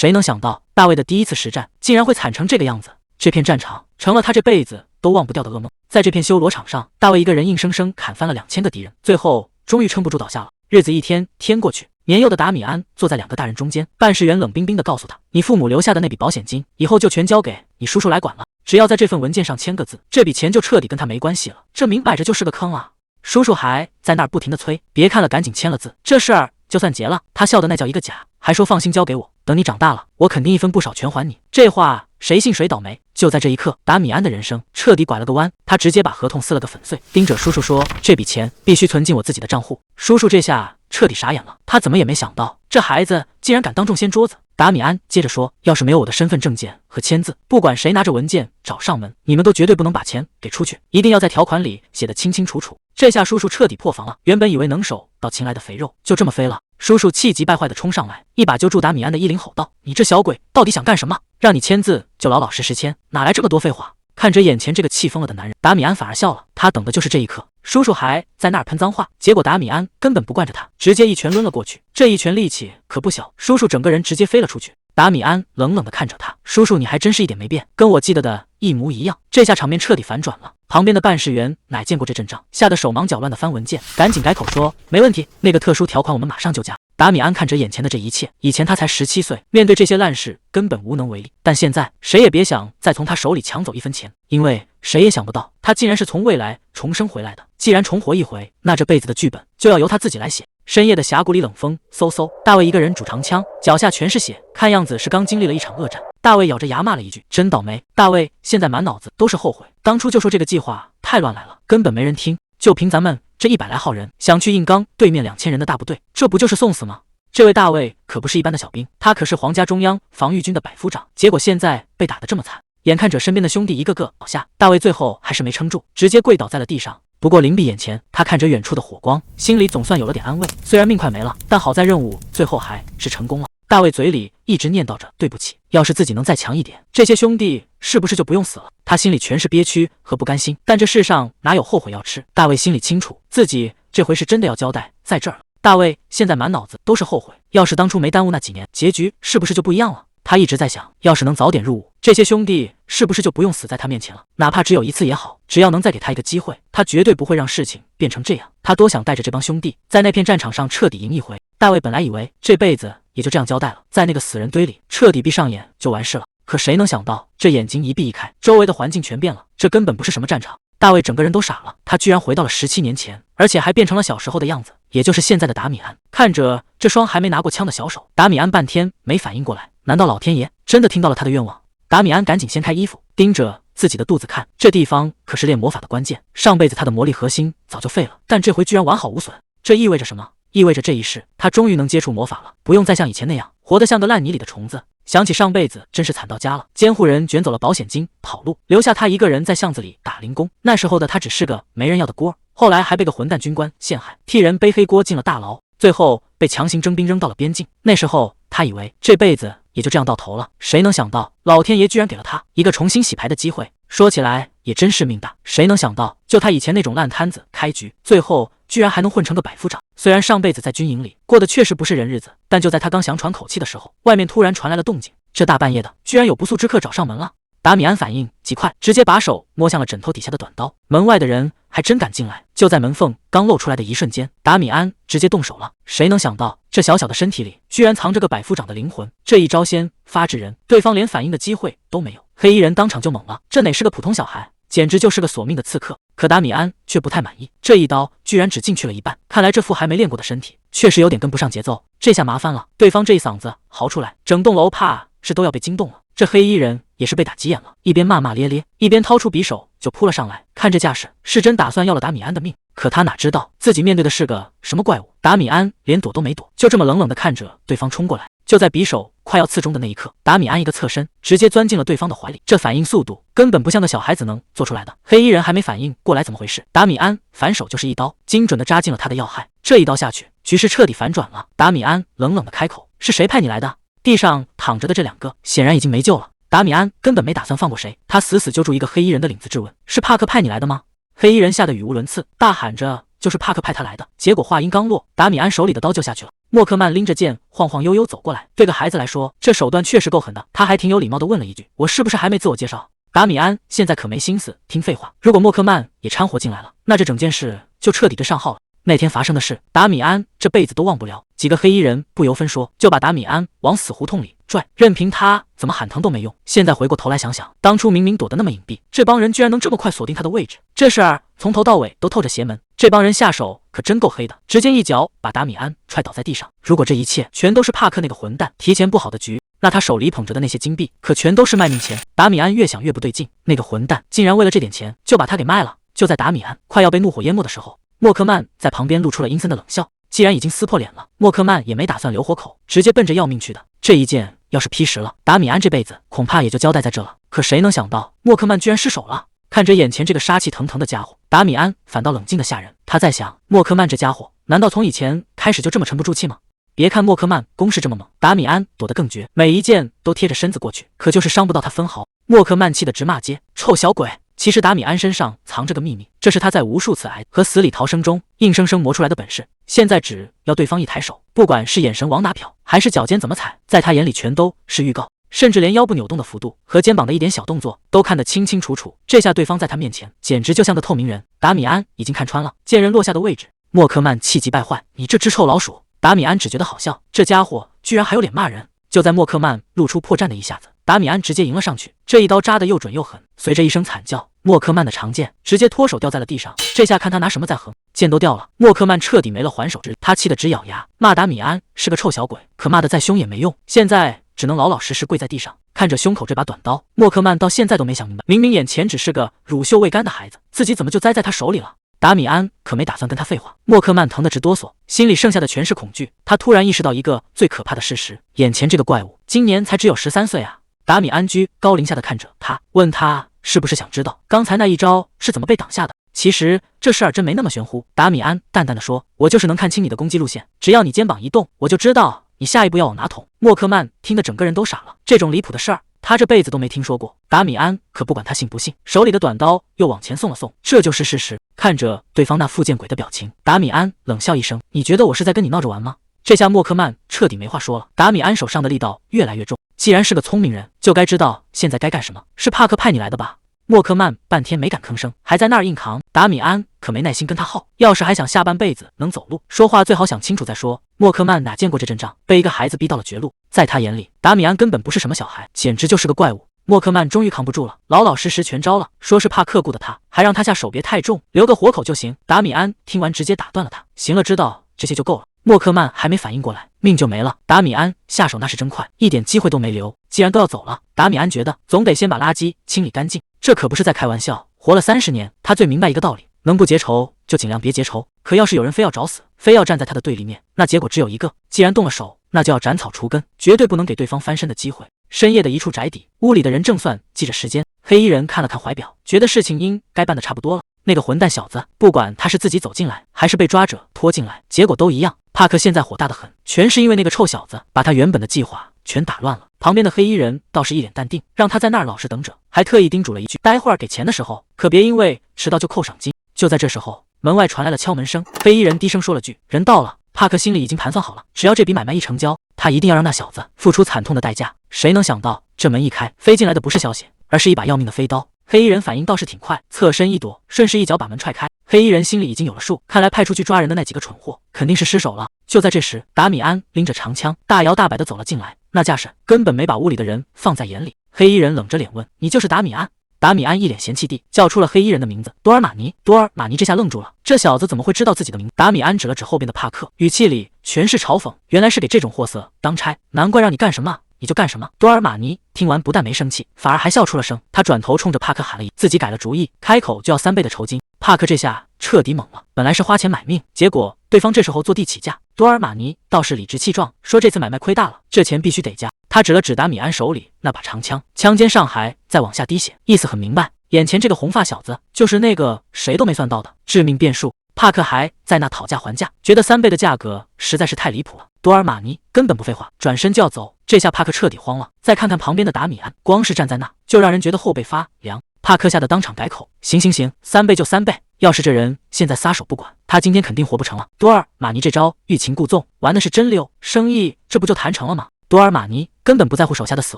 谁能想到大卫的第一次实战竟然会惨成这个样子？这片战场成了他这辈子都忘不掉的噩梦。在这片修罗场上，大卫一个人硬生生砍翻了2000个敌人，最后终于撑不住倒下了。日子一天天过去，年幼的达米安坐在2个大人中间，办事员冷冰冰地告诉他：“你父母留下的那笔保险金，以后就全交给你叔叔来管了。只要在这份文件上签个字，这笔钱就彻底跟他没关系了。这明摆着就是个坑啊！”叔叔还在那儿不停地催：“别看了，赶紧签了字，这事儿就算结了。”他笑的那叫一个假，还说：“放心交给我，等你长大了，我肯定一分不少全还你。”这话谁信谁倒霉。就在这一刻，达米安的人生彻底拐了个弯，他直接把合同撕了个粉碎，盯着叔叔说：“这笔钱必须存进我自己的账户。”叔叔这下彻底傻眼了，他怎么也没想到这孩子竟然敢当众掀桌子。达米安接着说：“要是没有我的身份证件和签字，不管谁拿着文件找上门，你们都绝对不能把钱给出去，一定要在条款里写得清清楚楚。”这下叔叔彻底破防了，原本以为能手到擒来的肥肉就这么飞了。叔叔气急败坏地冲上来，一把揪住达米安的衣领，吼道：“你这小鬼到底想干什么？让你签字就老老实实签，哪来这么多废话？”看着眼前这个气疯了的男人，达米安反而笑了，他等的就是这一刻。叔叔还在那儿喷脏话，结果达米安根本不惯着他，直接一拳抡了过去。这一拳力气可不小，叔叔整个人直接飞了出去。达米安冷冷地看着他：“叔叔，你还真是一点没变，跟我记得的一模一样。”这下场面彻底反转了。旁边的办事员哪见过这阵仗，吓得手忙脚乱地翻文件，赶紧改口说：“没问题，那个特殊条款我们马上就加。”达米安看着眼前的这一切，以前他才17岁，面对这些烂事根本无能为力，但现在谁也别想再从他手里抢走1分钱，因为谁也想不到他竟然是从未来重生回来的。既然重活一回，那这辈子的剧本就要由他自己来写。深夜的峡谷里，冷风嗖嗖，大卫一个人拄长枪，脚下全是血，看样子是刚经历了一场恶战。大卫咬着牙骂了一句：“真倒霉！”大卫现在满脑子都是后悔，当初就说这个计划太乱来了，根本没人听。就凭咱们这100来号人，想去硬刚对面2000人的大部队，这不就是送死吗？这位大卫可不是一般的小兵，他可是皇家中央防御军的百夫长，结果现在被打得这么惨，眼看着身边的兄弟一个个倒下，大卫最后还是没撑住，直接跪倒在了地上。不过临闭眼前，他看着远处的火光，心里总算有了点安慰，虽然命快没了，但好在任务最后还是成功了。大卫嘴里一直念叨着对不起，要是自己能再强一点，这些兄弟是不是就不用死了？他心里全是憋屈和不甘心，但这世上哪有后悔药吃？大卫心里清楚，自己这回是真的要交代在这儿了。大卫现在满脑子都是后悔，要是当初没耽误那几年，结局是不是就不一样了？他一直在想，要是能早点入伍，这些兄弟是不是就不用死在他面前了？哪怕只有1次也好，只要能再给他一个机会，他绝对不会让事情变成这样。他多想带着这帮兄弟在那片战场上彻底赢一回。大卫本来以为这辈子也就这样交代了，在那个死人堆里彻底闭上眼就完事了，可谁能想到，这眼睛一闭一开，周围的环境全变了，这根本不是什么战场。大卫整个人都傻了，他居然回到了17年前，而且还变成了小时候的样子，也就是现在的达米安。看着这双还没拿过枪的小手，达米安半天没反应过来，难道老天爷真的听到了他的愿望？达米安赶紧掀开衣服，盯着自己的肚子看，这地方可是练魔法的关键，上辈子他的魔力核心早就废了，但这回居然完好无损，这意味着什么？意味着这一世他终于能接触魔法了，不用再像以前那样活得像个烂泥里的虫子。想起上辈子真是惨到家了，监护人卷走了保险金跑路，留下他一个人在巷子里打零工。那时候的他只是个没人要的锅，后来还被个混蛋军官陷害，替人背黑锅进了大牢，最后被强行征兵扔到了边境。那时候他以为这辈子也就这样到头了，谁能想到老天爷居然给了他一个重新洗牌的机会。说起来也真是命大，谁能想到就他以前那种烂摊子开局，最后居然还能混成个百夫长。虽然上辈子在军营里过得确实不是人日子，但就在他刚想喘口气的时候，外面突然传来了动静，这大半夜的居然有不速之客找上门了。达米安反应极快，直接把手摸向了枕头底下的短刀，门外的人还真敢进来。就在门缝刚露出来的一瞬间，达米安直接动手了。谁能想到这小小的身体里居然藏着个百夫长的灵魂，这一招先发制人，对方连反应的机会都没有，黑衣人当场就懵了，这哪是个普通小孩，简直就是个索命的刺客。可达米安却不太满意，这一刀居然只进去了一半，看来这副还没练过的身体确实有点跟不上节奏。这下麻烦了，对方这一嗓子嚎出来，整栋楼怕是都要被惊动了。这黑衣人也是被打急眼了，一边骂骂咧咧，一边掏出匕首就扑了上来，看这架势是真打算要了达米安的命。可他哪知道自己面对的是个什么怪物，达米安连躲都没躲，就这么冷冷地看着对方冲过来。就在匕首快要刺中的那一刻，达米安一个侧身，直接钻进了对方的怀里，这反应速度根本不像个小孩子能做出来的。黑衣人还没反应过来怎么回事，达米安反手就是一刀，精准地扎进了他的要害。这一刀下去，局势彻底反转了。达米安冷冷地开口：“是谁派你来的？”地上躺着的这2个显然已经没救了。达米安根本没打算放过谁，他死死揪住一个黑衣人的领子质问：“是帕克派你来的吗？”黑衣人吓得语无伦次，大喊着就是帕克派他来的。结果话音刚落，达米安手里的刀就下去了。默克曼拎着剑晃晃悠悠走过来，对个孩子来说，这手段确实够狠的。他还挺有礼貌的问了一句：“我是不是还没自我介绍？”达米安现在可没心思听废话，如果默克曼也掺和进来了，那这整件事就彻底对上号了。那天发生的事，达米安这辈子都忘不了。几个黑衣人不由分说就把达米安往死胡同里拽，任凭他怎么喊疼都没用。现在回过头来想想，当初明明躲得那么隐蔽，这帮人居然能这么快锁定他的位置，这事儿从头到尾都透着邪门。这帮人下手可真够黑的，直接一脚把达米安踹倒在地上。如果这一切全都是帕克那个混蛋提前布好的局，那他手里捧着的那些金币可全都是卖命钱。达米安越想越不对劲，那个混蛋竟然为了这点钱就把他给卖了。就在达米安快要被怒火淹没的时候，默克曼在旁边露出了阴森的冷笑。既然已经撕破脸了，默克曼也没打算留活口，直接奔着要命去的。这一剑要是劈实了，达米安这辈子恐怕也就交代在这了。可谁能想到，默克曼居然失手了。看着眼前这个杀气腾腾的家伙，达米安反倒冷静的吓人。他在想，默克曼这家伙难道从以前开始就这么沉不住气吗？别看默克曼攻势这么猛，达米安躲得更绝，每一剑都贴着身子过去，可就是伤不到他分毫。默克曼气得直骂街：“臭小鬼！”其实达米安身上藏着个秘密，这是他在无数次挨和死里逃生中硬生生磨出来的本事。现在只要对方一抬手，不管是眼神往哪瞟，还是脚尖怎么踩，在他眼里全都是预告，甚至连腰部扭动的幅度和肩膀的一点小动作都看得清清楚楚。这下对方在他面前简直就像个透明人。达米安已经看穿了剑刃落下的位置，默克曼气急败坏：“你这只臭老鼠！”达米安只觉得好笑，这家伙居然还有脸骂人。就在默克曼露出破绽的一下子，达米安直接迎了上去，这一刀扎得又准又狠。随着一声惨叫，默克曼的长剑直接脱手掉在了地上。这下看他拿什么在横，剑都掉了，默克曼彻底没了还手之力。他气得直咬牙，骂达米安是个臭小鬼，可骂得再凶也没用，现在只能老老实实跪在地上。看着胸口这把短刀，默克曼到现在都没想明白，明明眼前只是个乳臭未干的孩子，自己怎么就栽在他手里了？达米安可没打算跟他废话，默克曼疼得直哆嗦，心里剩下的全是恐惧。他突然意识到一个最可怕的事实，眼前这个怪物今年才只有13岁啊！达米安居高临下的看着他，问他是不是想知道刚才那一招是怎么被挡下的。其实这事儿真没那么玄乎，达米安淡淡的说：“我就是能看清你的攻击路线，只要你肩膀一动，我就知道你下一步要往哪捅。”默克曼听得整个人都傻了，这种离谱的事儿他这辈子都没听说过。达米安可不管他信不信，手里的短刀又往前送了送，这就是事实。看着对方那副见鬼的表情，达米安冷笑一声：“你觉得我是在跟你闹着玩吗？”这下默克曼彻底没话说了。达米安手上的力道越来越重，既然是个聪明人，就该知道现在该干什么。是帕克派你来的吧？默克曼半天没敢吭声，还在那儿硬扛。达米安可没耐心跟他耗，要是还想下半辈子能走路，说话最好想清楚再说。默克曼哪见过这阵仗，被一个孩子逼到了绝路，在他眼里，达米安根本不是什么小孩，简直就是个怪物。默克曼终于扛不住了，老老实实全招了，说是怕克顾的他，还让他下手别太重，留个活口就行。达米安听完直接打断了他：“行了，知道这些就够了。”默克曼还没反应过来，命就没了。达米安下手那是真快，一点机会都没留。既然都要走了，达米安觉得总得先把垃圾清理干净，这可不是在开玩笑。活了30年，他最明白一个道理：能不结仇就尽量别结仇。可要是有人非要找死，非要站在他的对立面，那结果只有一个：既然动了手，那就要斩草除根，绝对不能给对方翻身的机会。深夜的一处宅邸，屋里的人正算计着时间。黑衣人看了看怀表，觉得事情应该办得差不多了。那个混蛋小子，不管他是自己走进来，还是被抓者拖进来，结果都一样。帕克现在火大得很，全是因为那个臭小子把他原本的计划全打乱了。旁边的黑衣人倒是一脸淡定，让他在那儿老实等着，还特意叮嘱了一句：待会儿给钱的时候，可别因为迟到就扣赏金。就在这时候，门外传来了敲门声，黑衣人低声说了句：人到了。帕克心里已经盘算好了，只要这笔买卖一成交，他一定要让那小子付出惨痛的代价。谁能想到，这门一开，飞进来的不是消息，而是一把要命的飞刀。黑衣人反应倒是挺快，侧身一躲，顺势一脚把门踹开。黑衣人心里已经有了数，看来派出去抓人的那几个蠢货肯定是失手了。就在这时，达米安拎着长枪，大摇大摆地走了进来，那架势根本没把屋里的人放在眼里。黑衣人冷着脸问：你就是达米安？达米安一脸嫌弃地叫出了黑衣人的名字：多尔玛尼。多尔玛尼这下愣住了，这小子怎么会知道自己的名字？达米安指了指后边的帕克，语气里全是嘲讽，原来是给这种货色当差，难怪让你干什么你就干什么。多尔玛尼听完不但没生气，反而还笑出了声。他转头冲着帕克喊了自己改了主意，开口就要3倍的酬金。帕克这下彻底懵了，本来是花钱买命，结果对方这时候坐地起价。多尔玛尼倒是理直气壮，说这次买卖亏大了，这钱必须得加。他指了指达米安手里那把长枪，枪尖上还在往下滴血，意思很明白，眼前这个红发小子就是那个谁都没算到的致命变数。帕克还在那讨价还价，觉得3倍的价格实在是太离谱了。多尔玛尼根本不废话，转身就要走。这下帕克彻底慌了，再看看旁边的达米安，光是站在那就让人觉得后背发凉。帕克吓得当场改口：“行行行，3倍就3倍。要是这人现在撒手不管，他今天肯定活不成了。多尔玛尼这招欲擒故纵，玩的是真溜，生意这不就谈成了吗？”多尔玛尼根本不在乎手下的死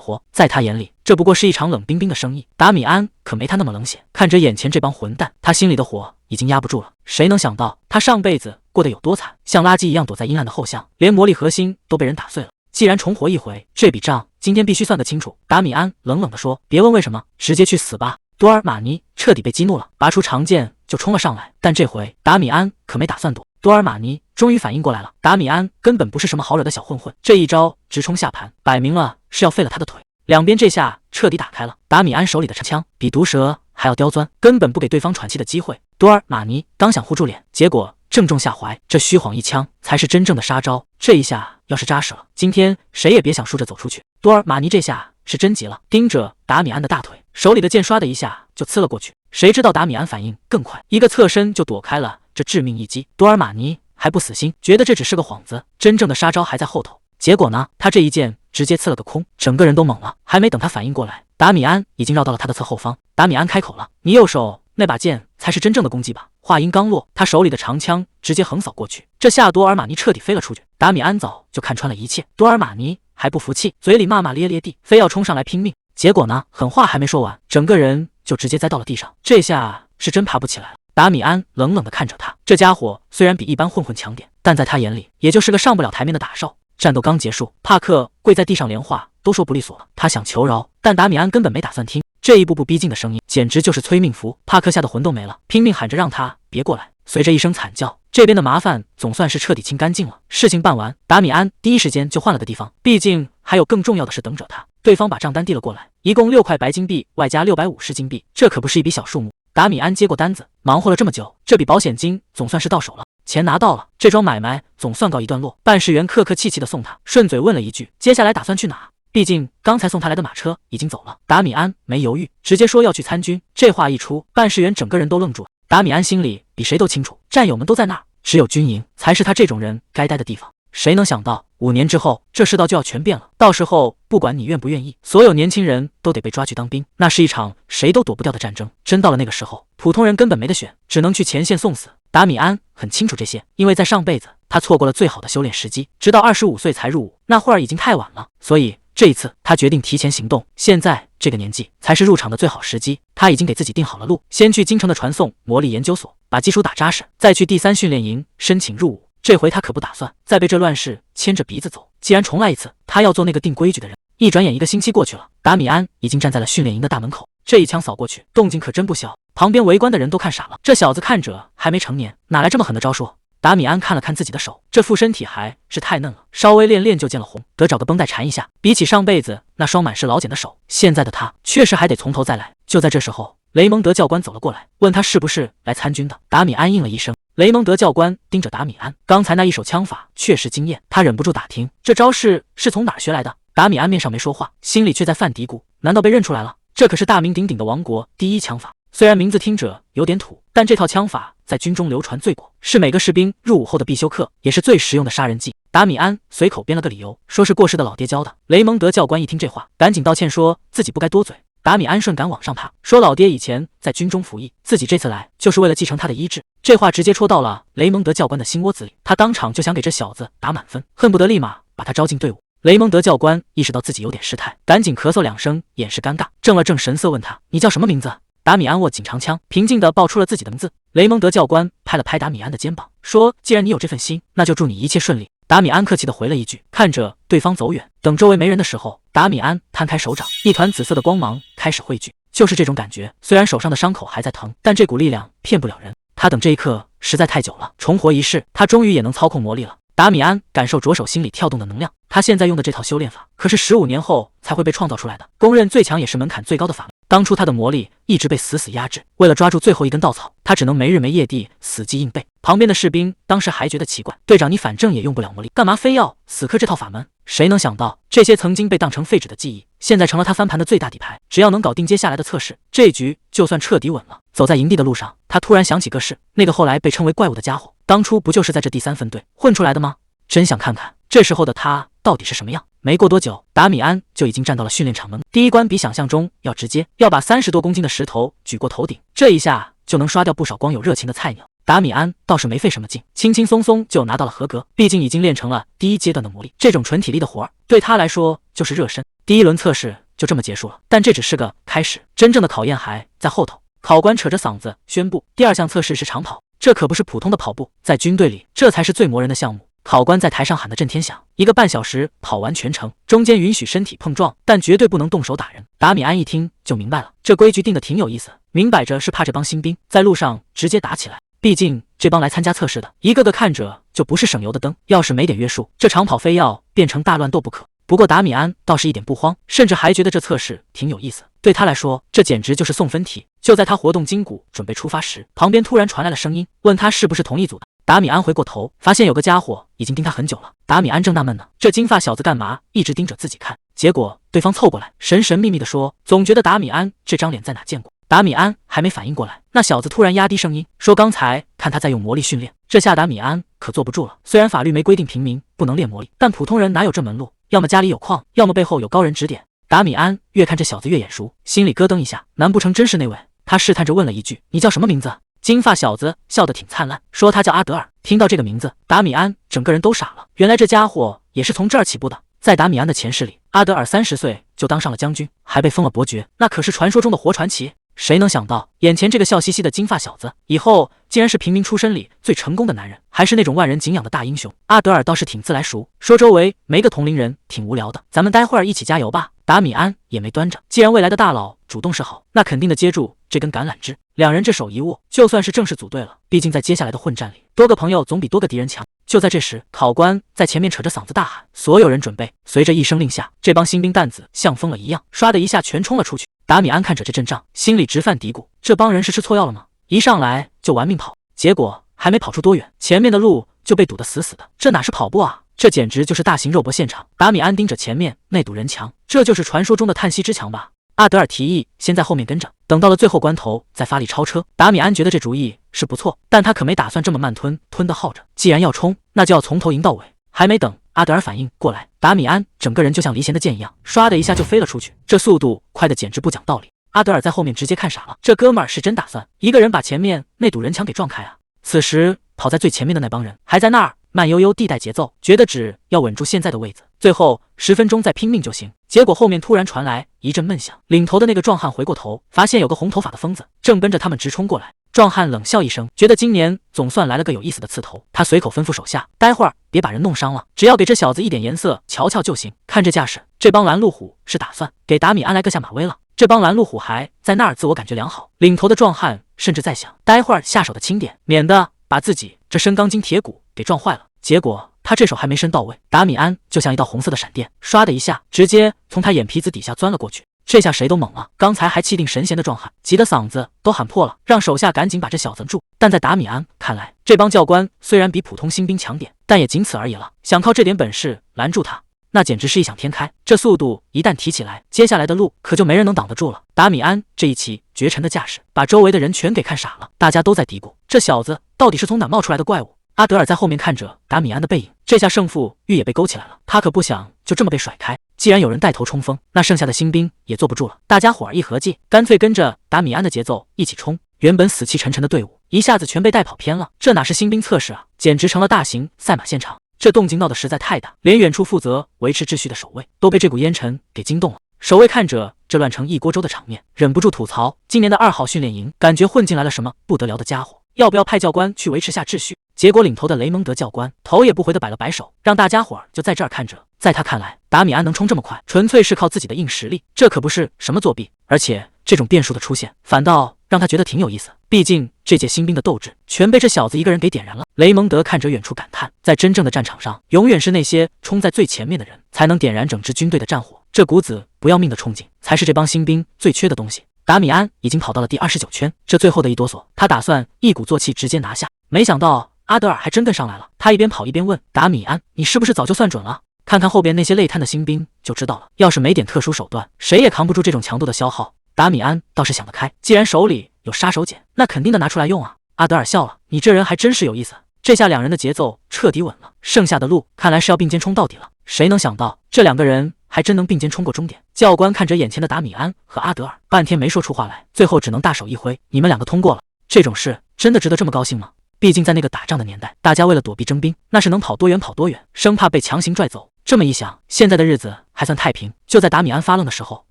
活，在他眼里，这不过是一场冷冰冰的生意。达米安可没他那么冷血，看着眼前这帮混蛋，他心里的火已经压不住了。谁能想到他上辈子过得有多惨，像垃圾一样躲在阴暗的后巷，连魔力核心都被人打碎了。既然重活一回，这笔账今天必须算个清楚。达米安冷冷地说：“别问为什么，直接去死吧！”多尔玛尼彻底被激怒了，拔出长剑就冲了上来。但这回达米安可没打算躲。多尔玛尼终于反应过来了，达米安根本不是什么好惹的小混混，这一招直冲下盘，摆明了是要废了他的腿。两边这下彻底打开了，达米安手里的长枪比毒蛇还要刁钻，根本不给对方喘气的机会。多尔玛尼刚想护住脸，结果正中下怀，这虚晃一枪才是真正的杀招。这一下要是扎实了，今天谁也别想输着走出去。多尔玛尼这下是真急了，盯着达米安的大腿，手里的剑唰的一下就刺了过去。谁知道达米安反应更快，一个侧身就躲开了这致命一击。多尔玛尼还不死心，觉得这只是个幌子，真正的杀招还在后头。结果呢，他这一剑直接刺了个空，整个人都懵了。还没等他反应过来，达米安已经绕到了他的侧后方。达米安开口了：“你右手那把剑才是真正的攻击吧？”话音刚落，他手里的长枪直接横扫过去，这下多尔玛尼彻底飞了出去。达米安早就看穿了一切，多尔玛尼还不服气，嘴里骂骂咧咧地，非要冲上来拼命。结果呢，狠话还没说完，整个人就直接栽到了地上，这下是真爬不起来了。达米安冷冷地看着他，这家伙虽然比一般混混强点，但在他眼里也就是个上不了台面的打手。战斗刚结束，帕克跪在地上，连话都说不利索了。他想求饶，但达米安根本没打算听，这一步步逼近的声音简直就是催命符。帕克吓得魂都没了，拼命喊着让他别过来。随着一声惨叫，这边的麻烦总算是彻底清干净了。事情办完，达米安第一时间就换了个地方，毕竟还有更重要的事等着他。对方把账单递了过来，一共6块白金币，外加650金币，这可不是一笔小数目。达米安接过单子，忙活了这么久，这笔保险金总算是到手了。钱拿到了，这桩买卖总算告一段落。办事员客客气气地送他，顺嘴问了一句：“接下来打算去哪？”毕竟刚才送他来的马车已经走了。达米安没犹豫，直接说要去参军。这话一出，办事员整个人都愣住了。达米安心里比谁都清楚，战友们都在那儿，只有军营才是他这种人该待的地方。谁能想到5年之后，这世道就要全变了。到时候不管你愿不愿意，所有年轻人都得被抓去当兵，那是一场谁都躲不掉的战争。真到了那个时候，普通人根本没得选，只能去前线送死。达米安很清楚这些，因为在上辈子他错过了最好的修炼时机，直到25岁才入伍，那会儿已经太晚了。所以这一次他决定提前行动，现在这个年纪才是入场的最好时机。他已经给自己定好了路，先去京城的传送魔力研究所把基础打扎实，再去第3训练营申请入伍。这回他可不打算再被这乱世牵着鼻子走，既然重来一次，他要做那个定规矩的人。一转眼1个星期过去了，达米安已经站在了训练营的大门口，这一枪扫过去，动静可真不小，旁边围观的人都看傻了。这小子看着还没成年，哪来这么狠的招数？达米安看了看自己的手，这副身体还是太嫩了，稍微练练就见了红，得找个绷带缠一下。比起上辈子那双满是老茧的手，现在的他确实还得从头再来。就在这时候，雷蒙德教官走了过来，问他是不是来参军的。达米安应了一声。雷蒙德教官盯着达米安，刚才那一手枪法确实惊艳，他忍不住打听这招式是从哪儿学来的。达米安面上没说话，心里却在犯嘀咕，难道被认出来了？这可是大名鼎鼎的王国第1枪法，虽然名字听着有点土，但这套枪法在军中流传最广，是每个士兵入伍后的必修课，也是最实用的杀人技。达米安随口编了个理由，说是过世的老爹教的。雷蒙德教官一听这话，赶紧道歉说自己不该多嘴。达米安顺杆往上爬，说老爹以前在军中服役，自己这次来就是为了继承他的医治。这话直接戳到了雷蒙德教官的心窝子里，他当场就想给这小子打满分，恨不得立马把他招进队伍。雷蒙德教官意识到自己有点失态，赶紧咳嗽2声，掩饰尴尬，正了正神色问他：“你叫什么名字？”达米安握紧长枪，平静地报出了自己的名字。雷蒙德教官拍了拍达米安的肩膀，说：“既然你有这份心，那就祝你一切顺利。”达米安客气地回了一句，看着对方走远。等周围没人的时候，达米安摊开手掌，一团紫色的光芒开始汇聚。就是这种感觉，虽然手上的伤口还在疼，但这股力量骗不了人。他等这一刻实在太久了，重活一世，他终于也能操控魔力了。达米安感受着手心里跳动的能量，他现在用的这套修炼法，可是15年后才会被创造出来的，公认最强也是门槛最高的法门。当初他的魔力一直被死死压制，为了抓住最后一根稻草，他只能没日没夜地死记硬背。旁边的士兵当时还觉得奇怪，队长你反正也用不了魔力，干嘛非要死磕这套法门？谁能想到这些曾经被当成废纸的记忆，现在成了他翻盘的最大底牌。只要能搞定接下来的测试，这局就算彻底稳了。走在营地的路上，他突然想起个事，那个后来被称为怪物的家伙，当初不就是在这第3分队混出来的吗？真想看看这时候的他到底是什么样。没过多久，达米安就已经站到了训练场门。第一关比想象中要直接，要把30多公斤的石头举过头顶，这一下就能刷掉不少光有热情的菜鸟。达米安倒是没费什么劲，轻轻松松就拿到了合格，毕竟已经练成了第1阶段的魔力，这种纯体力的活儿对他来说就是热身。第1轮测试就这么结束了，但这只是个开始，真正的考验还在后头。考官扯着嗓子宣布，第2项测试是长跑，这可不是普通的跑步，在军队里这才是最磨人的项目。考官在台上喊得震天响，1个半小时跑完全程，中间允许身体碰撞，但绝对不能动手打人。达米安一听就明白了，这规矩定得挺有意思，明摆着是怕这帮新兵在路上直接打起来。毕竟这帮来参加测试的，一个个看着就不是省油的灯，要是没点约束，这长跑非要变成大乱斗不可。不过达米安倒是一点不慌，甚至还觉得这测试挺有意思。对他来说，这简直就是送分题。就在他活动筋骨准备出发时，旁边突然传来了声音，问他是不是同一组的。达米安回过头，发现有个家伙已经盯他很久了。达米安正纳闷呢，这金发小子干嘛一直盯着自己看？结果对方凑过来，神神秘秘地说，总觉得达米安这张脸在哪见过。达米安还没反应过来，那小子突然压低声音说，刚才看他在用魔力训练。这下达米安可坐不住了，虽然法律没规定平民不能练魔力，但普通人哪有这门路？要么家里有矿，要么背后有高人指点。达米安越看这小子越眼熟，心里咯噔一下，难不成真是那位？他试探着问了一句，你叫什么名字？金发小子笑得挺灿烂，说他叫阿德尔。听到这个名字，达米安整个人都傻了，原来这家伙也是从这儿起步的。在达米安的前世里，阿德尔30岁就当上了将军，还被封了伯爵，那可是传说中的活传奇。谁能想到，眼前这个笑嘻嘻的金发小子，以后竟然是平民出身里最成功的男人，还是那种万人敬仰的大英雄。阿德尔倒是挺自来熟，说周围没个同龄人挺无聊的，咱们待会儿一起加油吧。达米安也没端着，既然未来的大佬主动示好，那肯定的接住这根橄榄枝。两人这手一握，就算是正式组队了。毕竟在接下来的混战里，多个朋友总比多个敌人强。就在这时，考官在前面扯着嗓子大喊，所有人准备。随着一声令下，这帮新兵担子像疯了一样，唰的一下全冲了出去。达米安看着这阵仗，心里直犯嘀咕，这帮人是吃错药了吗？一上来就玩命跑，结果还没跑出多远，前面的路就被堵得死死的，这哪是跑步啊，这简直就是大型肉搏现场。达米安盯着前面那堵人墙，这就是传说中的叹息之墙吧？阿德尔提议先在后面跟着，等到了最后关头再发力超车。达米安觉得这主意是不错，但他可没打算这么慢吞吞的耗着，既然要冲，那就要从头赢到尾。还没等阿德尔反应过来，达米安整个人就像离弦的箭一样，唰的一下就飞了出去，这速度快的简直不讲道理。阿德尔在后面直接看傻了，这哥们儿是真打算一个人把前面那堵人墙给撞开啊！此时跑在最前面的那帮人还在那儿慢悠悠地带节奏，觉得只要稳住现在的位子，最后10分钟再拼命就行。结果后面突然传来一阵闷响，领头的那个壮汉回过头，发现有个红头发的疯子正奔着他们直冲过来。壮汉冷笑一声，觉得今年总算来了个有意思的刺头。他随口吩咐手下，待会儿别把人弄伤了，只要给这小子一点颜色瞧瞧就行。看这架势，这帮拦路虎是打算给达米安来个下马威了。这帮拦路虎还在那儿自我感觉良好，领头的壮汉甚至在想，待会儿下手的轻点，免得把自己这身钢筋铁骨给撞坏了。结果他这手还没伸到位，达米安就像一道红色的闪电，唰的一下直接从他眼皮子底下钻了过去。这下谁都懵了，刚才还气定神闲的壮汉急得嗓子都喊破了，让手下赶紧把这小子住。但在达米安看来，这帮教官虽然比普通新兵强点，但也仅此而已了。想靠这点本事拦住他，那简直是异想天开。这速度一旦提起来，接下来的路可就没人能挡得住了。达米安这一骑绝尘的架势，把周围的人全给看傻了，大家都在嘀咕，这小子到底是从哪冒出来的怪物？阿德尔在后面看着达米安的背影，这下胜负欲也被勾起来了，他可不想就这么被甩开。既然有人带头冲锋，那剩下的新兵也坐不住了，大家伙儿一合计，干脆跟着达米安的节奏一起冲。原本死气沉沉的队伍一下子全被带跑偏了，这哪是新兵测试啊，简直成了大型赛马现场。这动静闹得实在太大，连远处负责维持秩序的守卫都被这股烟尘给惊动了。守卫看着这乱成一锅粥的场面，忍不住吐槽，今年的2号训练营感觉混进来了什么不得了的家伙，要不要派教官去维持下秩序？结果领头的雷蒙德教官头也不回的摆了摆手，让大家伙儿就在这儿看着。在他看来，达米安能冲这么快，纯粹是靠自己的硬实力，这可不是什么作弊。而且这种变数的出现，反倒让他觉得挺有意思。毕竟这届新兵的斗志全被这小子一个人给点燃了。雷蒙德看着远处感叹，在真正的战场上，永远是那些冲在最前面的人才能点燃整支军队的战火，这股子不要命的冲劲，才是这帮新兵最缺的东西。达米安已经跑到了第29圈，这最后的一哆嗦，他打算一鼓作气直接拿下。没想到阿德尔还真跟上来了，他一边跑一边问达米安，你是不是早就算准了？看看后边那些累瘫的新兵就知道了，要是没点特殊手段，谁也扛不住这种强度的消耗。达米安倒是想得开，既然手里有杀手锏，那肯定的拿出来用啊。阿德尔笑了，你这人还真是有意思，这下两人的节奏彻底稳了，剩下的路看来是要并肩冲到底了。谁能想到这两个人还真能并肩冲过终点？教官看着眼前的达米安和阿德尔，半天没说出话来，最后只能大手一挥：“你们两个通过了。”这种事真的值得这么高兴吗？毕竟在那个打仗的年代，大家为了躲避征兵，那是能跑多远跑多远，生怕被强行拽走。这么一想，现在的日子还算太平。就在达米安发愣的时候，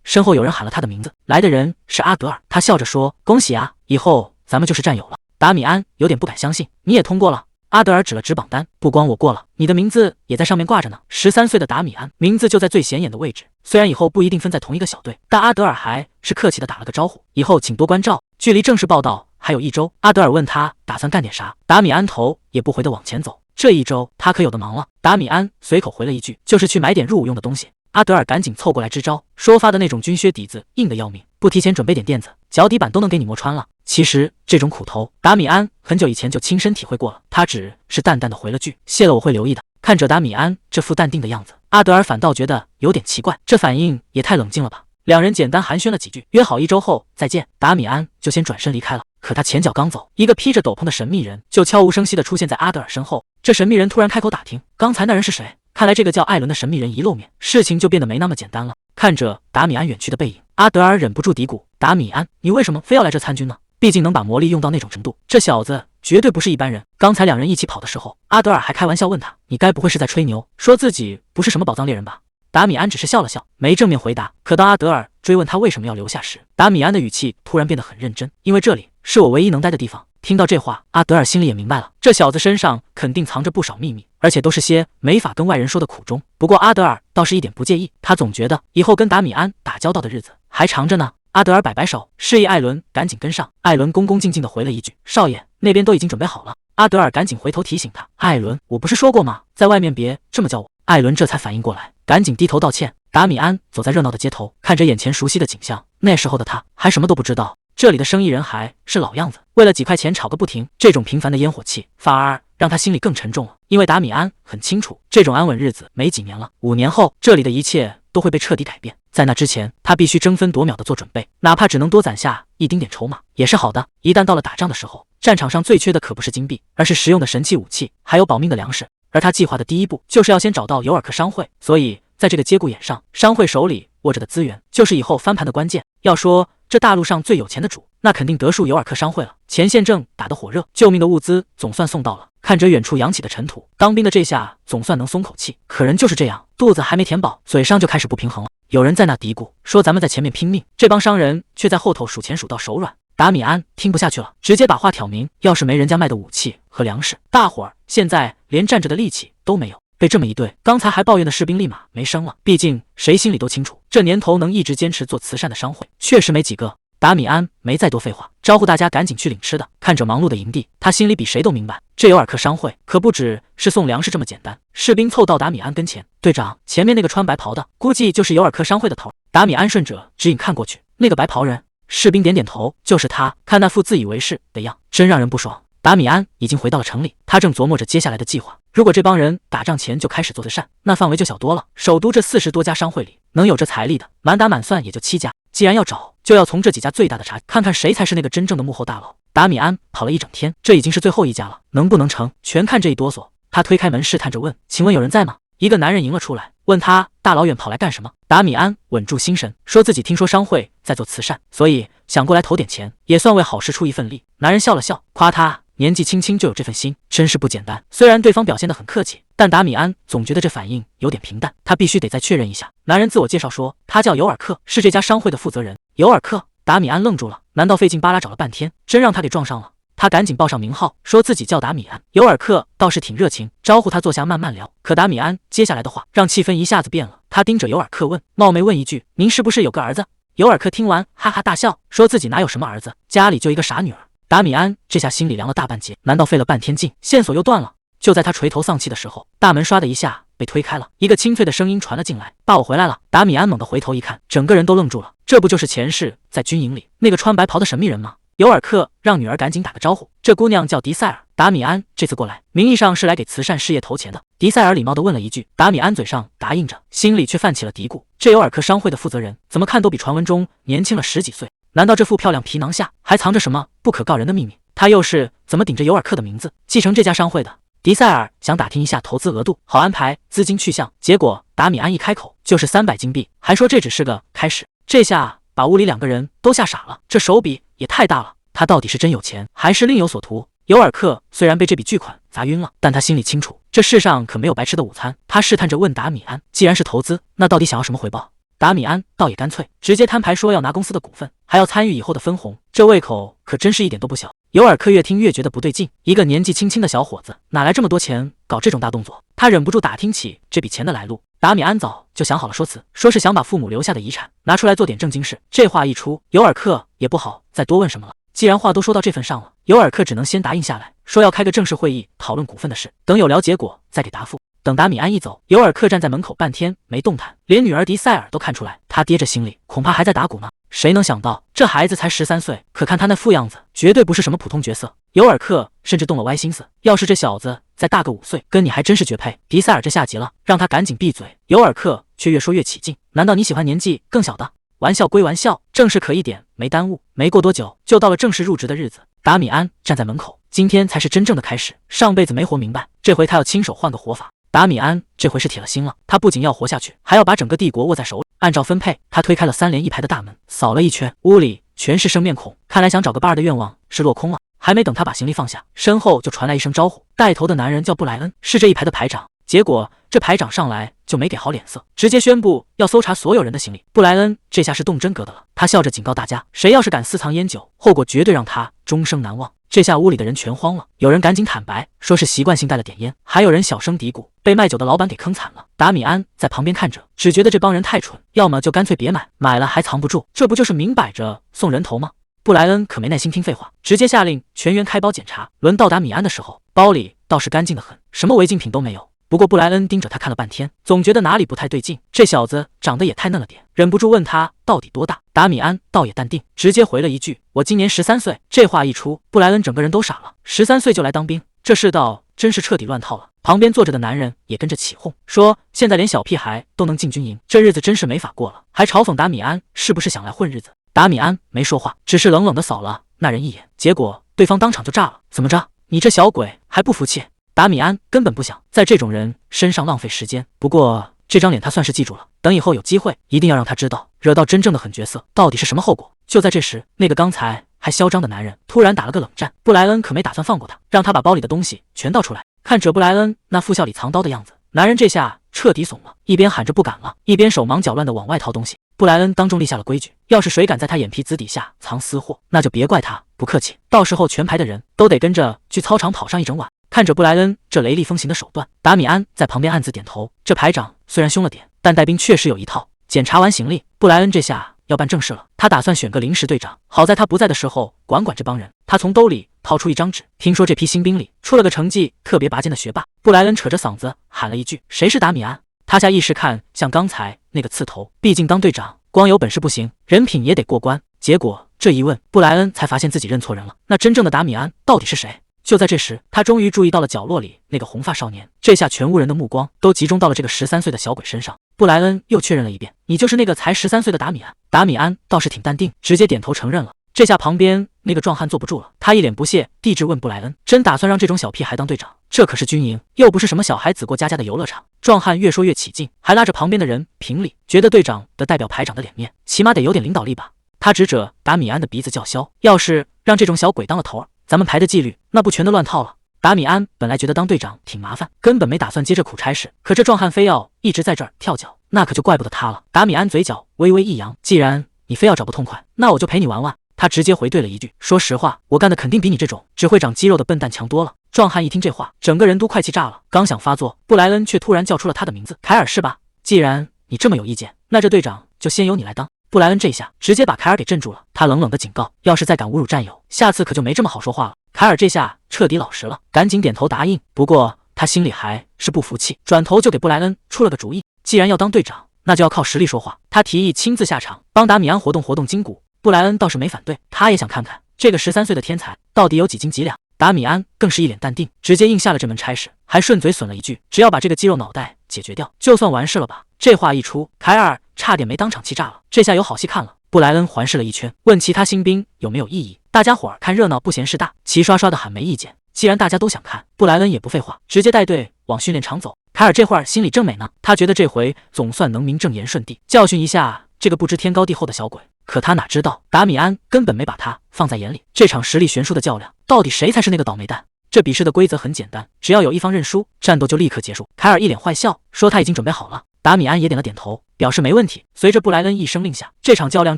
身后有人喊了他的名字，来的人是阿德尔。他笑着说：“恭喜啊，以后咱们就是战友了。”达米安有点不敢相信：“你也通过了？”阿德尔指了指榜单：“不光我过了，你的名字也在上面挂着呢。”13岁的达米安名字就在最显眼的位置，虽然以后不一定分在同一个小队，但阿德尔还是客气的打了个招呼：“以后请多关照。”距离正式报道还有1周，阿德尔问他打算干点啥，达米安头也不回的往前走。这1周他可有的忙了。达米安随口回了一句：“就是去买点入伍用的东西。”阿德尔赶紧凑过来支招，说发的那种军靴底子硬的要命，不提前准备点垫子，脚底板都能给你磨穿了。其实这种苦头，达米安很久以前就亲身体会过了，他只是淡淡的回了句：“谢了，我会留意的。”看着达米安这副淡定的样子，阿德尔反倒觉得有点奇怪，这反应也太冷静了吧。两人简单寒暄了几句，约好1周后再见。达米安就先转身离开了。可他前脚刚走，一个披着斗篷的神秘人就悄无声息地出现在阿德尔身后。这神秘人突然开口打听，刚才那人是谁？看来这个叫艾伦的神秘人一露面，事情就变得没那么简单了。看着达米安远去的背影，阿德尔忍不住嘀咕：“达米安，你为什么非要来这参军呢？毕竟能把魔力用到那种程度，这小子绝对不是一般人。”刚才两人一起跑的时候，阿德尔还开玩笑问他：“你该不会是在吹牛，说自己不是什么宝藏猎人吧？”达米安只是笑了笑，没正面回答。可当阿德尔追问他为什么要留下时，达米安的语气突然变得很认真：“因为这里是我唯一能待的地方。”听到这话，阿德尔心里也明白了，这小子身上肯定藏着不少秘密，而且都是些没法跟外人说的苦衷。不过阿德尔倒是一点不介意，他总觉得以后跟达米安打交道的日子还长着呢。阿德尔摆摆手，示意艾伦赶紧跟上。艾伦恭恭敬敬地回了一句：“少爷，那边都已经准备好了。”阿德尔赶紧回头提醒他：“艾伦，我不是说过吗？在外面别这么叫我。”艾伦这才反应过来，赶紧低头道歉。达米安走在热闹的街头，看着眼前熟悉的景象，那时候的他还什么都不知道，这里的生意人还是老样子，为了几块钱吵个不停。这种平凡的烟火气反而让他心里更沉重了，因为达米安很清楚，这种安稳日子没几年了，5年后这里的一切都会被彻底改变。在那之前，他必须争分夺秒的做准备，哪怕只能多攒下一丁点筹码也是好的。一旦到了打仗的时候，战场上最缺的可不是金币，而是实用的神器武器，还有保命的粮食。而他计划的第一步就是要先找到尤尔克商会，所以在这个节骨眼上，商会手里握着的资源就是以后翻盘的关键。要说这大陆上最有钱的主，那肯定得数尤尔克商会了。前线正打得火热，救命的物资总算送到了。看着远处扬起的尘土，当兵的这下总算能松口气。可人就是这样，肚子还没填饱，嘴上就开始不平衡了。有人在那嘀咕说咱们在前面拼命，这帮商人却在后头数钱数到手软。达米安听不下去了，直接把话挑明：要是没人家卖的武器和粮食，大伙儿现在连站着的力气都没有。被这么一对，刚才还抱怨的士兵立马没声了。毕竟谁心里都清楚，这年头能一直坚持做慈善的商会确实没几个。达米安没再多废话，招呼大家赶紧去领吃的。看着忙碌的营地，他心里比谁都明白，这尤尔克商会可不只是送粮食这么简单。士兵凑到达米安跟前：“队长，前面那个穿白袍的，估计就是尤尔克商会的头。”达米安顺着指引看过去，那个白袍人，士兵点点头，就是他。看那副自以为是的样，真让人不爽。达米安已经回到了城里，他正琢磨着接下来的计划。如果这帮人打仗前就开始做慈善，那范围就小多了。首都这40多家商会里，能有这财力的，满打满算也就7家。既然要找，就要从这几家最大的查，看看谁才是那个真正的幕后大佬。达米安跑了一整天，这已经是最后一家了，能不能成，全看这一哆嗦。他推开门试探着问：“请问有人在吗？”一个男人迎了出来，问他大老远跑来干什么。达米安稳住心神，说自己听说商会在做慈善，所以想过来投点钱，也算为好事出一份力。男人笑了笑，夸他年纪轻轻就有这份心，真是不简单。虽然对方表现得很客气，但达米安总觉得这反应有点平淡，他必须得再确认一下。男人自我介绍说，他叫尤尔克，是这家商会的负责人。尤尔克，达米安愣住了，难道费劲巴拉找了半天，真让他给撞上了？他赶紧报上名号，说自己叫达米安。尤尔克倒是挺热情，招呼他坐下慢慢聊。可达米安接下来的话让气氛一下子变了，他盯着尤尔克问，冒昧问一句，您是不是有个儿子？尤尔克听完哈哈大笑，说自己哪有什么儿子，家里就一个傻女儿。达米安这下心里凉了大半截，难道费了半天劲，线索又断了？就在他垂头丧气的时候，大门唰的一下被推开了，一个清脆的声音传了进来：“爸，我回来了。”达米安猛地回头一看，整个人都愣住了，这不就是前世在军营里那个穿白袍的神秘人吗？尤尔克让女儿赶紧打个招呼，这姑娘叫迪塞尔。达米安这次过来，名义上是来给慈善事业投钱的。迪塞尔礼貌地问了一句，达米安嘴上答应着，心里却泛起了嘀咕：这尤尔克商会的负责人怎么看都比传闻中年轻了10几岁？难道这副漂亮皮囊下还藏着什么不可告人的秘密？他又是怎么顶着尤尔克的名字继承这家商会的？迪塞尔想打听一下投资额度，好安排资金去向，结果达米安一开口就是300金币，还说这只是个开始。这下把屋里2个人都吓傻了，这手笔也太大了，他到底是真有钱，还是另有所图？尤尔克虽然被这笔巨款砸晕了，但他心里清楚，这世上可没有白吃的午餐。他试探着问达米安，既然是投资，那到底想要什么回报？达米安倒也干脆，直接摊牌说要拿公司的股份，还要参与以后的分红，这胃口可真是一点都不小。尤尔克越听越觉得不对劲，一个年纪轻轻的小伙子哪来这么多钱搞这种大动作？他忍不住打听起这笔钱的来路。达米安早就想好了说辞，说是想把父母留下的遗产拿出来做点正经事。这话一出，尤尔克也不好再多问什么了。既然话都说到这份上了，尤尔克只能先答应下来，说要开个正式会议讨论股份的事，等有了结果再给答复。等达米安一走，尤尔克站在门口半天没动弹，连女儿迪塞尔都看出来，他爹这心里恐怕还在打鼓呢。谁能想到这孩子才13岁，可看他那副样子，绝对不是什么普通角色。尤尔克甚至动了歪心思，要是这小子再大个5岁，跟你还真是绝配。迪塞尔这下急了，让他赶紧闭嘴。尤尔克却越说越起劲，难道你喜欢年纪更小的？玩笑归玩笑，正事可一点没耽误。没过多久，就到了正式入职的日子。达米安站在门口，今天才是真正的开始。上辈子没活明白，这回他要亲手换个活法。达米安这回是铁了心了，他不仅要活下去，还要把整个帝国握在手里。按照分配，他推开了3连1排的大门，扫了一圈，屋里全是生面孔，看来想找个伴儿的愿望是落空了。还没等他把行李放下，身后就传来一声招呼，带头的男人叫布莱恩，是这一排的排长。结果这排长上来就没给好脸色，直接宣布要搜查所有人的行李。布莱恩这下是动真格的了，他笑着警告大家，谁要是敢私藏烟酒，后果绝对让他终生难忘。这下屋里的人全慌了，有人赶紧坦白，说是习惯性带了点烟，还有人小声嘀咕，被卖酒的老板给坑惨了。达米安在旁边看着，只觉得这帮人太蠢，要么就干脆别买，买了还藏不住，这不就是明摆着送人头吗？布莱恩可没耐心听废话，直接下令全员开包检查。轮到达米安的时候，包里倒是干净的很，什么违禁品都没有。不过布莱恩盯着他看了半天，总觉得哪里不太对劲，这小子长得也太嫩了点，忍不住问他到底多大。达米安倒也淡定，直接回了一句：“我今年13岁。”这话一出，布莱恩整个人都傻了，13岁就来当兵，这世道真是彻底乱套了。旁边坐着的男人也跟着起哄，说现在连小屁孩都能进军营，这日子真是没法过了，还嘲讽达米安是不是想来混日子。达米安没说话，只是冷冷地扫了那人一眼，结果对方当场就炸了：“怎么着？你这小鬼还不服气？”达米安根本不想在这种人身上浪费时间，不过这张脸他算是记住了，等以后有机会一定要让他知道，惹到真正的狠角色到底是什么后果。就在这时，那个刚才还嚣张的男人突然打了个冷战，布莱恩可没打算放过他，让他把包里的东西全倒出来。看着布莱恩那副笑里藏刀的样子，男人这下彻底怂了，一边喊着不敢了，一边手忙脚乱的往外掏东西。布莱恩当众立下了规矩，要是谁敢在他眼皮子底下藏私货，那就别怪他不客气，到时候全排的人都得跟着去操场跑上一整晚。看着布莱恩这雷厉风行的手段，达米安在旁边暗自点头。这排长虽然凶了点，但带兵确实有一套。检查完行李，布莱恩这下要办正事了。他打算选个临时队长，好在他不在的时候管管这帮人。他从兜里掏出一张纸，听说这批新兵里出了个成绩特别拔尖的学霸。布莱恩扯着嗓子喊了一句：“谁是达米安？”他下意识看像刚才那个刺头，毕竟当队长光有本事不行，人品也得过关。结果这一问，布莱恩才发现自己认错人了。那真正的达米安到底是谁？就在这时，他终于注意到了角落里那个红发少年。这下全屋人的目光都集中到了这个13岁的小鬼身上。布莱恩又确认了一遍：“你就是那个才13岁的达米安。”达米安倒是挺淡定，直接点头承认了。这下旁边那个壮汉坐不住了，他一脸不屑地质问布莱恩：“真打算让这种小屁孩当队长？这可是军营，又不是什么小孩子过家家的游乐场。”壮汉越说越起劲，还拉着旁边的人评理，觉得队长的代表排长的脸面，起码得有点领导力吧。他指着达米安的鼻子叫嚣：“要是让这种小鬼当了头，咱们排的纪律那不全都乱套了？”达米安本来觉得当队长挺麻烦，根本没打算接这苦差事，可这壮汉非要一直在这儿跳脚，那可就怪不得他了。达米安嘴角微微一扬，既然你非要找不痛快，那我就陪你玩玩。他直接回对了一句：“说实话，我干的肯定比你这种只会长肌肉的笨蛋强多了。”壮汉一听这话，整个人都快气炸了，刚想发作，布莱恩却突然叫出了他的名字：“凯尔是吧？既然你这么有意见，那这队长就先由你来当。”布莱恩这下直接把凯尔给镇住了，他冷冷的警告：“要是再敢侮辱战友，下次可就没这么好说话了。”凯尔这下彻底老实了，赶紧点头答应。不过他心里还是不服气，转头就给布莱恩出了个主意：既然要当队长，那就要靠实力说话。他提议亲自下场，帮达米安活动活动筋骨。布莱恩倒是没反对，他也想看看这个13岁的天才到底有几斤几两。达米安更是一脸淡定，直接应下了这门差事，还顺嘴损了一句：“只要把这个肌肉脑袋解决掉，就算完事了吧。”这话一出，凯尔差点没当场气炸了，这下有好戏看了。布莱恩环视了一圈，问其他新兵有没有异议。大家伙儿看热闹不嫌事大，齐刷刷的喊没意见。既然大家都想看，布莱恩也不废话，直接带队往训练场走。凯尔这会儿心里正美呢，他觉得这回总算能名正言顺地教训一下这个不知天高地厚的小鬼。可他哪知道，达米安根本没把他放在眼里。这场实力悬殊的较量，到底谁才是那个倒霉蛋？这比试的规则很简单，只要有一方认输，战斗就立刻结束。凯尔一脸坏笑，说他已经准备好了。达米安也点了点头，表示没问题。随着布莱恩一声令下，这场较量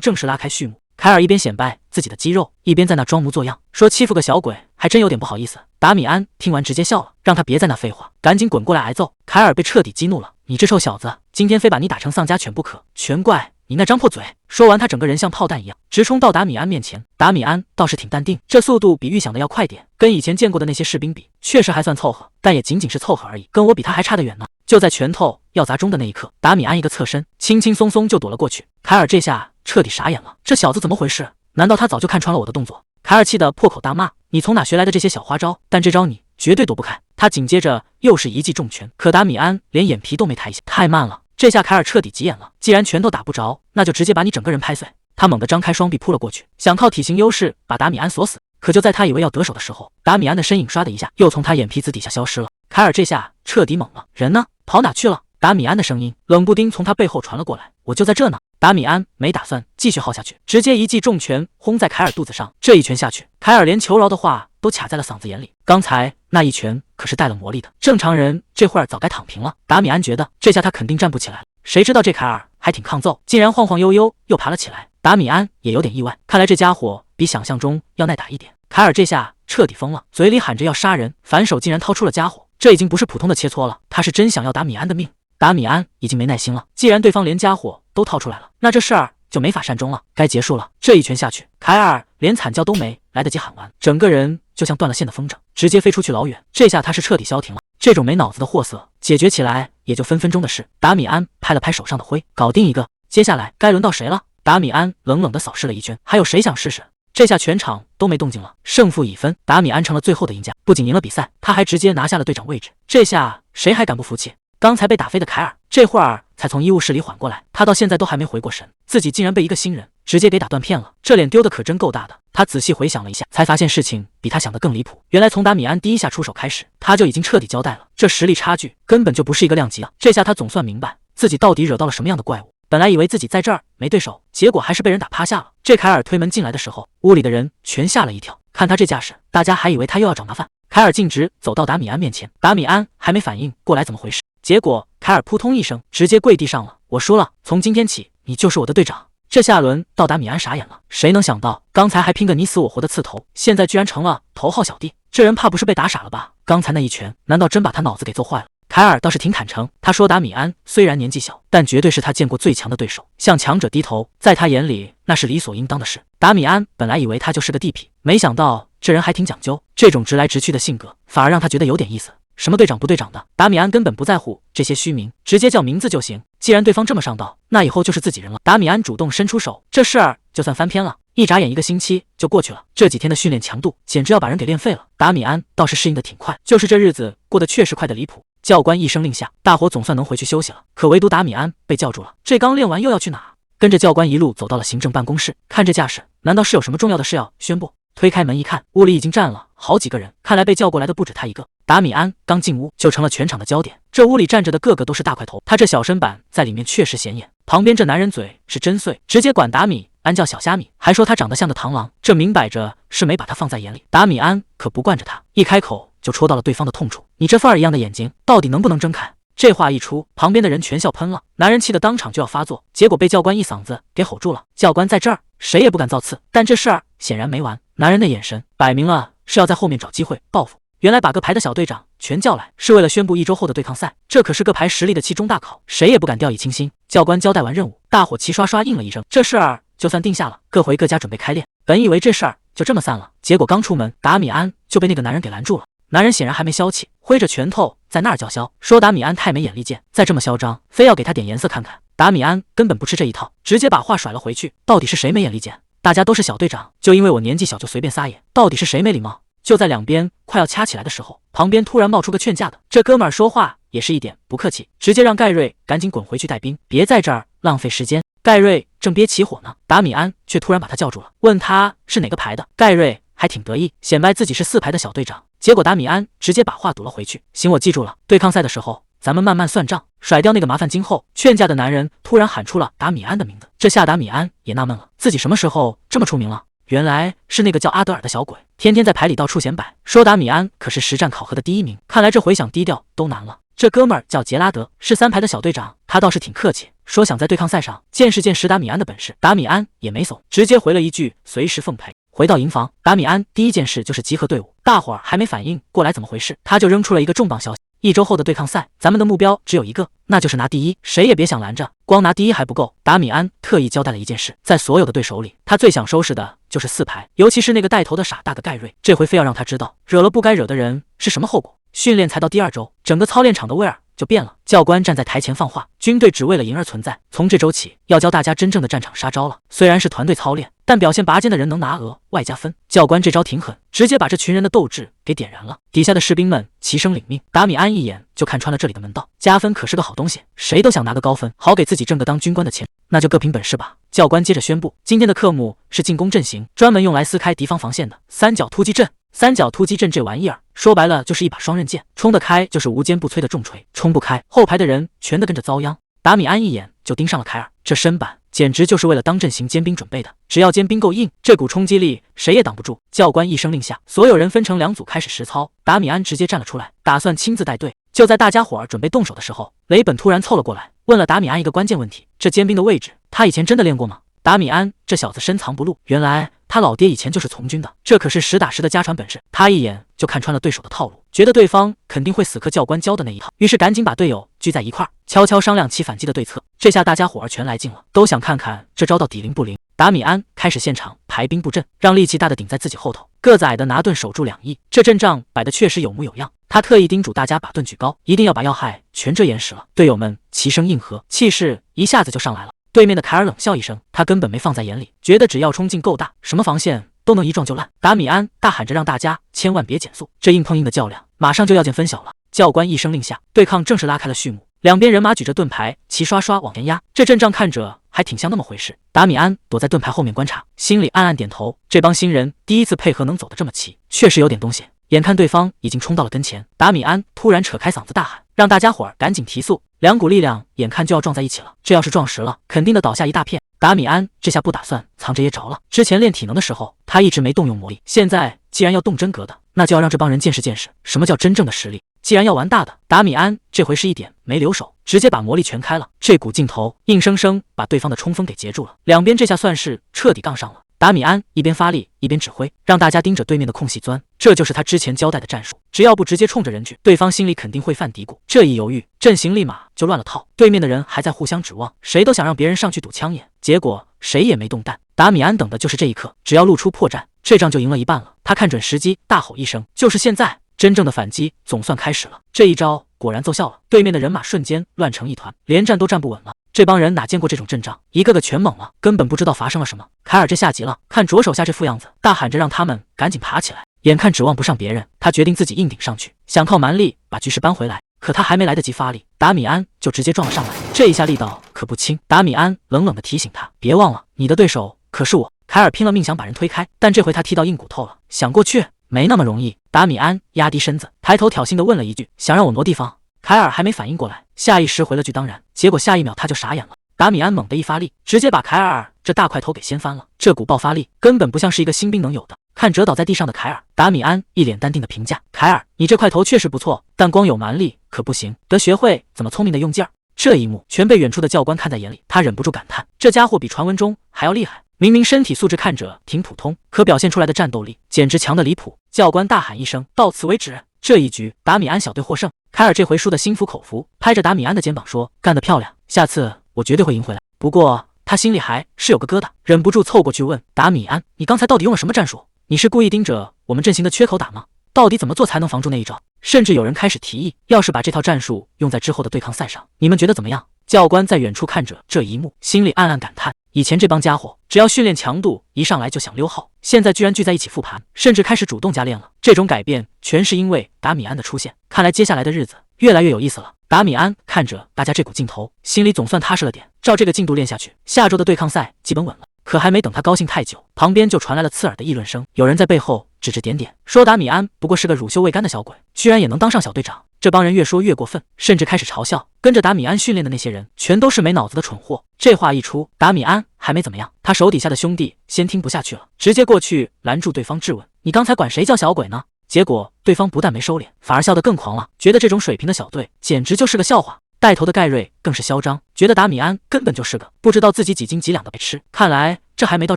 正式拉开序幕。凯尔一边显摆自己的肌肉，一边在那装模作样，说欺负个小鬼还真有点不好意思。达米安听完直接笑了，让他别在那废话，赶紧滚过来挨揍。凯尔被彻底激怒了，你这臭小子，今天非把你打成丧家犬不可，全怪你那张破嘴。说完，他整个人像炮弹一样直冲到达米安面前。达米安倒是挺淡定，这速度比预想的要快点，跟以前见过的那些士兵比，确实还算凑合，但也仅仅是凑合而已，跟我比他还差得远呢。就在拳头要砸中的那一刻，达米安一个侧身，轻轻松松就躲了过去。凯尔这下彻底傻眼了，这小子怎么回事？难道他早就看穿了我的动作？凯尔气得破口大骂，你从哪学来的这些小花招？但这招你绝对躲不开。他紧接着又是一记重拳，可达米安连眼皮都没抬一下，太慢了。这下凯尔彻底急眼了，既然拳头打不着，那就直接把你整个人拍碎。他猛地张开双臂扑了过去，想靠体型优势把达米安锁死。可就在他以为要得手的时候，达米安的身影唰的一下又从他眼皮子底下消失了。凯尔这下彻底懵了，人呢？跑哪去了？达米安的声音冷不丁从他背后传了过来，我就在这呢。达米安没打算继续耗下去，直接一记重拳轰在凯尔肚子上。这一拳下去，凯尔连求饶的话都卡在了嗓子眼里。刚才那一拳可是带了魔力的，正常人这会儿早该躺平了。达米安觉得这下他肯定站不起来了，谁知道这凯尔还挺抗揍，竟然晃晃悠悠又爬了起来。达米安也有点意外，看来这家伙比想象中要耐打一点。凯尔这下彻底疯了，嘴里喊着要杀人，反手竟然掏出了家伙，这已经不是普通的切磋了，他是真想要达米安的命。达米安已经没耐心了，既然对方连家伙都掏出来了，那这事儿就没法善终了，该结束了。这一拳下去，凯尔连惨叫都没来得及喊完，整个人就像断了线的风筝，直接飞出去老远。这下他是彻底消停了，这种没脑子的货色解决起来也就分分钟的事。达米安拍了拍手上的灰，搞定一个。接下来该轮到谁了？达米安冷冷地扫视了一圈，还有谁想试试？这下全场都没动静了，胜负已分，达米安成了最后的赢家，不仅赢了比赛，他还直接拿下了队长位置。这下谁还敢不服气？刚才被打飞的凯尔这会儿才从医务室里缓过来，他到现在都还没回过神，自己竟然被一个新人直接给打断片了，这脸丢的可真够大的。他仔细回想了一下，才发现事情比他想的更离谱。原来从达米安第一下出手开始，他就已经彻底交代了，这实力差距根本就不是一个量级啊。这下他总算明白自己到底惹到了什么样的怪物。本来以为自己在这儿没对手，结果还是被人打趴下了。这凯尔推门进来的时候，屋里的人全吓了一跳，看他这架势，大家还以为他又要找麻烦。凯尔径直走到达米安面前，达米安还没反应过来怎么回事，结果凯尔扑通一声直接跪地上了。我输了，从今天起你就是我的队长。这下轮到达米安傻眼了，谁能想到刚才还拼个你死我活的刺头，现在居然成了头号小弟，这人怕不是被打傻了吧？刚才那一拳难道真把他脑子给揍坏了？凯尔倒是挺坦诚，他说达米安虽然年纪小，但绝对是他见过最强的对手，向强者低头在他眼里那是理所应当的事。达米安本来以为他就是个地痞，没想到这人还挺讲究，这种直来直去的性格反而让他觉得有点意思。什么队长不队长的，达米安根本不在乎这些虚名，直接叫名字就行。既然对方这么上道，那以后就是自己人了。达米安主动伸出手，这事儿就算翻篇了。一眨眼，1个星期就过去了，这几天的训练强度简直要把人给练废了。达米安倒是适应的挺快，就是这日子过得确实快得离谱。教官一声令下，大伙总算能回去休息了，可唯独达米安被叫住了。这刚练完又要去哪？跟着教官一路走到了行政办公室，看这架势，难道是有什么重要的事要宣布？推开门一看，屋里已经站了好几个人，看来被叫过来的不止他一个。达米安刚进屋就成了全场的焦点，这屋里站着的个个都是大块头，他这小身板在里面确实显眼。旁边这男人嘴是真碎，直接管达米安叫小虾米，还说他长得像个螳螂，这明摆着是没把他放在眼里。达米安可不惯着他，一开口就戳到了对方的痛处，你这范儿一样的眼睛到底能不能睁开？这话一出，旁边的人全笑喷了，男人气得当场就要发作，结果被教官一嗓子给吼住了。教官在这儿，谁也不敢造次，但这事儿显然没完，男人的眼神摆明了是要在后面找机会报复。原来把各排的小队长全叫来，是为了宣布1周后的对抗赛，这可是各排实力的期中大考，谁也不敢掉以轻心。教官交代完任务，大伙齐刷刷应了一声，这事儿就算定下了，各回各家准备开练。本以为这事儿就这么散了，结果刚出门，达米安就被那个男人给拦住了。男人显然还没消气，挥着拳头在那儿叫嚣，说达米安太没眼力见，再这么嚣张，非要给他点颜色看看。达米安根本不吃这一套，直接把话甩了回去。到底是谁没眼力见？大家都是小队长，就因为我年纪小就随便撒野，到底是谁没礼貌？就在两边快要掐起来的时候，旁边突然冒出个劝架的，这哥们儿说话也是一点不客气，直接让盖瑞赶紧滚回去带兵，别在这儿浪费时间。盖瑞正憋起火呢，达米安却突然把他叫住了，问他是哪个排的。盖瑞还挺得意，显摆自己是4排的小队长。结果达米安直接把话堵了回去：“行，我记住了，对抗赛的时候咱们慢慢算账。”甩掉那个麻烦精后，劝架的男人突然喊出了达米安的名字，这下达米安也纳闷了，自己什么时候这么出名了？原来是那个叫阿德尔的小鬼，天天在排里到处显摆，说达米安可是实战考核的第1名。看来这回想低调都难了。这哥们儿叫杰拉德，是3排的小队长，他倒是挺客气，说想在对抗赛上见识见识达米安的本事。达米安也没怂，直接回了一句随时奉陪。回到营房，达米安第一件事就是集合队伍，大伙儿还没反应过来怎么回事，他就扔出了一个重磅消息：1周后的对抗赛，咱们的目标只有一个，那就是拿第1，谁也别想拦着。光拿第1还不够，达米安特意交代了一件事，在所有的对手里，他最想收拾的就是4排，尤其是那个带头的傻大个盖瑞，这回非要让他知道，惹了不该惹的人是什么后果。训练才到第2周，整个操练场的味儿就变了。教官站在台前放话，军队只为了赢而存在，从这周起要教大家真正的战场杀招了。虽然是团队操练，但表现拔尖的人能拿额外加分。教官这招挺狠，直接把这群人的斗志给点燃了。底下的士兵们齐声领命，达米安一眼就看穿了这里的门道。加分可是个好东西，谁都想拿个高分，好给自己挣个当军官的钱，那就各凭本事吧。教官接着宣布，今天的科目是进攻阵型，专门用来撕开敌方防线的3角突击阵。3角突击阵这玩意儿说白了就是一把双刃剑，冲得开就是无坚不摧的重锤，冲不开后排的人全都跟着遭殃。达米安一眼就盯上了凯尔，这身板简直就是为了当阵型尖兵准备的，只要尖兵够硬，这股冲击力谁也挡不住。教官一声令下，所有人分成2组开始实操，达米安直接站了出来，打算亲自带队。就在大家伙儿准备动手的时候，雷本突然凑了过来，问了达米安一个关键问题：这尖兵的位置他以前真的练过吗？达米安这小子深藏不露，原来他老爹以前就是从军的，这可是实打实的家传本事。他一眼就看穿了对手的套路，觉得对方肯定会死磕教官教的那一套，于是赶紧把队友聚在一块儿，悄悄商量起反击的对策。这下大家伙儿全来劲了，都想看看这招到底灵不灵。达米安开始现场排兵布阵，让力气大的顶在自己后头，个子矮的拿盾守住2翼，这阵仗摆的确实有模有样。他特意叮嘱大家把盾举高，一定要把要害全遮严实了。队友们齐声应和，气势一下子就上来了。对面的凯尔冷笑一声，他根本没放在眼里，觉得只要冲劲够大，什么防线都能一撞就烂。达米安大喊着让大家千万别减速，这硬碰硬的较量马上就要见分晓了。教官一声令下，对抗正式拉开了序幕。两边人马举着盾牌齐刷刷往前压，这阵仗看着还挺像那么回事。达米安躲在盾牌后面观察，心里暗暗点头，这帮新人第一次配合能走得这么齐，确实有点东西。眼看对方已经冲到了跟前，达米安突然扯开嗓子大喊，让大家伙儿赶紧提速。2股力量眼看就要撞在一起了，这要是撞实了，肯定的倒下一大片。达米安这下不打算藏着掖着了，之前练体能的时候他一直没动用魔力，现在既然要动真格的，那就要让这帮人见识见识什么叫真正的实力。既然要玩大的，达米安这回是一点没留手，直接把魔力全开了，这股劲头硬生生把对方的冲锋给截住了。两边这下算是彻底杠上了。达米安一边发力一边指挥，让大家盯着对面的空隙钻，这就是他之前交代的战术，只要不直接冲着人去，对方心里肯定会犯嘀咕，这一犹豫，阵型立马就乱了套。对面的人还在互相指望，谁都想让别人上去堵枪眼，结果谁也没动弹。达米安等的就是这一刻，只要露出破绽，这仗就赢了一半了。他看准时机，大吼一声，就是现在，真正的反击总算开始了。这一招果然奏效了，对面的人马瞬间乱成一团，连站都站不稳了。这帮人哪见过这种阵仗，一个个全懵了，根本不知道发生了什么。凯尔这下急了，看着手下这副样子，大喊着让他们赶紧爬起来。眼看指望不上别人，他决定自己硬顶上去，想靠蛮力把局势扳回来。可他还没来得及发力，达米安就直接撞了上来，这一下力道可不轻。达米安冷冷地提醒他，别忘了你的对手可是我。凯尔拼了命想把人推开，但这回他踢到硬骨头了，想过去没那么容易。达米安压低身子，抬头挑衅地问了一句，想让我挪地方？凯尔还没反应过来，下意识回了句当然，结果下一秒他就傻眼了。达米安猛地一发力，直接把凯尔这大块头给掀翻了，这股爆发力根本不像是一个新兵能有的。看折倒在地上的凯尔，达米安一脸淡定的评价，凯尔你这块头确实不错，但光有蛮力可不行，得学会怎么聪明的用劲儿。这一幕全被远处的教官看在眼里，他忍不住感叹，这家伙比传闻中还要厉害。明明身体素质看着挺普通，可表现出来的战斗力简直强得离谱。教官大喊一声，到此为止。这一局达米安小队获胜，凯尔这回输得心服口服，拍着达米安的肩膀说，干得漂亮，下次我绝对会赢回来。不过他心里还是有个疙瘩，忍不住凑过去问达米安，你刚才到底用了什么战术？你是故意盯着我们阵型的缺口打吗？到底怎么做才能防住那一招？甚至有人开始提议，要是把这套战术用在之后的对抗赛上，你们觉得怎么样？教官在远处看着这一幕，心里暗暗感叹，以前这帮家伙只要训练强度一上来就想溜号，现在居然聚在一起复盘，甚至开始主动加练了。这种改变全是因为达米安的出现，看来接下来的日子越来越有意思了。达米安看着大家这股劲头，心里总算踏实了点，照这个进度练下去，下周的对抗赛基本稳了。可还没等他高兴太久，旁边就传来了刺耳的议论声，有人在背后指指点点，说达米安不过是个乳臭未干的小鬼，居然也能当上小队长。这帮人越说越过分，甚至开始嘲笑跟着达米安训练的那些人全都是没脑子的蠢货。这话一出，达米安还没怎么样，他手底下的兄弟先听不下去了，直接过去拦住对方质问：“你刚才管谁叫小鬼呢？”结果对方不但没收敛，反而笑得更狂了，觉得这种水平的小队简直就是个笑话。带头的盖瑞更是嚣张，觉得达米安根本就是个不知道自己几斤几两的白痴。看来这还没到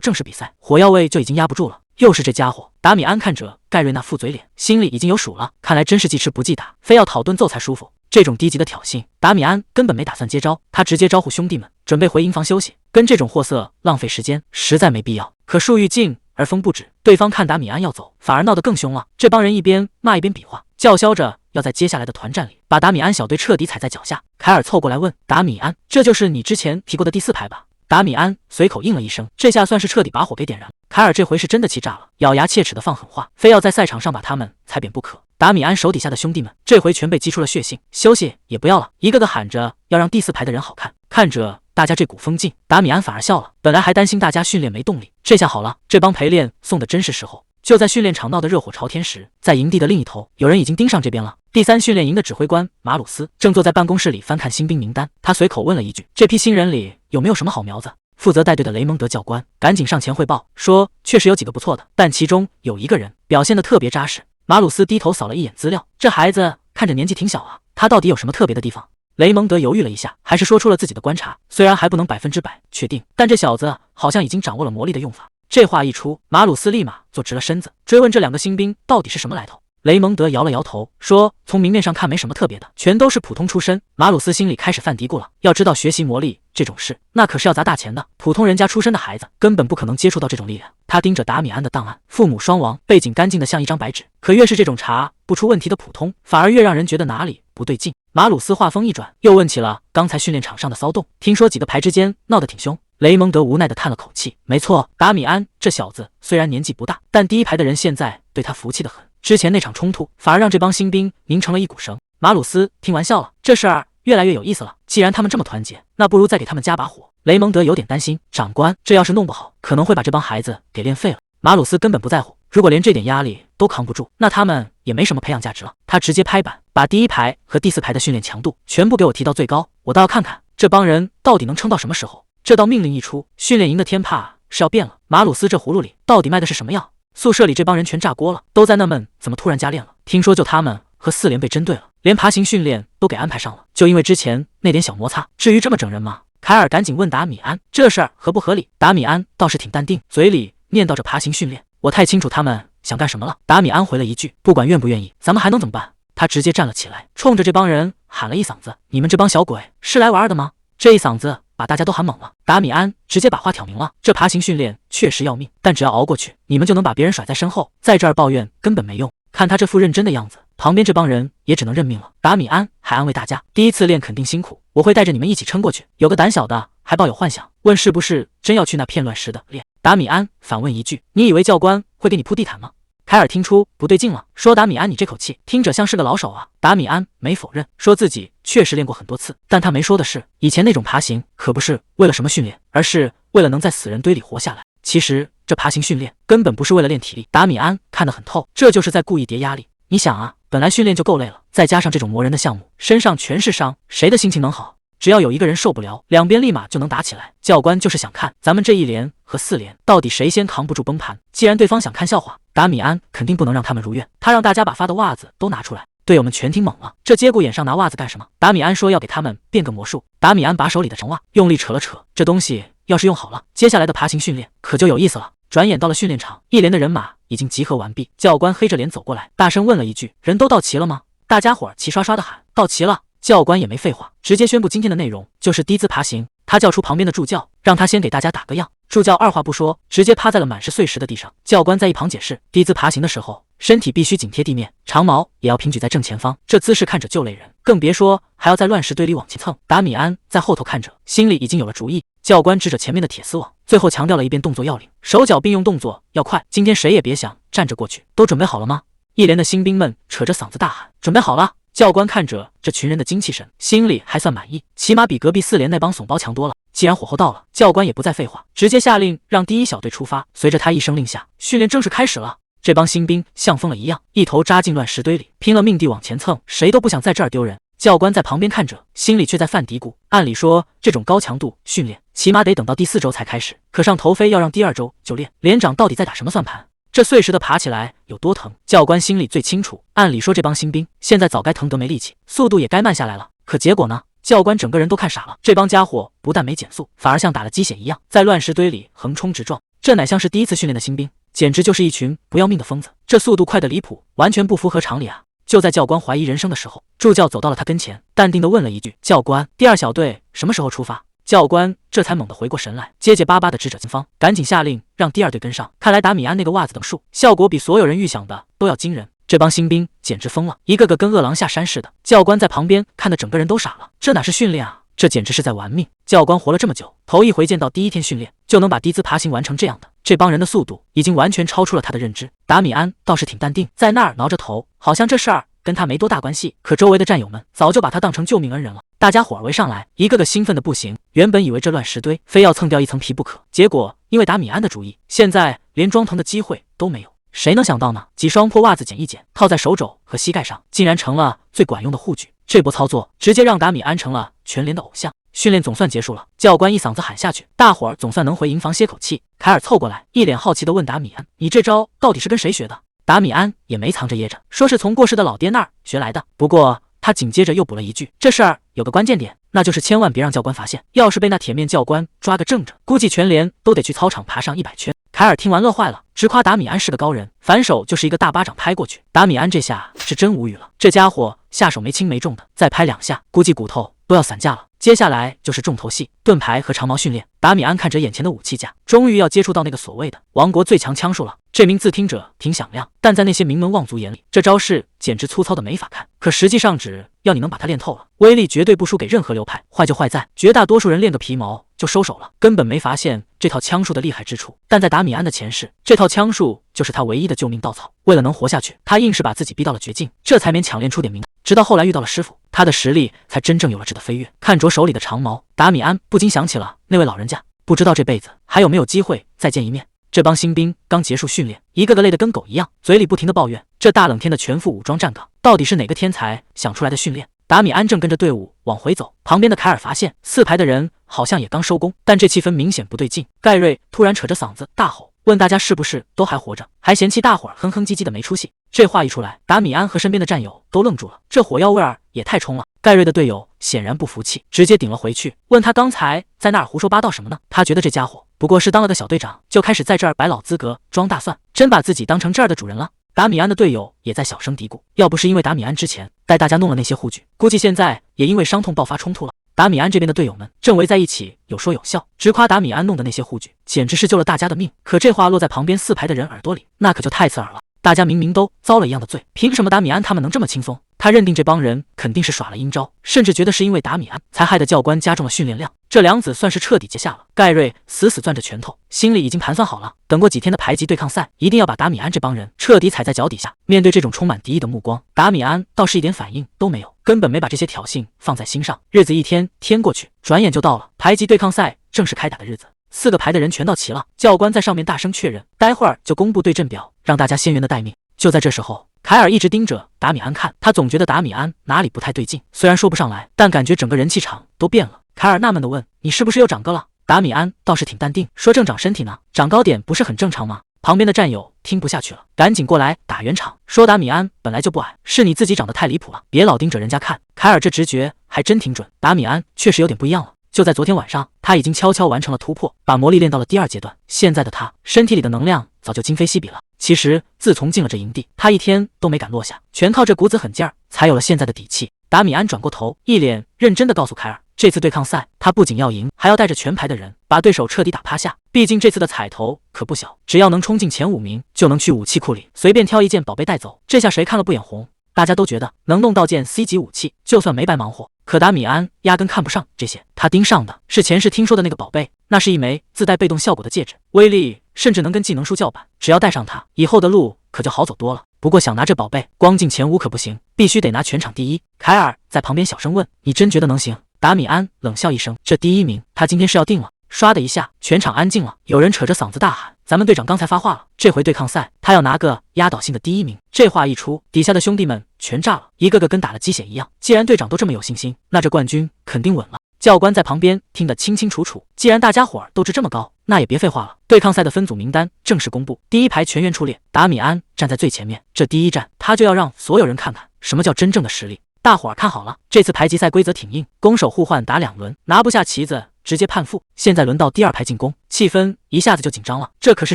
正式比赛，火药味就已经压不住了。又是这家伙！达米安看着盖瑞那副嘴脸，心里已经有数了。看来真是记吃不记打，非要讨顿揍才舒服。这种低级的挑衅，达米安根本没打算接招，他直接招呼兄弟们准备回营房休息。跟这种货色浪费时间，实在没必要。可树欲静而风不止，对方看达米安要走，反而闹得更凶了。这帮人一边骂一边比划，叫嚣着要在接下来的团战里把达米安小队彻底踩在脚下。凯尔凑过来问达米安：“这就是你之前提过的第4排吧？”达米安随口应了一声，这下算是彻底把火给点燃了。凯尔这回是真的气炸了，咬牙切齿的放狠话，非要在赛场上把他们踩扁不可。达米安手底下的兄弟们这回全被激出了血性，休息也不要了，一个个喊着要让第4排的人好看。看着大家这股风劲，达米安反而笑了，本来还担心大家训练没动力，这下好了，这帮陪练送的真是时候。就在训练场闹得热火朝天时，在营地的另一头，有人已经盯上这边了。第3训练营的指挥官马鲁斯正坐在办公室里翻看新兵名单，他随口问了一句：“这批新人里有没有什么好苗子？”负责带队的雷蒙德教官赶紧上前汇报说：“确实有几个不错的，但其中有一个人表现得特别扎实。”马鲁斯低头扫了一眼资料，这孩子看着年纪挺小啊，他到底有什么特别的地方？雷蒙德犹豫了一下，还是说出了自己的观察，虽然还不能100%确定，但这小子好像已经掌握了魔力的用法。这话一出，马鲁斯立马坐直了身子，追问这2个新兵到底是什么来头。雷蒙德摇了摇头，说：“从明面上看没什么特别的，全都是普通出身。”马鲁斯心里开始犯嘀咕了，要知道学习魔力这种事，那可是要砸大钱的，普通人家出身的孩子根本不可能接触到这种力量。他盯着达米安的档案，父母双亡，背景干净的像一张白纸，可越是这种查不出问题的普通，反而越让人觉得哪里不对劲。马鲁斯话锋一转，又问起了刚才训练场上的骚动，听说几个排之间闹得挺凶。雷蒙德无奈地叹了口气，没错，达米安这小子虽然年纪不大，但第1排的人现在对他服气得很。之前那场冲突反而让这帮新兵拧成了一股绳。马鲁斯听完笑了，这事儿越来越有意思了。既然他们这么团结，那不如再给他们加把火。雷蒙德有点担心，长官，这要是弄不好，可能会把这帮孩子给练废了。马鲁斯根本不在乎，如果连这点压力都扛不住，那他们也没什么培养价值了。他直接拍板，把第1排和第4排的训练强度全部给我提到最高，我倒要看看这帮人到底能撑到什么时候。这道命令一出，训练营的天怕是要变了。马鲁斯这葫芦里到底卖的是什么药？宿舍里这帮人全炸锅了，都在纳闷怎么突然加练了。听说就他们和4连被针对了，连爬行训练都给安排上了，就因为之前那点小摩擦，至于这么整人吗？凯尔赶紧问达米安，这事儿合不合理？达米安倒是挺淡定，嘴里念叨着爬行训练，我太清楚他们想干什么了。达米安回了一句，不管愿不愿意，咱们还能怎么办？他直接站了起来，冲着这帮人喊了一嗓子，你们这帮小鬼是来玩的吗？这一嗓子把大家都喊懵了。达米安直接把话挑明了，这爬行训练确实要命，但只要熬过去，你们就能把别人甩在身后，在这儿抱怨根本没用。看他这副认真的样子，旁边这帮人也只能认命了。达米安还安慰大家，第1次练肯定辛苦，我会带着你们一起撑过去。有个胆小的还抱有幻想，问是不是真要去那片乱石的练。达米安反问一句，你以为教官会给你铺地毯吗？凯尔听出不对劲了，说达米安，你这口气听着像是个老手啊。达米安没否认，说自己确实练过很多次，但他没说的是，以前那种爬行可不是为了什么训练，而是为了能在死人堆里活下来。其实这爬行训练根本不是为了练体力，达米安看得很透，这就是在故意叠压力。你想啊，本来训练就够累了，再加上这种磨人的项目，身上全是伤，谁的心情能好？只要有一个人受不了，两边立马就能打起来。教官就是想看咱们这1连和4连到底谁先扛不住崩盘。既然对方想看笑话，达米安肯定不能让他们如愿。他让大家把发的袜子都拿出来，队友们全听懵了，这节骨眼上拿袜子干什么？达米安说要给他们变个魔术。达米安把手里的长袜用力扯了扯，这东西要是用好了，接下来的爬行训练可就有意思了。转眼到了训练场，1连的人马已经集合完毕。教官黑着脸走过来，大声问了一句：“人都到齐了吗？”大家伙儿齐刷刷的喊：“到齐了。”教官也没废话，直接宣布今天的内容就是低姿爬行。他叫出旁边的助教，让他先给大家打个样。助教二话不说，直接趴在了满是碎石的地上。教官在一旁解释，低姿爬行的时候，身体必须紧贴地面，长矛也要平举在正前方，这姿势看着就累人，更别说还要在乱石堆里往前蹭。达米安在后头看着，心里已经有了主意。教官指着前面的铁丝网，最后强调了一遍动作要领，手脚并用，动作要快。今天谁也别想站着过去，都准备好了吗？1连的新兵们扯着嗓子大喊：“准备好了！”教官看着这群人的精气神，心里还算满意，起码比隔壁4连那帮怂包强多了。既然火候到了，教官也不再废话，直接下令让第1小队出发。随着他一声令下，训练正式开始了。这帮新兵像疯了一样，一头扎进乱石堆里，拼了命地往前蹭，谁都不想在这儿丢人。教官在旁边看着，心里却在犯嘀咕。按理说，这种高强度训练起码得等到第4周才开始，可上头非要让第2周就练。连长到底在打什么算盘？这碎石的爬起来有多疼，教官心里最清楚。按理说，这帮新兵现在早该疼得没力气，速度也该慢下来了。可结果呢？教官整个人都看傻了。这帮家伙不但没减速，反而像打了鸡血一样，在乱石堆里横冲直撞。这乃像是第1次训练的新兵，简直就是一群不要命的疯子。这速度快得离谱，完全不符合常理啊！就在教官怀疑人生的时候，助教走到了他跟前，淡定地问了一句：“教官，第2小队什么时候出发？”教官这才猛地回过神来，结结巴巴地指着前方，赶紧下令让第2队跟上。看来达米安那个袜子等数效果比所有人预想的都要惊人。这帮新兵简直疯了，一个个跟饿狼下山似的。教官在旁边看得整个人都傻了，这哪是训练啊，这简直是在玩命。教官活了这么久，头一回见到第1天训练就能把低姿爬行完成这样的，这帮人的速度已经完全超出了他的认知。达米安倒是挺淡定，在那儿挠着头，好像这事儿跟他没多大关系。可周围的战友们早就把他当成救命恩人了，大家伙儿围上来，一个个兴奋的不行。原本以为这乱石堆非要蹭掉一层皮不可，结果因为达米安的主意，现在连装疼的机会都没有。谁能想到呢？几双破袜子剪一剪，套在手肘和膝盖上，竟然成了最管用的护具。这波操作直接让达米安成了全连的偶像。训练总算结束了，教官一嗓子喊下去，大伙儿总算能回营房歇口气。凯尔凑过来，一脸好奇地问达米安：“你这招到底是跟谁学的？”达米安也没藏着掖着，说是从过世的老爹那儿学来的。不过他紧接着又补了一句：“这事儿有个关键点，那就是千万别让教官发现，要是被那铁面教官抓个正着，估计全连都得去操场爬上100圈。”凯尔听完乐坏了，直夸达米安是个高人，反手就是一个大巴掌拍过去。达米安这下是真无语了，这家伙下手没轻没重的，再拍2下，估计骨头都要散架了。接下来就是重头戏，盾牌和长矛训练。达米安看着眼前的武器架，终于要接触到那个所谓的王国最强枪术了。这名自听者挺响亮，但在那些名门望族眼里，这招式简直粗糙的没法看。可实际上只要你能把它练透了，威力绝对不输给任何流派。坏就坏在绝大多数人练个皮毛就收手了，根本没发现这套枪术的厉害之处。但在达米安的前世，这套枪术就是他唯一的救命稻草。为了能活下去，他硬是把自己逼到了绝境，这才勉强练出点名堂。直到后来遇到了师傅，他的实力才真正有了质的飞跃。看着手里的长矛，达米安不禁想起了那位老人家，不知道这辈子还有没有机会再见一面。这帮新兵刚结束训练，一个个累得跟狗一样，嘴里不停地抱怨，这大冷天的全副武装站岗，到底是哪个天才想出来的训练？达米安正跟着队伍往回走，旁边的凯尔发现4排的人好像也刚收工，但这气氛明显不对劲。盖瑞突然扯着嗓子大吼，问大家是不是都还活着，还嫌弃大伙儿哼哼唧唧的没出息。这话一出来，达米安和身边的战友都愣住了，这火药味儿也太冲了。盖瑞的队友显然不服气，直接顶了回去，问他刚才在那儿胡说八道什么呢？他觉得这家伙不过是当了个小队长，就开始在这儿摆老资格装大蒜，真把自己当成这儿的主人了。达米安的队友也在小声嘀咕，要不是因为达米安之前带大家弄了那些护具，估计现在也因为伤痛爆发冲突了。达米安这边的队友们正围在一起，有说有笑，直夸达米安弄的那些护具简直是救了大家的命。可这话落在旁边4排的人耳朵里，那可就太刺耳了。大家明明都遭了一样的罪，凭什么达米安他们能这么轻松？他认定这帮人肯定是耍了阴招，甚至觉得是因为达米安才害得教官加重了训练量。这梁子算是彻底结下了。盖瑞死死攥着拳头，心里已经盘算好了，等过几天的排级对抗赛，一定要把达米安这帮人彻底踩在脚底下。面对这种充满敌意的目光，达米安倒是一点反应都没有，根本没把这些挑衅放在心上。日子一天天过去，转眼就到了排级对抗赛正式开打的日子。4个排的人全到齐了，教官在上面大声确认，待会儿就公布对阵表，让大家先员的待命。就在这时候，凯尔一直盯着达米安看，他总觉得达米安哪里不太对劲，虽然说不上来，但感觉整个人气场都变了。凯尔纳闷地问：“你是不是又长个了？”达米安倒是挺淡定，说：“正长身体呢，长高点不是很正常吗？”旁边的战友听不下去了，赶紧过来打圆场，说：“达米安本来就不矮，是你自己长得太离谱了，别老盯着人家看。”凯尔这直觉还真挺准，达米安确实有点不一样了。就在昨天晚上，他已经悄悄完成了突破，把魔力练到了第2阶段。现在的他身体里的能量早就今非昔比了。其实自从进了这营地，他一天都没敢落下，全靠这股子狠劲儿才有了现在的底气。达米安转过头，一脸认真地告诉凯尔，这次对抗赛他不仅要赢，还要带着全排的人把对手彻底打趴下。毕竟这次的彩头可不小，只要能冲进前5名，就能去武器库里随便挑一件宝贝带走。这下谁看了不眼红？大家都觉得能弄到件 C 级武器，就算没白忙活。可达米安压根看不上这些，他盯上的是前世听说的那个宝贝，那是一枚自带被动效果的戒指，威力甚至能跟技能书叫板，只要带上它，以后的路可就好走多了。不过想拿这宝贝，光进前五可不行，必须得拿全场第一。凯尔在旁边小声问：“你真觉得能行？”达米安冷笑一声：“这第一名，他今天是要定了。”唰的一下，全场安静了。有人扯着嗓子大喊：“咱们队长刚才发话了，这回对抗赛他要拿个压倒性的第一名。”这话一出，底下的兄弟们全炸了，一个个跟打了鸡血一样。既然队长都这么有信心，那这冠军肯定稳了。教官在旁边听得清清楚楚，既然大家伙儿斗志这么高，那也别废话了。对抗赛的分组名单正式公布，第一排全员出列，达米安站在最前面。这第一战，他就要让所有人看看什么叫真正的实力。大伙儿看好了，这次排级赛规则挺硬，攻守互换打2轮，拿不下旗子直接判负。现在轮到第二排进攻，气氛一下子就紧张了，这可是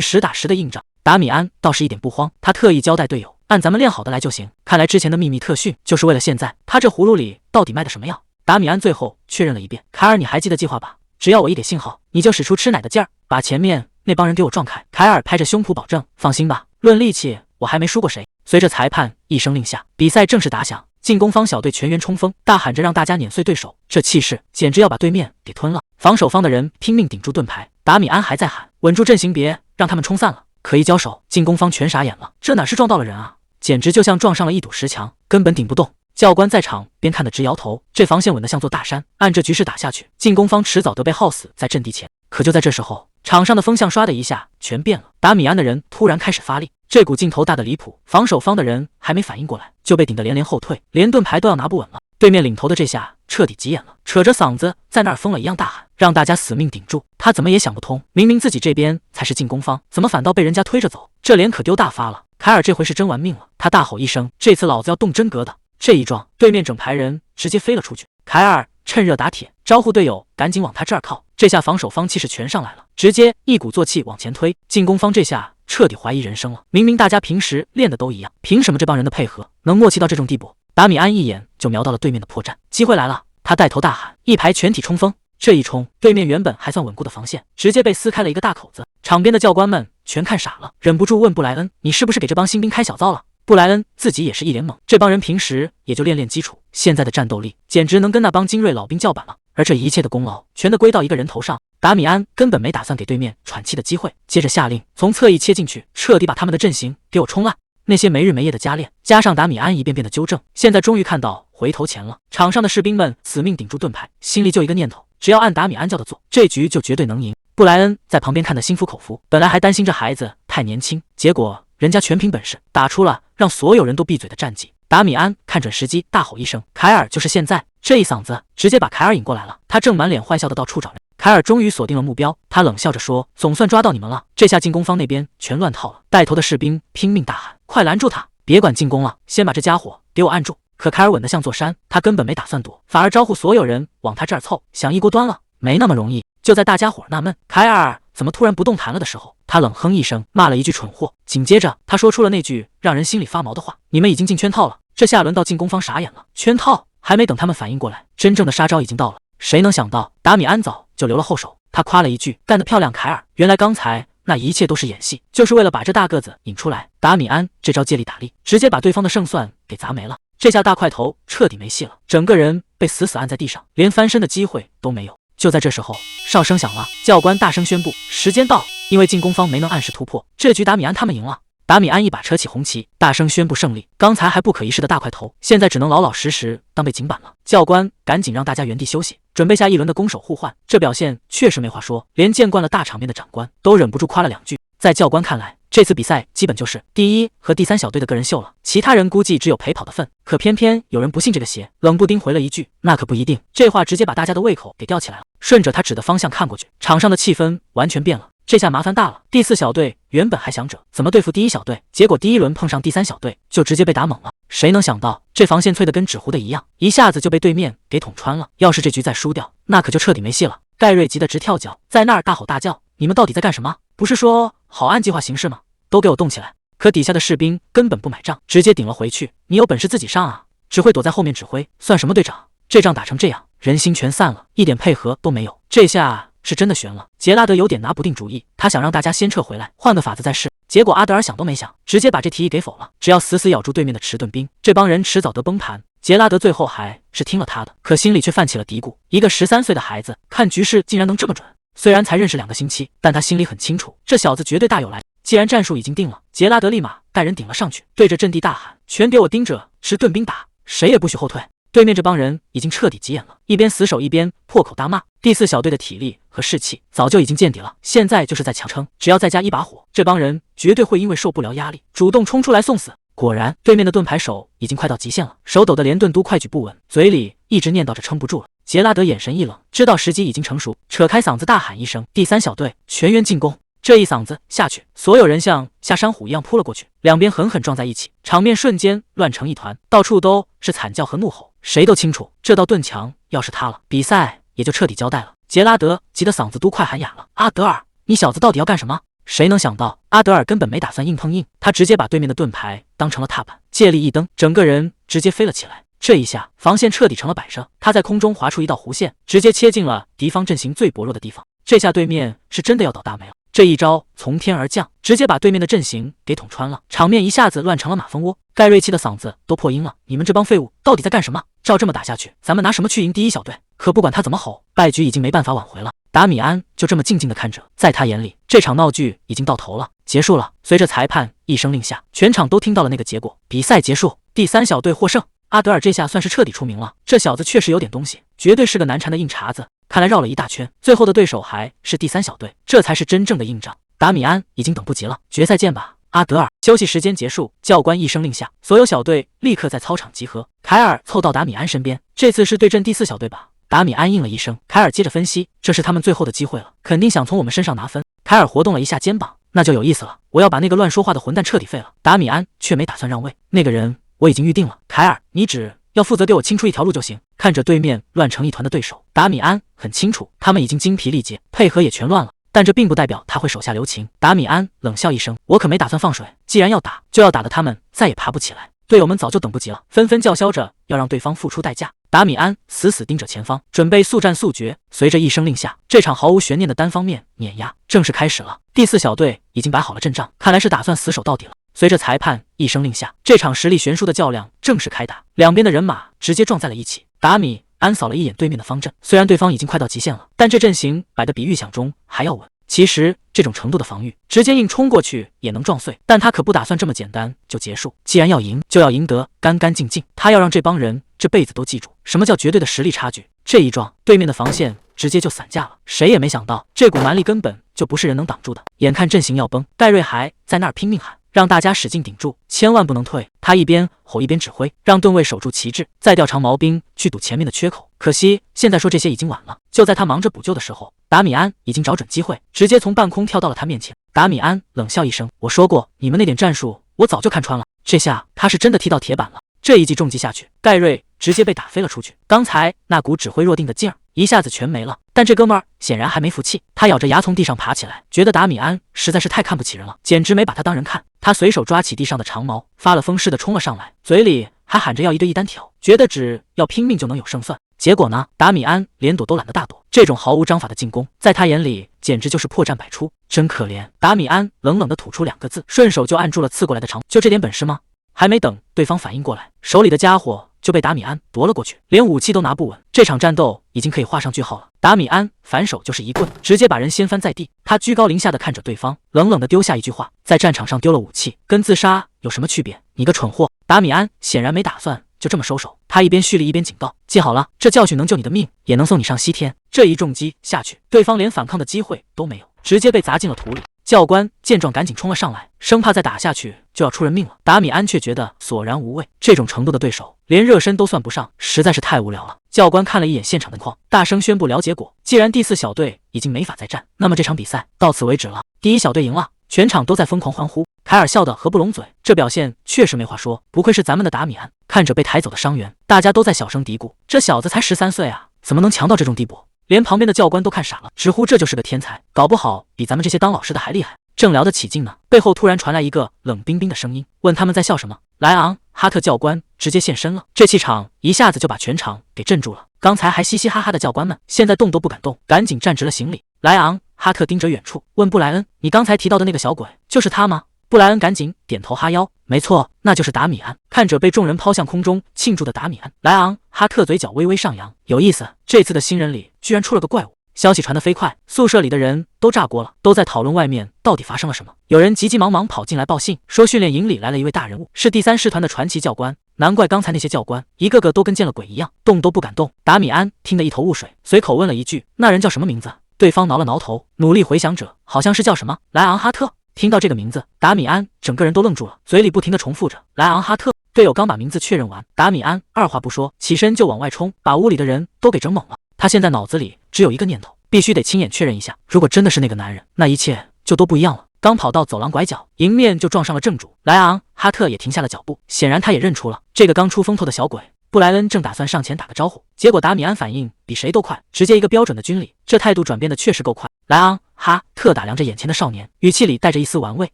实打实的硬仗。达米安倒是一点不慌，他特意交代队友，按咱们练好的来就行。看来之前的秘密特训就是为了现在，他这葫芦里到底卖的什么药？达米安最后确认了一遍：“凯尔，你还记得计划吧？只要我一给信号，你就使出吃奶的劲儿，把前面那帮人给我撞开。”凯尔拍着胸脯保证：“放心吧，论力气，我还没输过谁。”随着裁判一声令下，比赛正式打响。进攻方小队全员冲锋，大喊着让大家碾碎对手，这气势简直要把对面给吞了。防守方的人拼命顶住盾牌，达米安还在喊：“稳住阵型，别让他们冲散了。”可一交手，进攻方全傻眼了，这哪是撞到了人啊，简直就像撞上了一堵石墙，根本顶不动。教官在场边看得直摇头，这防线稳得像座大山，按这局势打下去，进攻方迟早得被耗死在阵地前。可就在这时候，场上的风向唰的一下全变了，达米安的人突然开始发力，这股劲头大的离谱，防守方的人还没反应过来，就被顶得连连后退，连盾牌都要拿不稳了。对面领头的这下彻底急眼了，扯着嗓子在那儿疯了一样大喊，让大家死命顶住。他怎么也想不通，明明自己这边才是进攻方，怎么反倒被人家推着走？这脸可丢大发了。凯尔这回是真玩命了，他大吼一声：“这次老子要动真格的！”这一撞，对面整排人直接飞了出去。凯尔趁热打铁，招呼队友赶紧往他这儿靠。这下防守方气势全上来了，直接一鼓作气往前推。进攻方这下彻底怀疑人生了，明明大家平时练的都一样，凭什么这帮人的配合能默契到这种地步？达米安一眼就瞄到了对面的破绽，机会来了！他带头大喊：“一排全体冲锋！”这一冲，对面原本还算稳固的防线直接被撕开了一个大口子。场边的教官们全看傻了，忍不住问布莱恩：“你是不是给这帮新兵开小灶了？”布莱恩自己也是一脸懵，这帮人平时也就练练基础，现在的战斗力简直能跟那帮精锐老兵叫板了。而这一切的功劳全都归到一个人头上。达米安根本没打算给对面喘气的机会，接着下令从侧翼切进去，彻底把他们的阵型给我冲烂。那些没日没夜的加练，加上达米安一遍遍的纠正，现在终于看到回头钱了。场上的士兵们死命顶住盾牌，心里就一个念头：只要按达米安叫的做，这局就绝对能赢。布莱恩在旁边看得心服口服，本来还担心这孩子太年轻，结果人家全凭本事打出了让所有人都闭嘴的战绩。达米安看准时机，大吼一声：“凯尔，就是现在！”这一嗓子直接把凯尔引过来了，他正满脸坏笑的到处找人。凯尔终于锁定了目标，他冷笑着说：“总算抓到你们了！”这下进攻方那边全乱套了，带头的士兵拼命大喊：“快拦住他！别管进攻了，先把这家伙给我按住！”可凯尔稳得像座山，他根本没打算躲，反而招呼所有人往他这儿凑，想一锅端了。没那么容易。就在大家伙纳闷凯尔怎么突然不动弹了的时候，他冷哼一声，骂了一句蠢货，紧接着他说出了那句让人心里发毛的话：“你们已经进圈套了。”这下轮到进攻方傻眼了，圈套还没等他们反应过来，真正的杀招已经到了。谁能想到达米安早就留了后手，他夸了一句：“干得漂亮，凯尔！”原来刚才那一切都是演戏，就是为了把这大个子引出来。达米安这招借力打力，直接把对方的胜算给砸没了。这下大块头彻底没戏了，整个人被死死按在地上，连翻身的机会都没有。就在这时候，哨声响了，教官大声宣布时间到。因为进攻方没能按时突破，这局达米安他们赢了。达米安一把扯起红旗，大声宣布胜利。刚才还不可一世的大块头，现在只能老老实实当背景板了。教官赶紧让大家原地休息，准备下一轮的攻守互换。这表现确实没话说，连见惯了大场面的长官都忍不住夸了两句。在教官看来，这次比赛基本就是第一和第三小队的个人秀了，其他人估计只有陪跑的份。可偏偏有人不信这个邪，冷不丁回了一句：“那可不一定。”这话直接把大家的胃口给吊起来了。顺着他指的方向看过去，场上的气氛完全变了。这下麻烦大了，第四小队原本还想着怎么对付第一小队，结果第一轮碰上第三小队就直接被打懵了。谁能想到这防线脆得跟纸糊的一样，一下子就被对面给捅穿了。要是这局再输掉，那可就彻底没戏了。盖瑞急得直跳脚，在那儿大吼大叫：“你们到底在干什么？不是说好按计划行事吗？都给我动起来！”可底下的士兵根本不买账，直接顶了回去。你有本事自己上啊，只会躲在后面指挥，算什么队长？这仗打成这样，人心全散了，一点配合都没有。这下是真的悬了。杰拉德有点拿不定主意，他想让大家先撤回来，换个法子再试。结果阿德尔想都没想，直接把这提议给否了。只要死死咬住对面的迟钝兵，这帮人迟早得崩盘。杰拉德最后还是听了他的，可心里却泛起了嘀咕：一个13岁的孩子，看局势竟然能这么准。虽然才认识2个星期，但他心里很清楚，这小子绝对大有来。既然战术已经定了，杰拉德立马带人顶了上去，对着阵地大喊：“全给我盯着，持盾兵打，谁也不许后退！”对面这帮人已经彻底急眼了，一边死守一边破口大骂。第4小队的体力和士气早就已经见底了，现在就是在强撑，只要再加一把火，这帮人绝对会因为受不了压力，主动冲出来送死。果然，对面的盾牌手已经快到极限了，手抖得连盾都快举不稳，嘴里一直念叨着撑不住了。杰拉德眼神一冷，知道时机已经成熟，扯开嗓子大喊一声：“第3小队全员进攻！”这一嗓子下去，所有人像下山虎一样扑了过去，两边狠狠撞在一起，场面瞬间乱成一团，到处都是惨叫和怒吼。谁都清楚，这道盾墙要是塌了，比赛也就彻底交代了。杰拉德急得嗓子都快喊哑了：“阿德尔，你小子到底要干什么？”谁能想到，阿德尔根本没打算硬碰硬，他直接把对面的盾牌当成了踏板，借力一蹬，整个人直接飞了起来。这一下，防线彻底成了摆设，他在空中划出一道弧线，直接切进了敌方阵型最薄弱的地方。这下对面是真的要倒大霉了。这一招从天而降，直接把对面的阵型给捅穿了，场面一下子乱成了马蜂窝。盖瑞气的嗓子都破音了：“你们这帮废物到底在干什么？照这么打下去，咱们拿什么去赢第1小队？”可不管他怎么吼，败局已经没办法挽回了。达米安就这么静静的看着，在他眼里，这场闹剧已经到头了，结束了。随着裁判一声令下，全场都听到了那个结果，比赛结束，第3小队获胜。阿德尔这下算是彻底出名了，这小子确实有点东西，绝对是个难缠的硬茬子。看来绕了一大圈，最后的对手还是第3小队，这才是真正的硬仗。达米安已经等不及了，决赛见吧，阿德尔！休息时间结束，教官一声令下，所有小队立刻在操场集合。凯尔凑到达米安身边，这次是对阵第4小队吧？达米安应了一声。凯尔接着分析，这是他们最后的机会了，肯定想从我们身上拿分。凯尔活动了一下肩膀，那就有意思了，我要把那个乱说话的混蛋彻底废了。达米安却没打算让位，那个人我已经预定了，凯尔，你只要负责给我清出一条路就行。看着对面乱成一团的对手，达米安很清楚，他们已经精疲力竭，配合也全乱了，但这并不代表他会手下留情。达米安冷笑一声，我可没打算放水，既然要打，就要打得他们再也爬不起来。队友们早就等不及了，纷纷叫嚣着要让对方付出代价。达米安死死盯着前方，准备速战速决。随着一声令下，这场毫无悬念的单方面碾压正式开始了。第4小队已经摆好了阵仗，看来是打算死守到底了。随着裁判一声令下，这场实力悬殊的较量正式开打，两边的人马直接撞在了一起。达米安扫了一眼对面的方阵，虽然对方已经快到极限了，但这阵型摆得比预想中还要稳。其实这种程度的防御，直接硬冲过去也能撞碎，但他可不打算这么简单就结束。既然要赢，就要赢得干干净净。他要让这帮人这辈子都记住什么叫绝对的实力差距。这一撞，对面的防线直接就散架了。谁也没想到，这股蛮力根本就不是人能挡住的。眼看阵型要崩，盖瑞还在那儿拼命喊，让大家使劲顶住，千万不能退。他一边吼一边指挥，让盾卫守住旗帜，再调长毛兵去堵前面的缺口。可惜现在说这些已经晚了。就在他忙着补救的时候，达米安已经找准机会，直接从半空跳到了他面前。达米安冷笑一声，我说过，你们那点战术我早就看穿了。这下他是真的踢到铁板了。这一记重击下去，盖瑞直接被打飞了出去。刚才那股指挥若定的劲儿一下子全没了。但这哥们儿显然还没服气，他咬着牙从地上爬起来，觉得达米安实在是太看不起人了，简直没把他当人看。他随手抓起地上的长矛，发了疯似的冲了上来，嘴里还喊着要一对一单挑，觉得只要拼命就能有胜算。结果呢，达米安连躲都懒得大躲，这种毫无章法的进攻，在他眼里简直就是破绽百出，真可怜。达米安冷冷地吐出2个字，顺手就按住了刺过来的长，就这点本事吗？还没等对方反应过来，手里的家伙就被达米安夺了过去，连武器都拿不稳。这场战斗已经可以画上句号了。达米安反手就是一棍，直接把人掀翻在地。他居高临下的看着对方，冷冷的丢下一句话：在战场上丢了武器，跟自杀有什么区别？你个蠢货！达米安显然没打算就这么收手，他一边蓄力一边警告：记好了，这教训能救你的命，也能送你上西天。这一重击下去，对方连反抗的机会都没有，直接被砸进了土里。教官见状赶紧冲了上来，生怕再打下去就要出人命了。达米安却觉得索然无味，这种程度的对手连热身都算不上，实在是太无聊了。教官看了一眼现场的况，大声宣布了结果。既然第4小队已经没法再战，那么这场比赛到此为止了。第1小队赢了，全场都在疯狂欢呼。凯尔笑得合不拢嘴，这表现确实没话说，不愧是咱们的达米安。看着被抬走的伤员，大家都在小声嘀咕，这小子才13岁啊，怎么能强到这种地步？连旁边的教官都看傻了，直呼这就是个天才，搞不好比咱们这些当老师的还厉害。正聊得起劲呢，背后突然传来一个冷冰冰的声音，问他们在笑什么。莱昂哈特教官直接现身了，这气场一下子就把全场给镇住了。刚才还嘻嘻哈哈的教官们，现在动都不敢动，赶紧站直了行礼。莱昂哈特盯着远处，问布莱恩：你刚才提到的那个小鬼，就是他吗？布莱恩赶紧点头哈腰，没错，那就是达米安。看着被众人抛向空中庆祝的达米安，莱昂哈特嘴角微微上扬，有意思，这次的新人里居然出了个怪物。消息传得飞快，宿舍里的人都炸锅了，都在讨论外面到底发生了什么。有人急急忙忙跑进来报信，说训练营里来了一位大人物，是第3师团的传奇教官。难怪刚才那些教官一个个都跟见了鬼一样，动都不敢动。达米安听得一头雾水，随口问了一句：“那人叫什么名字？”对方挠了挠头，努力回想着，好像是叫什么莱昂哈特。听到这个名字，达米安整个人都愣住了，嘴里不停地重复着莱昂哈特。队友刚把名字确认完，达米安二话不说，起身就往外冲，把屋里的人都给整懵了。他现在脑子里只有一个念头，必须得亲眼确认一下，如果真的是那个男人，那一切就都不一样了。刚跑到走廊拐角，迎面就撞上了正主莱昂哈特，也停下了脚步，显然他也认出了这个刚出风头的小鬼。布莱恩正打算上前打个招呼，结果达米安反应比谁都快，直接一个标准的军礼，这态度转变的确实够快。莱昂哈特打量着眼前的少年，语气里带着一丝玩味：“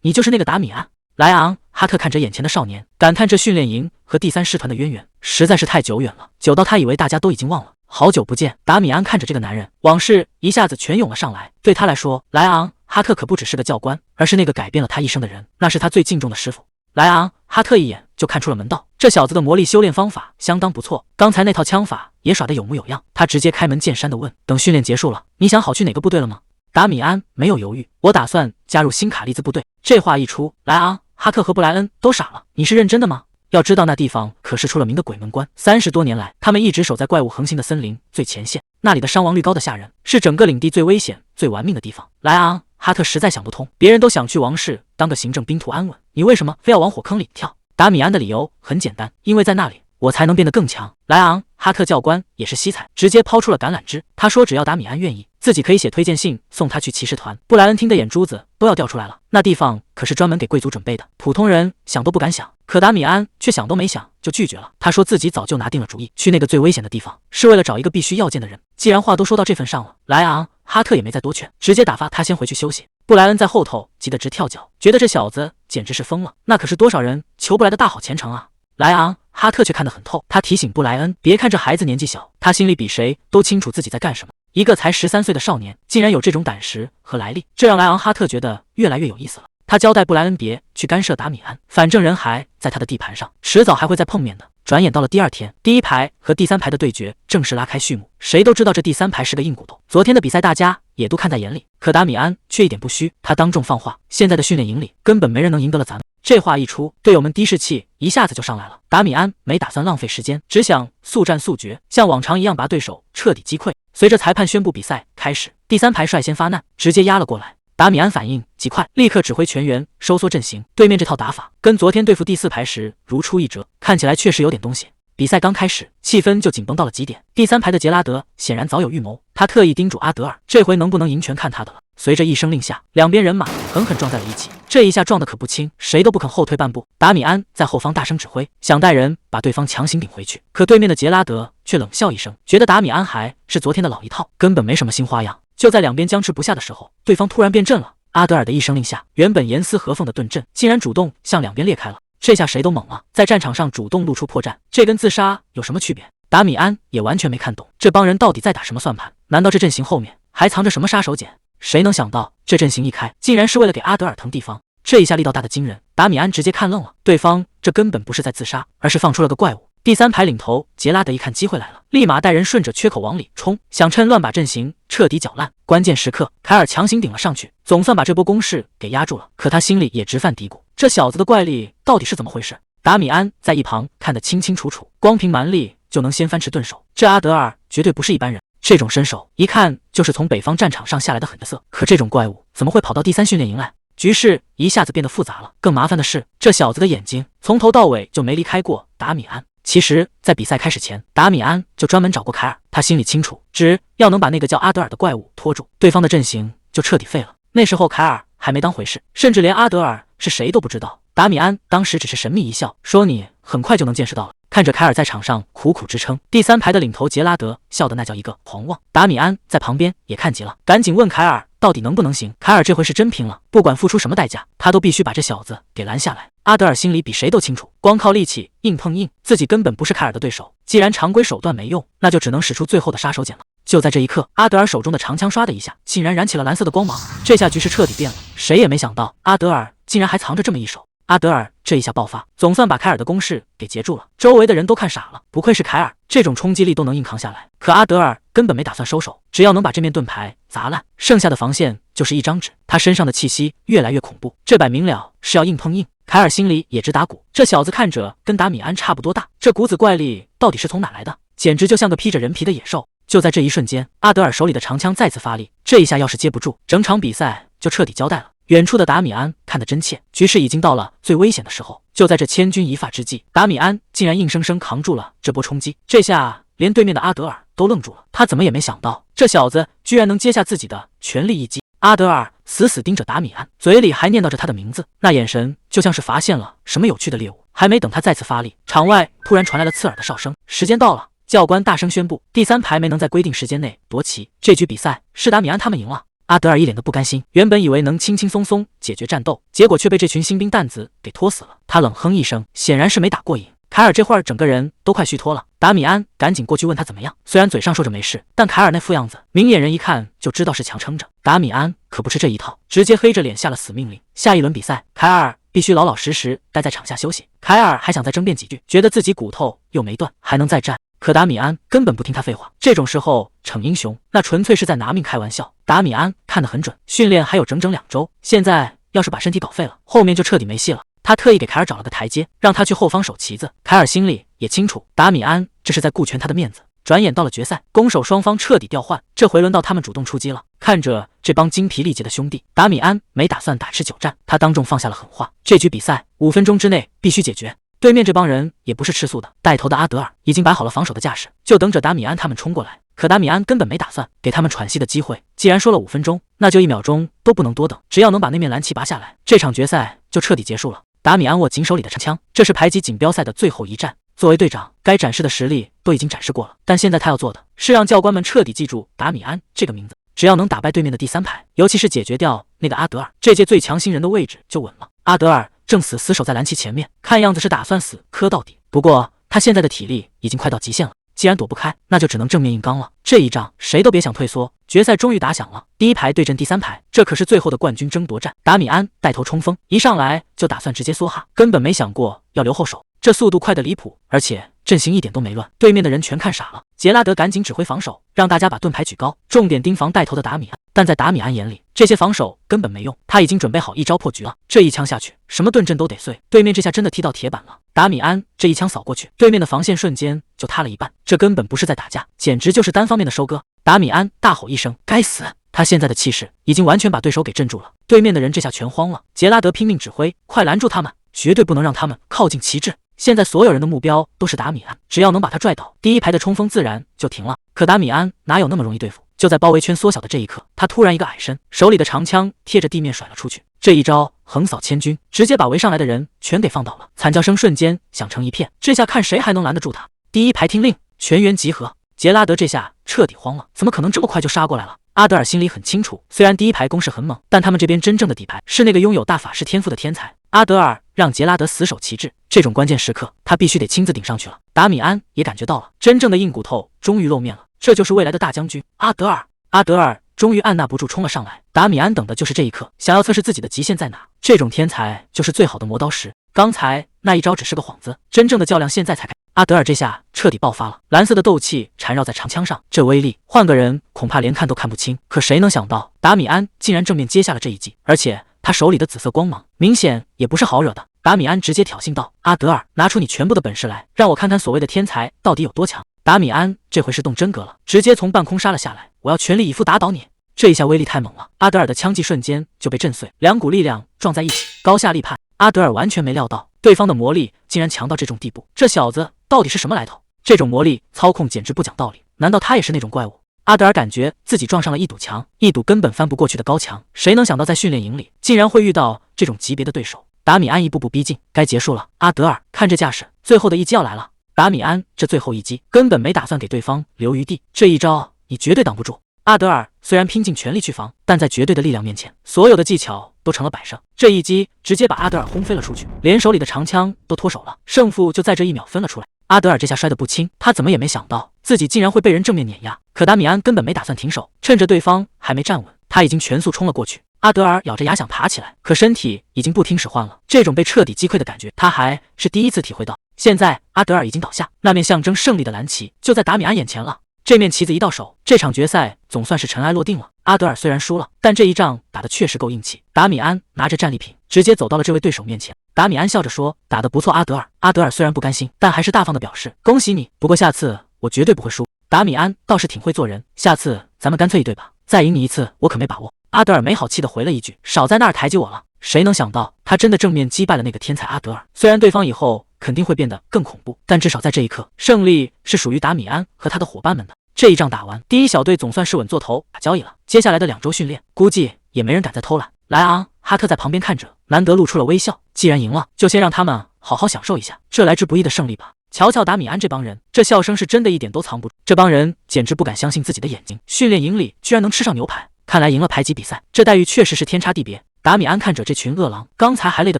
你就是那个达米安？”莱昂哈特看着眼前的少年，感叹这训练营和第3师团的渊源实在是太久远了，久到他以为大家都已经忘了。好久不见，达米安看着这个男人，往事一下子全涌了上来。对他来说，莱昂哈特可不只是个教官，而是那个改变了他一生的人，那是他最敬重的师傅。莱昂哈特一眼就看出了门道，这小子的魔力修炼方法相当不错，刚才那套枪法也耍得有模有样。他直接开门见山地问：“等训练结束了，你想好去哪个部队了吗？”达米安没有犹豫：“我打算加入新卡利兹部队。”这话一出，莱昂哈特和布莱恩都傻了：“你是认真的吗？”要知道那地方可是出了名的鬼门关，30多年来，他们一直守在怪物横行的森林最前线，那里的伤亡率高得吓人，是整个领地最危险、最玩命的地方。莱昂哈特实在想不通，别人都想去王室当个行政兵图安稳，你为什么非要往火坑里跳？达米安的理由很简单，因为在那里我才能变得更强。莱昂哈特教官也是惜才，直接抛出了橄榄枝。他说只要达米安愿意，自己可以写推荐信送他去骑士团。布莱恩听得眼珠子都要掉出来了，那地方可是专门给贵族准备的，普通人想都不敢想。可达米安却想都没想就拒绝了。他说自己早就拿定了主意，去那个最危险的地方是为了找一个必须要见的人。既然话都说到这份上了，莱昂哈特也没再多劝，直接打发他先回去休息。布莱恩在后头急得直跳脚，觉得这小子简直是疯了，那可是多少人求不来的大好前程啊！莱昂哈特却看得很透，他提醒布莱恩，别看这孩子年纪小，他心里比谁都清楚自己在干什么。一个才13岁的少年，竟然有这种胆识和来历，这让莱昂哈特觉得越来越有意思了。他交代布莱恩别去干涉达米安，反正人还在他的地盘上，迟早还会再碰面的。转眼到了第2天，第1排和第3排的对决正式拉开序幕。谁都知道这第3排是个硬骨头，昨天的比赛大家也都看在眼里。可达米安却一点不虚，他当众放话：现在的训练营里根本没人能赢得了咱们。这话一出，队友们的士气一下子就上来了。达米安没打算浪费时间，只想速战速决，像往常一样把对手彻底击溃。随着裁判宣布比赛开始，第3排率先发难，直接压了过来。达米安反应极快，立刻指挥全员收缩阵型。对面这套打法跟昨天对付第4排时如出一辙，看起来确实有点东西。比赛刚开始，气氛就紧绷到了极点。第3排的杰拉德显然早有预谋，他特意叮嘱阿德尔，这回能不能赢全看他的了。随着一声令下，两边人马狠狠撞在了一起，这一下撞得可不轻，谁都不肯后退半步。达米安在后方大声指挥，想带人把对方强行顶回去，可对面的杰拉德却冷笑一声，觉得达米安还是昨天的老一套，根本没什么新花样。就在两边僵持不下的时候，对方突然变阵了。阿德尔的一声令下，原本严丝合缝的盾阵竟然主动向两边裂开了。这下谁都懵了，在战场上主动露出破绽，这跟自杀有什么区别？达米安也完全没看懂这帮人到底在打什么算盘，难道这阵型后面还藏着什么杀手锏？谁能想到这阵型一开，竟然是为了给阿德尔腾地方？这一下力道大的惊人，达米安直接看愣了，对方这根本不是在自杀，而是放出了个怪物。第3排领头杰拉德一看机会来了，立马带人顺着缺口往里冲，想趁乱把阵型彻底搅烂。关键时刻，凯尔强行顶了上去，总算把这波攻势给压住了。可他心里也直犯嘀咕，这小子的怪力到底是怎么回事？达米安在一旁看得清清楚楚，光凭蛮力就能掀翻迟顿手，这阿德尔绝对不是一般人。这种身手一看就是从北方战场上下来的狠角色，可这种怪物怎么会跑到第3训练营来？局势一下子变得复杂了。更麻烦的是，这小子的眼睛从头到尾就没离开过达米安。其实，在比赛开始前，达米安就专门找过凯尔，他心里清楚，只要能把那个叫阿德尔的怪物拖住，对方的阵型就彻底废了。那时候凯尔还没当回事，甚至连阿德尔是谁都不知道。达米安当时只是神秘一笑，说你很快就能见识到了。看着凯尔在场上苦苦支撑，第3排的领头杰拉德笑得那叫一个狂妄。达米安在旁边也看急了，赶紧问凯尔到底能不能行。凯尔这回是真拼了，不管付出什么代价，他都必须把这小子给拦下来。阿德尔心里比谁都清楚，光靠力气硬碰硬，自己根本不是凯尔的对手。既然常规手段没用，那就只能使出最后的杀手锏了。就在这一刻，阿德尔手中的长枪唰的一下，竟然燃起了蓝色的光芒。这下局势彻底变了，谁也没想到阿德尔竟然还藏着这么一手。阿德尔这一下爆发，总算把凯尔的攻势给截住了。周围的人都看傻了，不愧是凯尔，这种冲击力都能硬扛下来。可阿德尔根本没打算收手，只要能把这面盾牌砸烂，剩下的防线就是一张纸。他身上的气息越来越恐怖，这摆明了是要硬碰硬。凯尔心里也直打鼓，这小子看着跟达米安差不多大，这股子怪力到底是从哪来的？简直就像个披着人皮的野兽。就在这一瞬间，阿德尔手里的长枪再次发力，这一下要是接不住，整场比赛就彻底交代了。远处的达米安看得真切，局势已经到了最危险的时候。就在这千钧一发之际，达米安竟然硬生生扛住了这波冲击。这下连对面的阿德尔都愣住了，他怎么也没想到，这小子居然能接下自己的全力一击。阿德尔死死盯着达米安，嘴里还念叨着他的名字，那眼神就像是发现了什么有趣的猎物。还没等他再次发力，场外突然传来了刺耳的哨声，时间到了。教官大声宣布，第3排没能在规定时间内夺旗，这局比赛是达米安他们赢了。阿德尔一脸的不甘心，原本以为能轻轻松松解决战斗，结果却被这群新兵蛋子给拖死了。他冷哼一声，显然是没打过瘾。凯尔这会儿整个人都快虚脱了，达米安赶紧过去问他怎么样。虽然嘴上说着没事，但凯尔那副样子，明眼人一看就知道是强撑着。达米安可不吃这一套，直接黑着脸下了死命令。下一轮比赛，凯尔必须老老实实待在场下休息。凯尔还想再争辩几句，觉得自己骨头又没断，还能再战。可达米安根本不听他废话，这种时候逞英雄，那纯粹是在拿命开玩笑。达米安看得很准，训练还有整整2周，现在要是把身体搞废了，后面就彻底没戏了。他特意给凯尔找了个台阶，让他去后方守旗子。凯尔心里也清楚，达米安这是在顾全他的面子。转眼到了决赛，攻守双方彻底调换，这回轮到他们主动出击了。看着这帮精疲力竭的兄弟，达米安没打算打持久战，他当众放下了狠话：这局比赛5分钟之内必须解决。对面这帮人也不是吃素的，带头的阿德尔已经摆好了防守的架势，就等着达米安他们冲过来。可达米安根本没打算给他们喘息的机会，既然说了5分钟，那就1秒钟都不能多等，只要能把那面蓝旗拔下来，这场决赛就彻底结束了。达米安握紧手里的长枪，这是排级锦标赛的最后一战。作为队长，该展示的实力都已经展示过了，但现在他要做的是让教官们彻底记住达米安这个名字。只要能打败对面的第3排，尤其是解决掉那个阿德尔，这届最强新人的位置就稳了。阿德尔正死守在蓝旗前面，看样子是打算死磕到底。不过他现在的体力已经快到极限了，既然躲不开，那就只能正面硬刚了。这一仗谁都别想退缩。决赛终于打响了，第1排对阵第3排，这可是最后的冠军争夺战。达米安带头冲锋，一上来就打算直接梭哈，根本没想过要留后手，这速度快得离谱，而且阵型一点都没乱，对面的人全看傻了。杰拉德赶紧指挥防守，让大家把盾牌举高，重点盯防带头的达米安。但在达米安眼里，这些防守根本没用，他已经准备好一招破局了。这一枪下去，什么盾阵都得碎。对面这下真的踢到铁板了。达米安这一枪扫过去，对面的防线瞬间就塌了一半。这根本不是在打架，简直就是单方面的收割。达米安大吼一声：“该死！”他现在的气势已经完全把对手给镇住了。对面的人这下全慌了。杰拉德拼命指挥：“快拦住他们，绝对不能让他们靠近旗帜。”现在所有人的目标都是达米安，只要能把他拽倒，第1排的冲锋自然就停了。可达米安哪有那么容易对付？就在包围圈缩小的这一刻，他突然一个矮身，手里的长枪贴着地面甩了出去。这一招横扫千军，直接把围上来的人全给放倒了。惨叫声瞬间响成一片，这下看谁还能拦得住他。第1排听令，全员集合。杰拉德这下彻底慌了，怎么可能这么快就杀过来了？阿德尔心里很清楚，虽然第1排攻势很猛，但他们这边真正的底牌是那个拥有大法师天赋的天才。阿德尔让杰拉德死守旗帜，这种关键时刻他必须得亲自顶上去了。达米安也感觉到了，真正的硬骨头终于露面了，这就是未来的大将军阿德尔。阿德尔终于按捺不住冲了上来，达米安等的就是这一刻，想要测试自己的极限在哪。这种天才就是最好的磨刀石，刚才那一招只是个幌子，真正的较量现在才开。阿德尔这下彻底爆发了，蓝色的斗气缠绕在长枪上，这威力换个人恐怕连看都看不清。可谁能想到达米安竟然正面接下了这一击，而且他手里的紫色光芒明显也不是好惹的。达米安直接挑衅道：“阿德尔，拿出你全部的本事来，让我看看所谓的天才到底有多强。”达米安这回是动真格了，直接从半空杀了下来，我要全力以赴打倒你。这一下威力太猛了，阿德尔的枪技瞬间就被震碎，2股力量撞在一起，高下立判。阿德尔完全没料到对方的魔力竟然强到这种地步，这小子到底是什么来头？这种魔力操控简直不讲道理，难道他也是那种怪物？阿德尔感觉自己撞上了一堵墙，一堵根本翻不过去的高墙。谁能想到在训练营里竟然会遇到这种级别的对手？达米安一步步逼近，该结束了。阿德尔看这架势，最后的一击要来了。达米安这最后一击根本没打算给对方留余地，这一招你绝对挡不住。阿德尔虽然拼尽全力去防，但在绝对的力量面前，所有的技巧都成了摆设。这一击直接把阿德尔轰飞了出去，连手里的长枪都脱手了，胜负就在这1秒分了出来。阿德尔这下摔得不轻，他怎么也没想到自己竟然会被人正面碾压。可达米安根本没打算停手，趁着对方还没站稳，他已经全速冲了过去。阿德尔咬着牙想爬起来，可身体已经不听使唤了。这种被彻底击溃的感觉，他还是第一次体会到。现在阿德尔已经倒下，那面象征胜利的蓝旗就在达米安眼前了。这面旗子一到手，这场决赛总算是尘埃落定了。阿德尔虽然输了，但这一仗打得确实够硬气。达米安拿着战利品，直接走到了这位对手面前。达米安笑着说：“打得不错，阿德尔。”阿德尔虽然不甘心，但还是大方的表示：“恭喜你，不过下次我绝对不会输。”达米安倒是挺会做人，下次咱们干脆一对吧，再赢你一次我可没把握。阿德尔没好气的回了一句：“少在那儿抬举我了。”谁能想到他真的正面击败了那个天才阿德尔？虽然对方以后肯定会变得更恐怖，但至少在这一刻，胜利是属于达米安和他的伙伴们的。这一仗打完，第一小队总算是稳坐头打交椅了。接下来的2周训练，估计也没人敢再偷懒。莱昂、哈克在旁边看着，难得露出了微笑。既然赢了，就先让他们好好享受一下这来之不易的胜利吧。瞧瞧达米安这帮人，这笑声是真的一点都藏不住。这帮人简直不敢相信自己的眼睛，训练营里居然能吃上牛排。看来赢了排级比赛，这待遇确实是天差地别。达米安看着这群饿狼，刚才还累得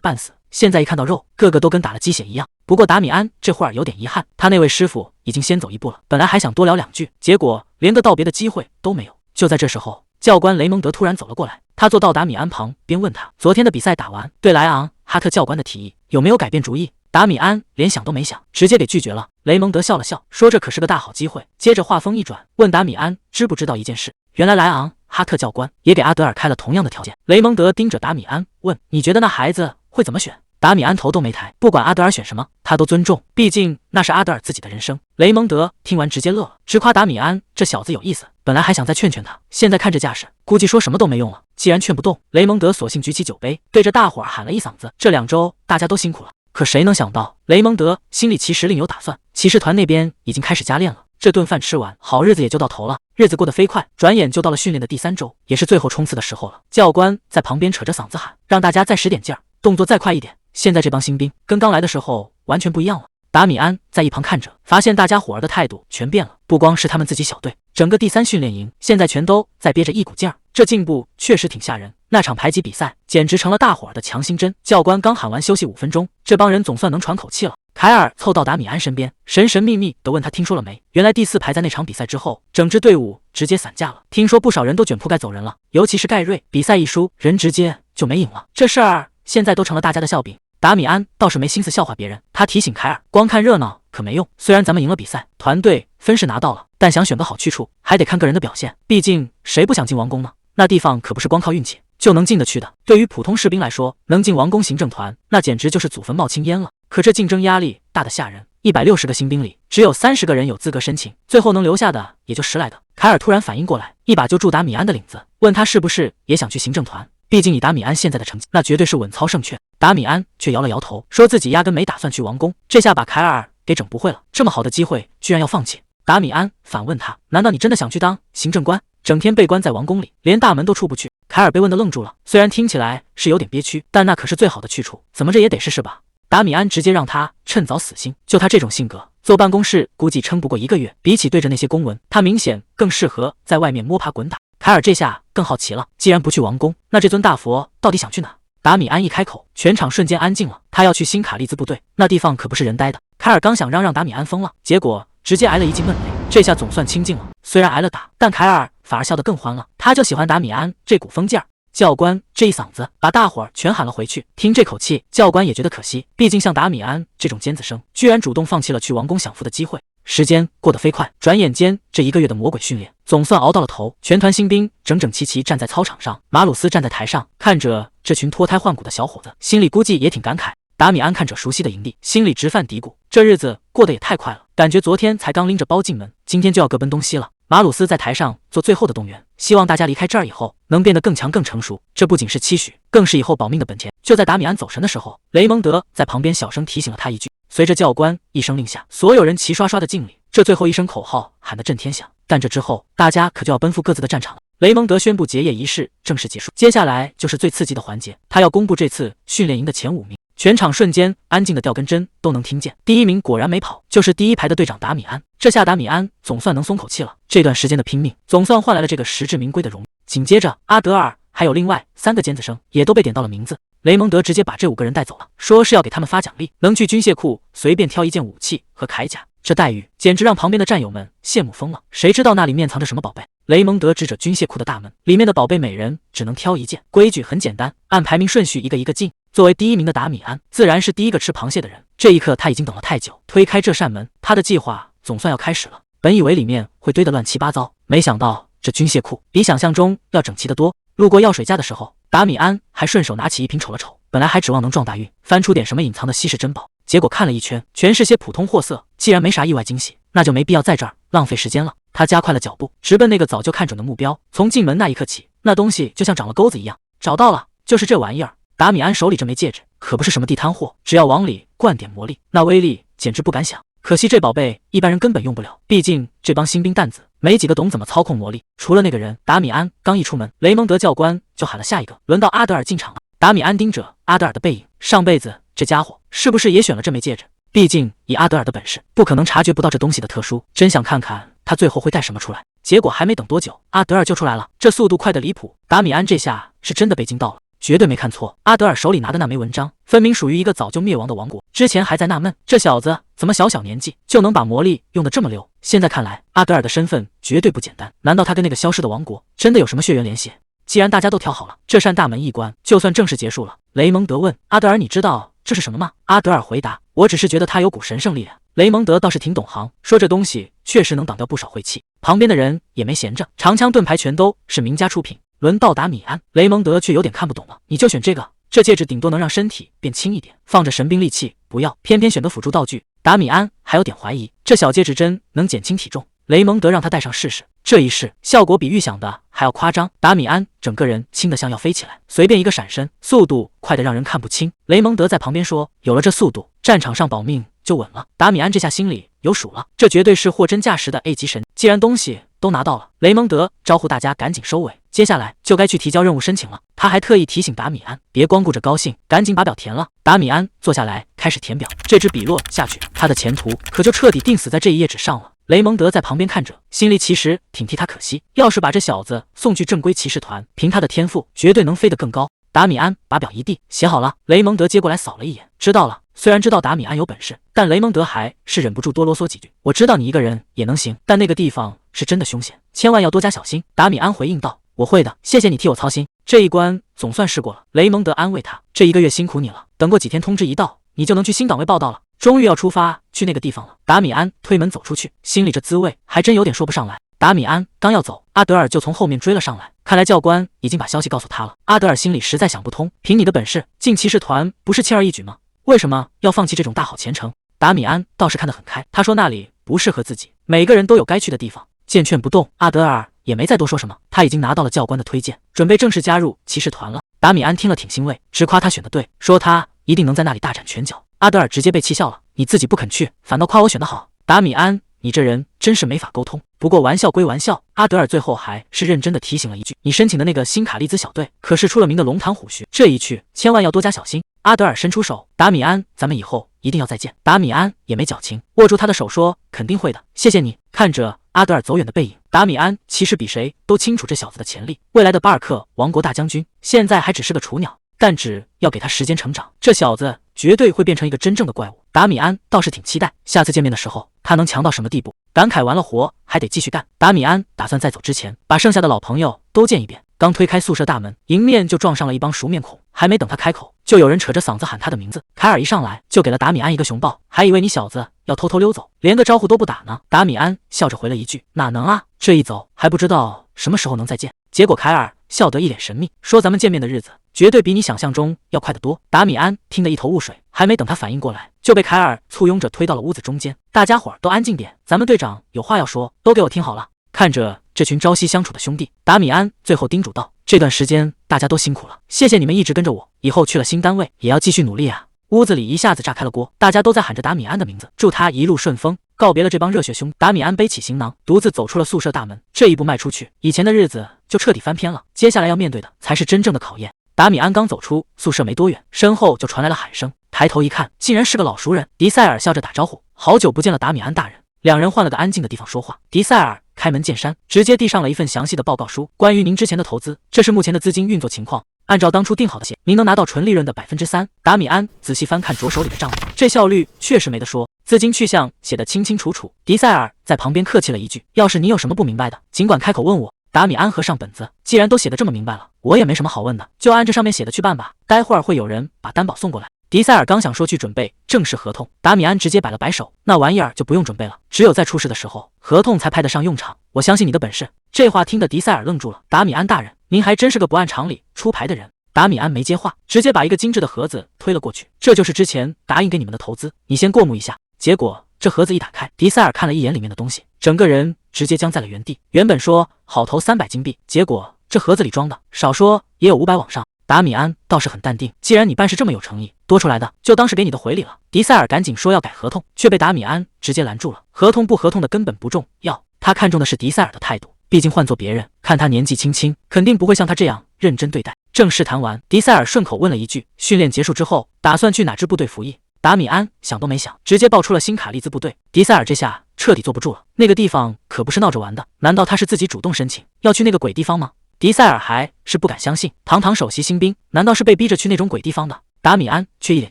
半死，现在一看到肉，个个都跟打了鸡血一样。不过达米安这会儿有点遗憾，他那位师傅已经先走一步了，本来还想多聊2句，结果连个道别的机会都没有。就在这时候，教官雷蒙德突然走了过来，他坐到达米安旁边问他，昨天的比赛打完，对莱昂、哈特教官的提议有没有改变主意？达米安连想都没想，直接给拒绝了。雷蒙德笑了笑，说这可是个大好机会。接着话锋一转，问达米安知不知道一件事，原来莱昂、哈特教官也给阿德尔开了同样的条件。雷蒙德盯着达米安问，你觉得那孩子会怎么选？达米安头都没抬，不管阿德尔选什么，他都尊重，毕竟那是阿德尔自己的人生。雷蒙德听完直接乐了，直夸达米安这小子有意思，本来还想再劝劝他，现在看这架势，估计说什么都没用了。既然劝不动，雷蒙德索性举起酒杯，对着大伙儿喊了一嗓子，这2周大家都辛苦了。可谁能想到，雷蒙德心里其实另有打算，骑士团那边已经开始加练了。这顿饭吃完，好日子也就到头了。日子过得飞快，转眼就到了训练的第3周，也是最后冲刺的时候了。教官在旁边扯着嗓子喊，让大家再使点劲儿，动作再快一点。现在这帮新兵跟刚来的时候完全不一样了。达米安在一旁看着，发现大家伙儿的态度全变了，不光是他们自己小队，整个第3训练营现在全都在憋着一股劲儿。这进步确实挺吓人，那场排级比赛简直成了大伙儿的强心针。教官刚喊完休息5分钟，这帮人总算能喘口气了。凯尔凑到达米安身边，神神秘秘地问他听说了没？原来第4排在那场比赛之后，整支队伍直接散架了，听说不少人都卷铺盖走人了，尤其是盖瑞，比赛一输，人直接就没影了。这事儿现在都成了大家的笑柄。达米安倒是没心思笑话别人，他提醒凯尔，光看热闹可没用，虽然咱们赢了比赛，团队分是拿到了，但想选个好去处，还得看个人的表现，毕竟谁不想进王宫呢？那地方可不是光靠运气就能进得去的。对于普通士兵来说，能进王宫行政团，那简直就是祖坟冒青烟了。可这竞争压力大得吓人，160个新兵里，只有30个人有资格申请，最后能留下的也就10来个。凯尔突然反应过来，一把就住达米安的领子，问他是不是也想去行政团。毕竟以达米安现在的成绩，那绝对是稳操胜券。达米安却摇了摇头，说自己压根没打算去王宫。这下把凯尔给整不会了，这么好的机会居然要放弃。达米安反问他，难道你真的想去当行政官，整天被关在王宫里，连大门都出不去？凯尔被问得愣住了，虽然听起来是有点憋屈，但那可是最好的去处，怎么着也得试试吧。达米安直接让他趁早死心，就他这种性格，坐办公室估计撑不过1个月，比起对着那些公文，他明显更适合在外面摸爬滚打。凯尔这下更好奇了，既然不去王宫，那这尊大佛到底想去哪？达米安一开口，全场瞬间安静了。他要去新卡利兹部队，那地方可不是人待的。凯尔刚想让达米安疯了，结果直接挨了一记闷雷，这下总算清静了。虽然挨了打，但凯尔反而笑得更欢了，他就喜欢达米安这股疯劲儿。教官这一嗓子把大伙儿全喊了回去，听这口气，教官也觉得可惜，毕竟像达米安这种尖子生，居然主动放弃了去王宫享福的机会。时间过得飞快，转眼间这1个月的魔鬼训练总算熬到了头。全团新兵整整齐齐站在操场上，马鲁斯站在台上，看着这群脱胎换骨的小伙子，心里估计也挺感慨。达米安看着熟悉的营地，心里直犯嘀咕，这日子过得也太快了，感觉昨天才刚拎着包进门，今天就要各奔东西了。马鲁斯在台上做最后的动员，希望大家离开这儿以后能变得更强更成熟，这不仅是期许，更是以后保命的本钱。就在达米安走神的时候，雷蒙德在旁边小声提醒了他一句。随着教官一声令下，所有人齐刷刷的敬礼，这最后一声口号喊得震天响。但这之后，大家可就要奔赴各自的战场了。雷蒙德宣布结业仪式正式结束，接下来就是最刺激的环节，他要公布这次训练营的前5名。全场瞬间安静的掉根针都能听见。第1名果然没跑，就是第1排的队长达米安。这下达米安总算能松口气了，这段时间的拼命总算换来了这个实至名归的荣誉。紧接着，阿德尔还有另外3个尖子生也都被点到了名字。雷蒙德直接把这5个人带走了，说是要给他们发奖励，能去军械库随便挑一件武器和铠甲。这待遇简直让旁边的战友们羡慕疯了，谁知道那里面藏着什么宝贝？雷蒙德指着军械库的大门，里面的宝贝每人只能挑一件，规矩很简单，按排名顺序一个一个进。作为第一名的达米安，自然是第一个吃螃蟹的人。这一刻他已经等了太久，推开这扇门，他的计划总算要开始了。本以为里面会堆得乱七八糟，没想到这军械库比想象中要整齐得多。路过药水架的时候，达米安还顺手拿起一瓶瞅了瞅，本来还指望能撞大运，翻出点什么隐藏的稀世珍宝，结果看了一圈，全是些普通货色。既然没啥意外惊喜，那就没必要在这儿浪费时间了。他加快了脚步，直奔那个早就看准的目标。从进门那一刻起，那东西就像长了钩子一样。找到了，就是这玩意儿。达米安手里这枚戒指可不是什么地摊货，只要往里灌点魔力，那威力简直不敢想。可惜这宝贝一般人根本用不了，毕竟这帮新兵蛋子没几个懂怎么操控魔力。除了那个人，达米安刚一出门，雷蒙德教官就喊了下一个，轮到阿德尔进场了。达米安盯着阿德尔的背影，上辈子这家伙是不是也选了这枚戒指？毕竟以阿德尔的本事，不可能察觉不到这东西的特殊。真想看看他最后会带什么出来。结果还没等多久，阿德尔就出来了，这速度快得离谱。达米安这下是真的被惊到了，绝对没看错。阿德尔手里拿的那枚文章，分明属于一个早就灭亡的王国。之前还在纳闷，这小子怎么小小年纪就能把魔力用得这么溜？现在看来，阿德尔的身份绝对不简单。难道他跟那个消失的王国真的有什么血缘联系？既然大家都挑好了，这扇大门一关，就算正式结束了。雷蒙德问阿德尔：“你知道这是什么吗？”阿德尔回答：“我只是觉得他有股神圣力量。”雷蒙德倒是挺懂行，说这东西确实能挡掉不少晦气。旁边的人也没闲着，长枪盾牌全都是名家出品。轮到达米安，雷蒙德却有点看不懂了。你就选这个？这戒指顶多能让身体变轻一点，放着神兵利器不要，偏偏选的辅助道具。达米安还有点怀疑，这小戒指真能减轻体重？雷蒙德让他戴上试试，这一试效果比预想的还要夸张。达米安整个人轻得像要飞起来，随便一个闪身，速度快得让人看不清。雷蒙德在旁边说：“有了这速度，战场上保命就稳了。”达米安这下心里有数了，这绝对是货真价实的 A 级神。既然东西都拿到了，雷蒙德招呼大家赶紧收尾，接下来就该去提交任务申请了。他还特意提醒达米安，别光顾着高兴，赶紧把表填了。达米安坐下来开始填表，这支笔落下去，他的前途可就彻底定死在这一页纸上了。雷蒙德在旁边看着，心里其实挺替他可惜，要是把这小子送去正规骑士团，凭他的天赋绝对能飞得更高。达米安把表一递，写好了。雷蒙德接过来扫了一眼，知道了。虽然知道达米安有本事，但雷蒙德还是忍不住多啰嗦几句。我知道你一个人也能行，但那个地方是真的凶险，千万要多加小心。达米安回应道：“我会的，谢谢你替我操心。这一关总算试过了。”雷蒙德安慰他：“这1个月辛苦你了，等过几天通知一到，你就能去新岗位报道了。终于要出发去那个地方了。”达米安推门走出去，心里这滋味还真有点说不上来。达米安刚要走，阿德尔就从后面追了上来。看来教官已经把消息告诉他了。阿德尔心里实在想不通，凭你的本事进骑士团不是轻而易举吗？为什么要放弃这种大好前程？达米安倒是看得很开，他说那里不适合自己，每个人都有该去的地方。见劝不动，阿德尔也没再多说什么，他已经拿到了教官的推荐，准备正式加入骑士团了。达米安听了挺欣慰，直夸他选得对，说他一定能在那里大展拳脚。阿德尔直接被气笑了，你自己不肯去，反倒夸我选得好。达米安，你这人真是没法沟通。不过玩笑归玩笑，阿德尔最后还是认真的提醒了一句，你申请的那个新卡利兹小队可是出了名的龙潭虎穴，这一去千万要多加小心。阿德尔伸出手，达米安，咱们以后一定要再见。达米安也没矫情，握住他的手说，肯定会的，谢谢你。看着阿德尔走远的背影，达米安其实比谁都清楚这小子的潜力，未来的巴尔克王国大将军，现在还只是个雏鸟，但只要给他时间成长，这小子绝对会变成一个真正的怪物。达米安倒是挺期待下次见面的时候，他能强到什么地步。感慨完了活还得继续干，达米安打算在走之前把剩下的老朋友都见一遍。刚推开宿舍大门，迎面就撞上了一帮熟面孔，还没等他开口，就有人扯着嗓子喊他的名字。凯尔一上来就给了达米安一个熊抱，还以为你小子要偷偷溜走，连个招呼都不打呢。达米安笑着回了一句，哪能啊，这一走还不知道什么时候能再见。结果凯尔笑得一脸神秘，说咱们见面的日子绝对比你想象中要快得多。达米安听得一头雾水，还没等他反应过来，就被凯尔簇拥着推到了屋子中间。大家伙儿都安静点，咱们队长有话要说，都给我听好了。看着这群朝夕相处的兄弟，达米安最后叮嘱道，这段时间大家都辛苦了，谢谢你们一直跟着我，以后去了新单位也要继续努力啊。屋子里一下子炸开了锅，大家都在喊着达米安的名字，祝他一路顺风。告别了这帮热血兄弟，达米安背起行囊，独自走出了宿舍大门。这一步迈出去，以前的日子就彻底翻篇了，接下来要面对的才是真正的考验。达米安刚走出宿舍没多远，身后就传来了喊声，抬头一看，竟然是个老熟人。迪塞尔笑着打招呼，好久不见了，达米安大人。两人换了个安静的地方说话。迪塞尔开门见山，直接递上了一份详细的报告书，关于您之前的投资，这是目前的资金运作情况，按照当初定好的线，您能拿到纯利润的3%。达米安仔细翻看着手里的账目，这效率确实没得说。资金去向写得清清楚楚。迪塞尔在旁边客气了一句：“要是你有什么不明白的，尽管开口问我。”达米安合上本子，既然都写得这么明白了，我也没什么好问的，就按这上面写的去办吧。待会儿会有人把担保送过来。迪塞尔刚想说去准备正式合同，达米安直接摆了摆手，那玩意儿就不用准备了，只有在出事的时候，合同才派得上用场。我相信你的本事。这话听得迪塞尔愣住了。达米安大人，您还真是个不按常理出牌的人。达米安没接话，直接把一个精致的盒子推了过去，这就是之前答应给你们的投资，你先过目一下。结果这盒子一打开，迪塞尔看了一眼里面的东西，整个人直接僵在了原地。原本说好投300金币，结果这盒子里装的少说也有500往上。达米安倒是很淡定，既然你办事这么有诚意，多出来的就当是给你的回礼了。迪塞尔赶紧说要改合同，却被达米安直接拦住了。合同不合同的根本不重要，他看重的是迪塞尔的态度。毕竟换做别人，看他年纪轻轻，肯定不会像他这样认真对待。正式谈完，迪塞尔顺口问了一句：“训练结束之后，打算去哪支部队服役？”达米安想都没想，直接报出了新卡利兹部队。迪塞尔这下彻底坐不住了，那个地方可不是闹着玩的，难道他是自己主动申请要去那个鬼地方吗？迪塞尔还是不敢相信，堂堂首席新兵，难道是被逼着去那种鬼地方的？达米安却一脸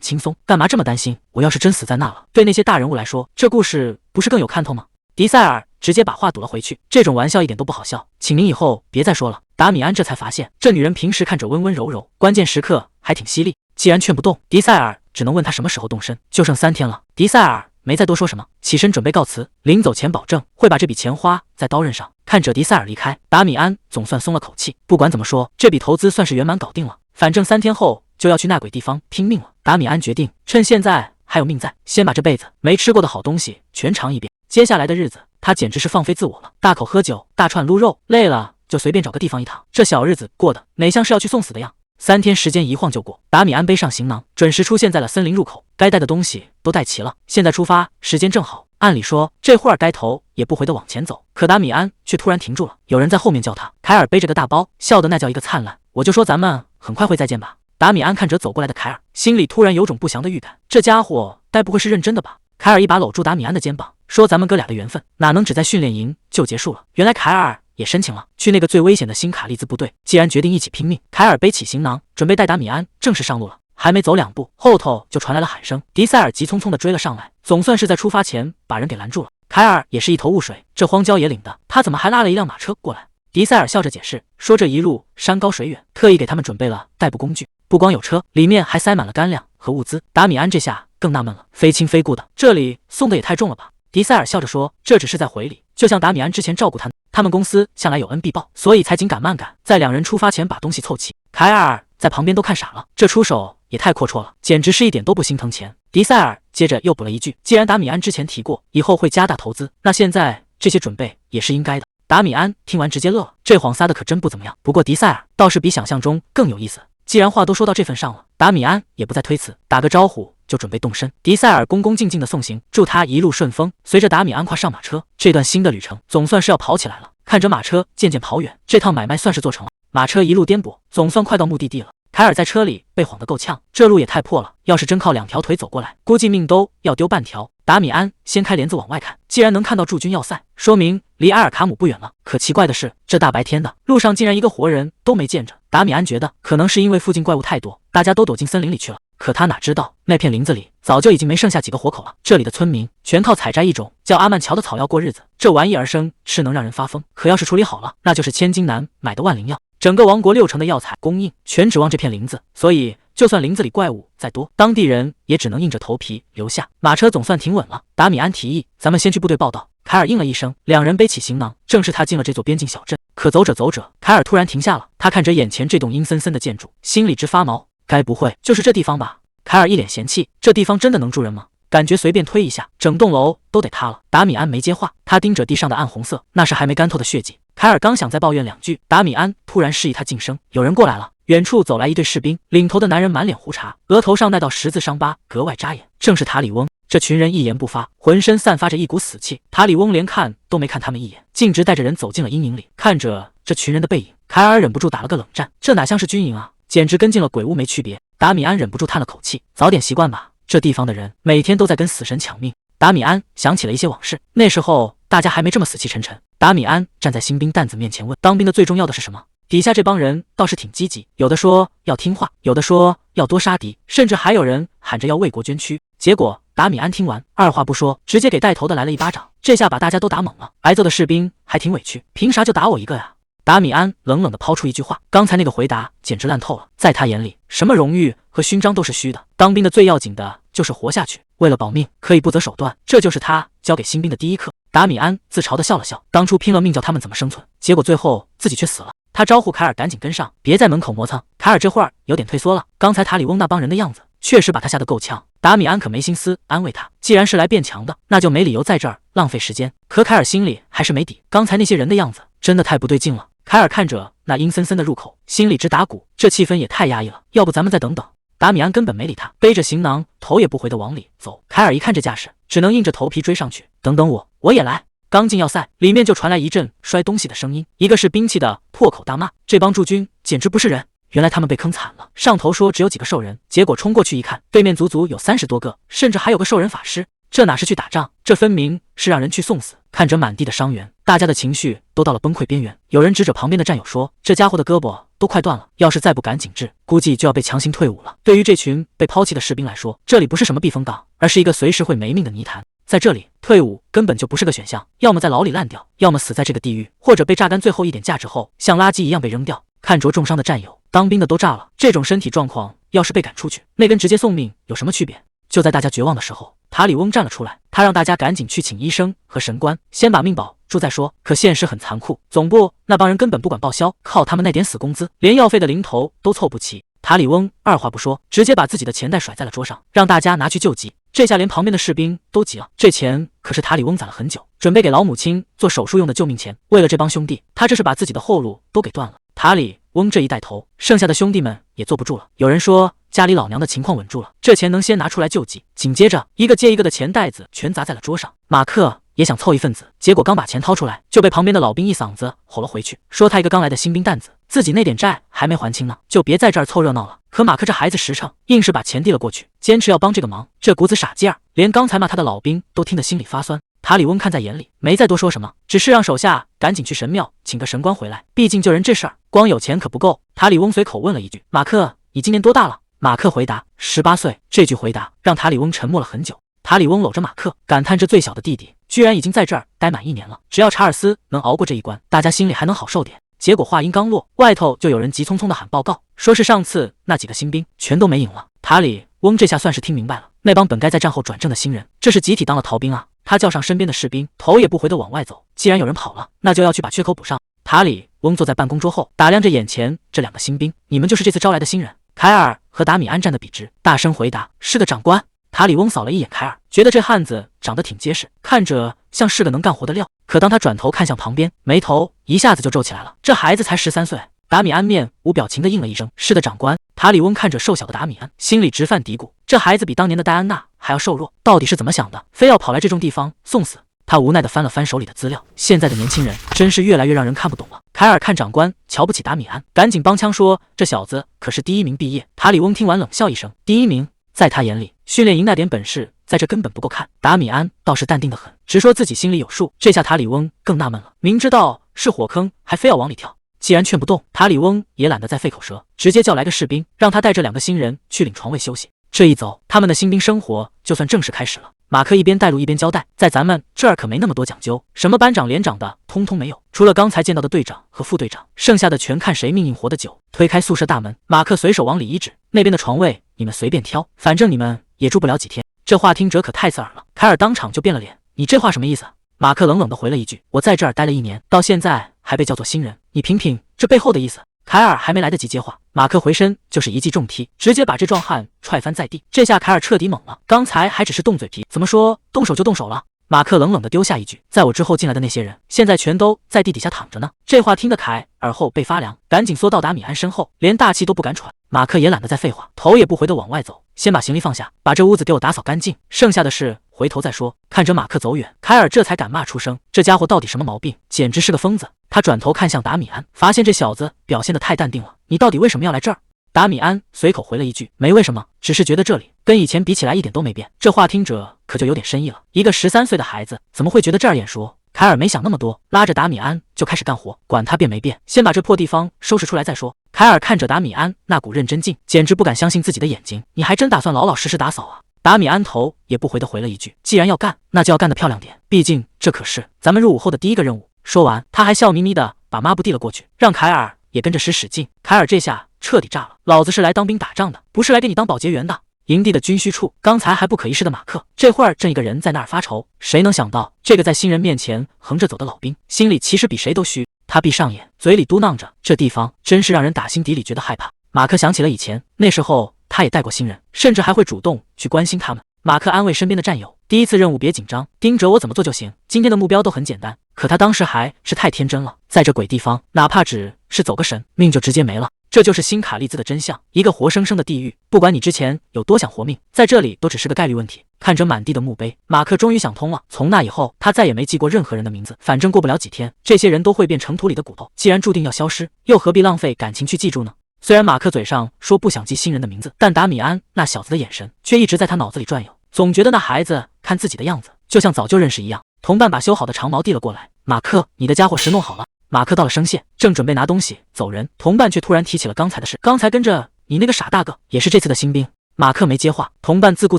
轻松，干嘛这么担心？我要是真死在那了，对那些大人物来说，这故事不是更有看头吗？迪塞尔直接把话堵了回去，这种玩笑一点都不好笑，请您以后别再说了。达米安这才发现，这女人平时看着温温柔柔，关键时刻还挺犀利。既然劝不动，迪塞尔只能问他什么时候动身。就剩3天了，迪塞尔没再多说什么，起身准备告辞。临走前保证会把这笔钱花在刀刃上。看着迪塞尔离开，达米安总算松了口气。不管怎么说，这笔投资算是圆满搞定了。反正3天后就要去那鬼地方拼命了。达米安决定趁现在还有命在，先把这辈子没吃过的好东西全尝一遍。接下来的日子，他简直是放飞自我了，大口喝酒，大串撸肉，累了就随便找个地方一躺。这小日子过得哪像是要去送死的样？3天时间一晃就过，达米安背上行囊，准时出现在了森林入口，该带的东西都带齐了。现在出发，时间正好。按理说这会儿该头也不回的往前走，可达米安却突然停住了，有人在后面叫他。凯尔背着个大包，笑得那叫一个灿烂。我就说咱们很快会再见吧。达米安看着走过来的凯尔，心里突然有种不祥的预感，这家伙该不会是认真的吧？凯尔一把搂住达米安的肩膀，说咱们哥俩的缘分哪能只在训练营就结束了？原来凯尔也申请了去那个最危险的新卡利兹部队。既然决定一起拼命，凯尔背起行囊，准备带达米安正式上路了。还没走2步，后头就传来了喊声，迪塞尔急匆匆地追了上来，总算是在出发前把人给拦住了。凯尔也是一头雾水，这荒郊野岭的，他怎么还拉了一辆马车过来？迪塞尔笑着解释说，这一路山高水远，特意给他们准备了代步工具，不光有车，里面还塞满了干粮和物资。达米安这下更纳闷了，非亲非故的，这里送的也太重了吧？迪塞尔笑着说，这只是在回礼，就像达米安之前照顾他们公司向来有恩必报，所以才紧赶慢赶，在2人出发前把东西凑齐。凯尔在旁边都看傻了，这出手也太阔绰了，简直是一点都不心疼钱。迪塞尔接着又补了一句，既然达米安之前提过以后会加大投资，那现在这些准备也是应该的。达米安听完直接乐了，这谎撒的可真不怎么样。不过迪塞尔倒是比想象中更有意思，既然话都说到这份上了，达米安也不再推辞，打个招呼就准备动身。迪塞尔恭恭敬敬的送行，祝他一路顺风。随着达米安跨上马车，这段新的旅程总算是要跑起来了。看着马车渐渐跑远，这趟买卖算是做成了。马车一路颠簸，总算快到目的地了。凯尔在车里被晃得够呛，这路也太破了，要是真靠2条腿走过来，估计命都要丢半条。达米安掀开帘子往外看，既然能看到驻军要塞，说明离埃尔卡姆不远了。可奇怪的是，这大白天的，路上竟然一个活人都没见着。达米安觉得可能是因为附近怪物太多，大家都躲进森林里去了。可他哪知道，那片林子里早就已经没剩下几个活口了。这里的村民全靠采摘一种叫阿曼乔的草药过日子，这玩意儿生吃能让人发疯，可要是处理好了，那就是千金难买的万灵药。整个王国60%的药材供应全指望这片林子，所以就算林子里怪物再多，当地人也只能硬着头皮留下。马车总算停稳了，达米安提议咱们先去部队报道。凯尔应了一声，2人背起行囊，正式踏进了这座边境小镇。可走着走着，凯尔突然停下了，他看着眼前这栋阴森森的建筑，心里直发毛。该不会就是这地方吧？凯尔一脸嫌弃，这地方真的能住人吗？感觉随便推一下，整栋楼都得塌了。达米安没接话，他盯着地上的暗红色，那是还没干透的血迹。凯尔刚想再抱怨2句，达米安突然示意他噤声。有人过来了，远处走来一队士兵，领头的男人满脸胡茬，额头上那道十字伤疤格外扎眼，正是塔里翁。这群人一言不发，浑身散发着一股死气。塔里翁连看都没看他们一眼，径直带着人走进了阴影里。看着这群人的背影，凯尔忍不住打了个冷战，这哪像是军营啊，简直跟进了鬼屋没区别。达米安忍不住叹了口气，早点习惯吧，这地方的人每天都在跟死神抢命。达米安想起了一些往事，那时候大家还没这么死气沉沉。达米安站在新兵担子面前问，当兵的最重要的是什么？底下这帮人倒是挺积极，有的说要听话，有的说要多杀敌，甚至还有人喊着要为国捐躯。结果达米安听完，二话不说，直接给带头的来了一巴掌，这下把大家都打懵了。挨揍的士兵还挺委屈，凭啥就打我一个呀？达米安冷冷地抛出一句话，刚才那个回答简直烂透了。在他眼里，什么荣誉和勋章都是虚的，当兵的最要紧的就是活下去，为了保命可以不择手段，这就是他教给新兵的第一课。达米安自嘲地笑了笑，当初拼了命教他们怎么生存，结果最后自己却死了。他招呼凯尔赶紧跟上，别在门口磨蹭。凯尔这会儿有点退缩了，刚才塔里翁那帮人的样子确实把他吓得够呛。达米安可没心思安慰他，既然是来变强的，那就没理由在这儿浪费时间。可凯尔心里还是没底，刚才那些人的样子真的太不对劲了。凯尔看着那阴森森的入口，心里直打鼓，这气氛也太压抑了，要不咱们再等等。达米安根本没理他，背着行囊头也不回地往里走。凯尔一看这架势，只能硬着头皮追上去。等等我也来。刚进要塞，里面就传来一阵摔东西的声音，一个是兵器的破口大骂，这帮驻军简直不是人。原来他们被坑惨了，上头说只有几个兽人，结果冲过去一看，对面足足有30多个，甚至还有个兽人法师。这哪是去打仗，这分明是让人去送死。看着满地的伤员，大家的情绪都到了崩溃边缘。有人指着旁边的战友说，这家伙的胳膊都快断了，要是再不赶紧治，估计就要被强行退伍了。对于这群被抛弃的士兵来说，这里不是什么避风港，而是一个随时会没命的泥潭。在这里退伍根本就不是个选项，要么在牢里烂掉，要么死在这个地狱，或者被榨干最后一点价值后像垃圾一样被扔掉。看着重伤的战友，当兵的都炸了，这种身体状况要是被赶出去，那跟直接送命有什么区别？就在大家绝望的时候，塔里翁站了出来，他让大家赶紧去请医生和神官，先把命保住再说。可现实很残酷，总部那帮人根本不管报销，靠他们那点死工资，连药费的零头都凑不齐。塔里翁二话不说，直接把自己的钱袋甩在了桌上，让大家拿去救急。这下连旁边的士兵都急了，这钱可是塔里翁攒了很久，准备给老母亲做手术用的救命钱。为了这帮兄弟，他这是把自己的后路都给断了。塔里翁这一带头，剩下的兄弟们也坐不住了。有人说家里老娘的情况稳住了，这钱能先拿出来救济。紧接着，一个接一个的钱袋子全砸在了桌上。马克也想凑一份子，结果刚把钱掏出来，就被旁边的老兵一嗓子吼了回去，说他一个刚来的新兵蛋子，自己那点债还没还清呢，就别在这儿凑热闹了。可马克这孩子实诚，硬是把钱递了过去，坚持要帮这个忙，这股子傻劲儿，连刚才骂他的老兵都听得心里发酸。塔里翁看在眼里，没再多说什么，只是让手下赶紧去神庙请个神官回来，毕竟救人这事儿光有钱可不够。塔里翁随口问了一句，马克，你今年多大了？马克回答18岁。这句回答让塔里翁沉默了很久。塔里翁搂着马克，感叹这最小的弟弟居然已经在这儿待满1年了，只要查尔斯能熬过这一关，大家心里还能好受点。结果话音刚落，外头就有人急匆匆的喊报告，说是上次那几个新兵全都没影了。塔里翁这下算是听明白了，那帮本该在战后转正的新人，这是集体当了逃兵啊。他叫上身边的士兵，头也不回的往外走。既然有人跑了，那就要去把缺口补上。塔里翁坐在办公桌后，打量着眼前这2个新兵，你们就是这次招来的新人？凯尔和达米安站得笔直，大声回答，是的，长官。塔里翁扫了一眼凯尔，觉得这汉子长得挺结实，看着像是个能干活的料。可当他转头看向旁边，眉头一下子就皱起来了。这孩子才13岁。达米安面无表情地应了一声，是的，长官。塔里翁看着瘦小的达米安，心里直犯嘀咕，这孩子比当年的戴安娜还要瘦弱，到底是怎么想的，非要跑来这种地方送死？他无奈地翻了翻手里的资料，现在的年轻人真是越来越让人看不懂了。凯尔看长官瞧不起达米安，赶紧帮腔说，这小子可是第1名毕业。塔里翁听完冷笑一声，第1名，在他眼里，训练营那点本事在这根本不够看。达米安倒是淡定得很，直说自己心里有数。这下塔里翁更纳闷了，明知道是火坑还非要往里跳。既然劝不动，塔里翁也懒得再费口舌，直接叫来个士兵，让他带着2个新人去领床位休息。这一走，他们的新兵生活就算正式开始了。马克一边带路一边交代，在咱们这儿可没那么多讲究，什么班长连长的通通没有，除了刚才见到的队长和副队长，剩下的全看谁命硬活得久。推开宿舍大门，马克随手往里一指，那边的床位你们随便挑，反正你们也住不了几天。这话听着可太刺耳了，凯尔当场就变了脸，你这话什么意思？马克冷冷地回了一句，我在这儿待了1年，到现在还被叫做新人，你品品这背后的意思。凯尔还没来得及接话，马克回身就是一记重踢，直接把这壮汉踹翻在地。这下凯尔彻底懵了，刚才还只是动嘴皮，怎么说动手就动手了？马克冷冷地丢下一句，在我之后进来的那些人，现在全都在地底下躺着呢。这话听得凯尔后背发凉，赶紧缩到达米安身后，连大气都不敢喘。马克也懒得再废话，头也不回地往外走，先把行李放下，把这屋子给我打扫干净，剩下的事回头再说。看着马克走远，凯尔这才敢骂出声，这家伙到底什么毛病，简直是个疯子。他转头看向达米安，发现这小子表现得太淡定了，你到底为什么要来这儿？达米安随口回了一句，没为什么，只是觉得这里跟以前比起来一点都没变。这话听着可就有点深意了，一个13岁的孩子怎么会觉得这儿眼熟？凯尔没想那么多，拉着达米安就开始干活，管他变没变，先把这破地方收拾出来再说。凯尔看着达米安那股认真劲，简直不敢相信自己的眼睛，你还真打算老老实实打扫啊？达米安头也不回的回了一句：“既然要干，那就要干得漂亮点，毕竟这可是咱们入伍后的第一个任务。”说完，他还笑眯眯的把抹布递了过去，让凯尔也跟着使劲。凯尔这下彻底炸了，老子是来当兵打仗的，不是来给你当保洁员的。营地的军需处，刚才还不可一世的马克，这会儿正一个人在那儿发愁。谁能想到，这个在新人面前横着走的老兵，心里其实比谁都虚。他闭上眼，嘴里嘟囔着：“这地方真是让人打心底里觉得害怕。”马克想起了以前，那时候他也带过新人，甚至还会主动去关心他们。马克安慰身边的战友：“第一次任务别紧张，盯着我怎么做就行。今天的目标都很简单。”可他当时还是太天真了，在这鬼地方，哪怕只是走个神，命就直接没了。这就是新卡利兹的真相，一个活生生的地狱。不管你之前有多想活命，在这里都只是个概率问题。看着满地的墓碑，马克终于想通了。从那以后，他再也没记过任何人的名字，反正过不了几天，这些人都会变成土里的骨头。既然注定要消失，又何必浪费感情去记住呢？虽然马克嘴上说不想记新人的名字，但达米安那小子的眼神却一直在他脑子里转悠，总觉得那孩子看自己的样子，就像早就认识一样。同伴把修好的长矛递了过来：“马克，你的家伙石弄好了。”马克道了声谢，正准备拿东西走人，同伴却突然提起了刚才的事。刚才跟着你那个傻大个也是这次的新兵。马克没接话，同伴自顾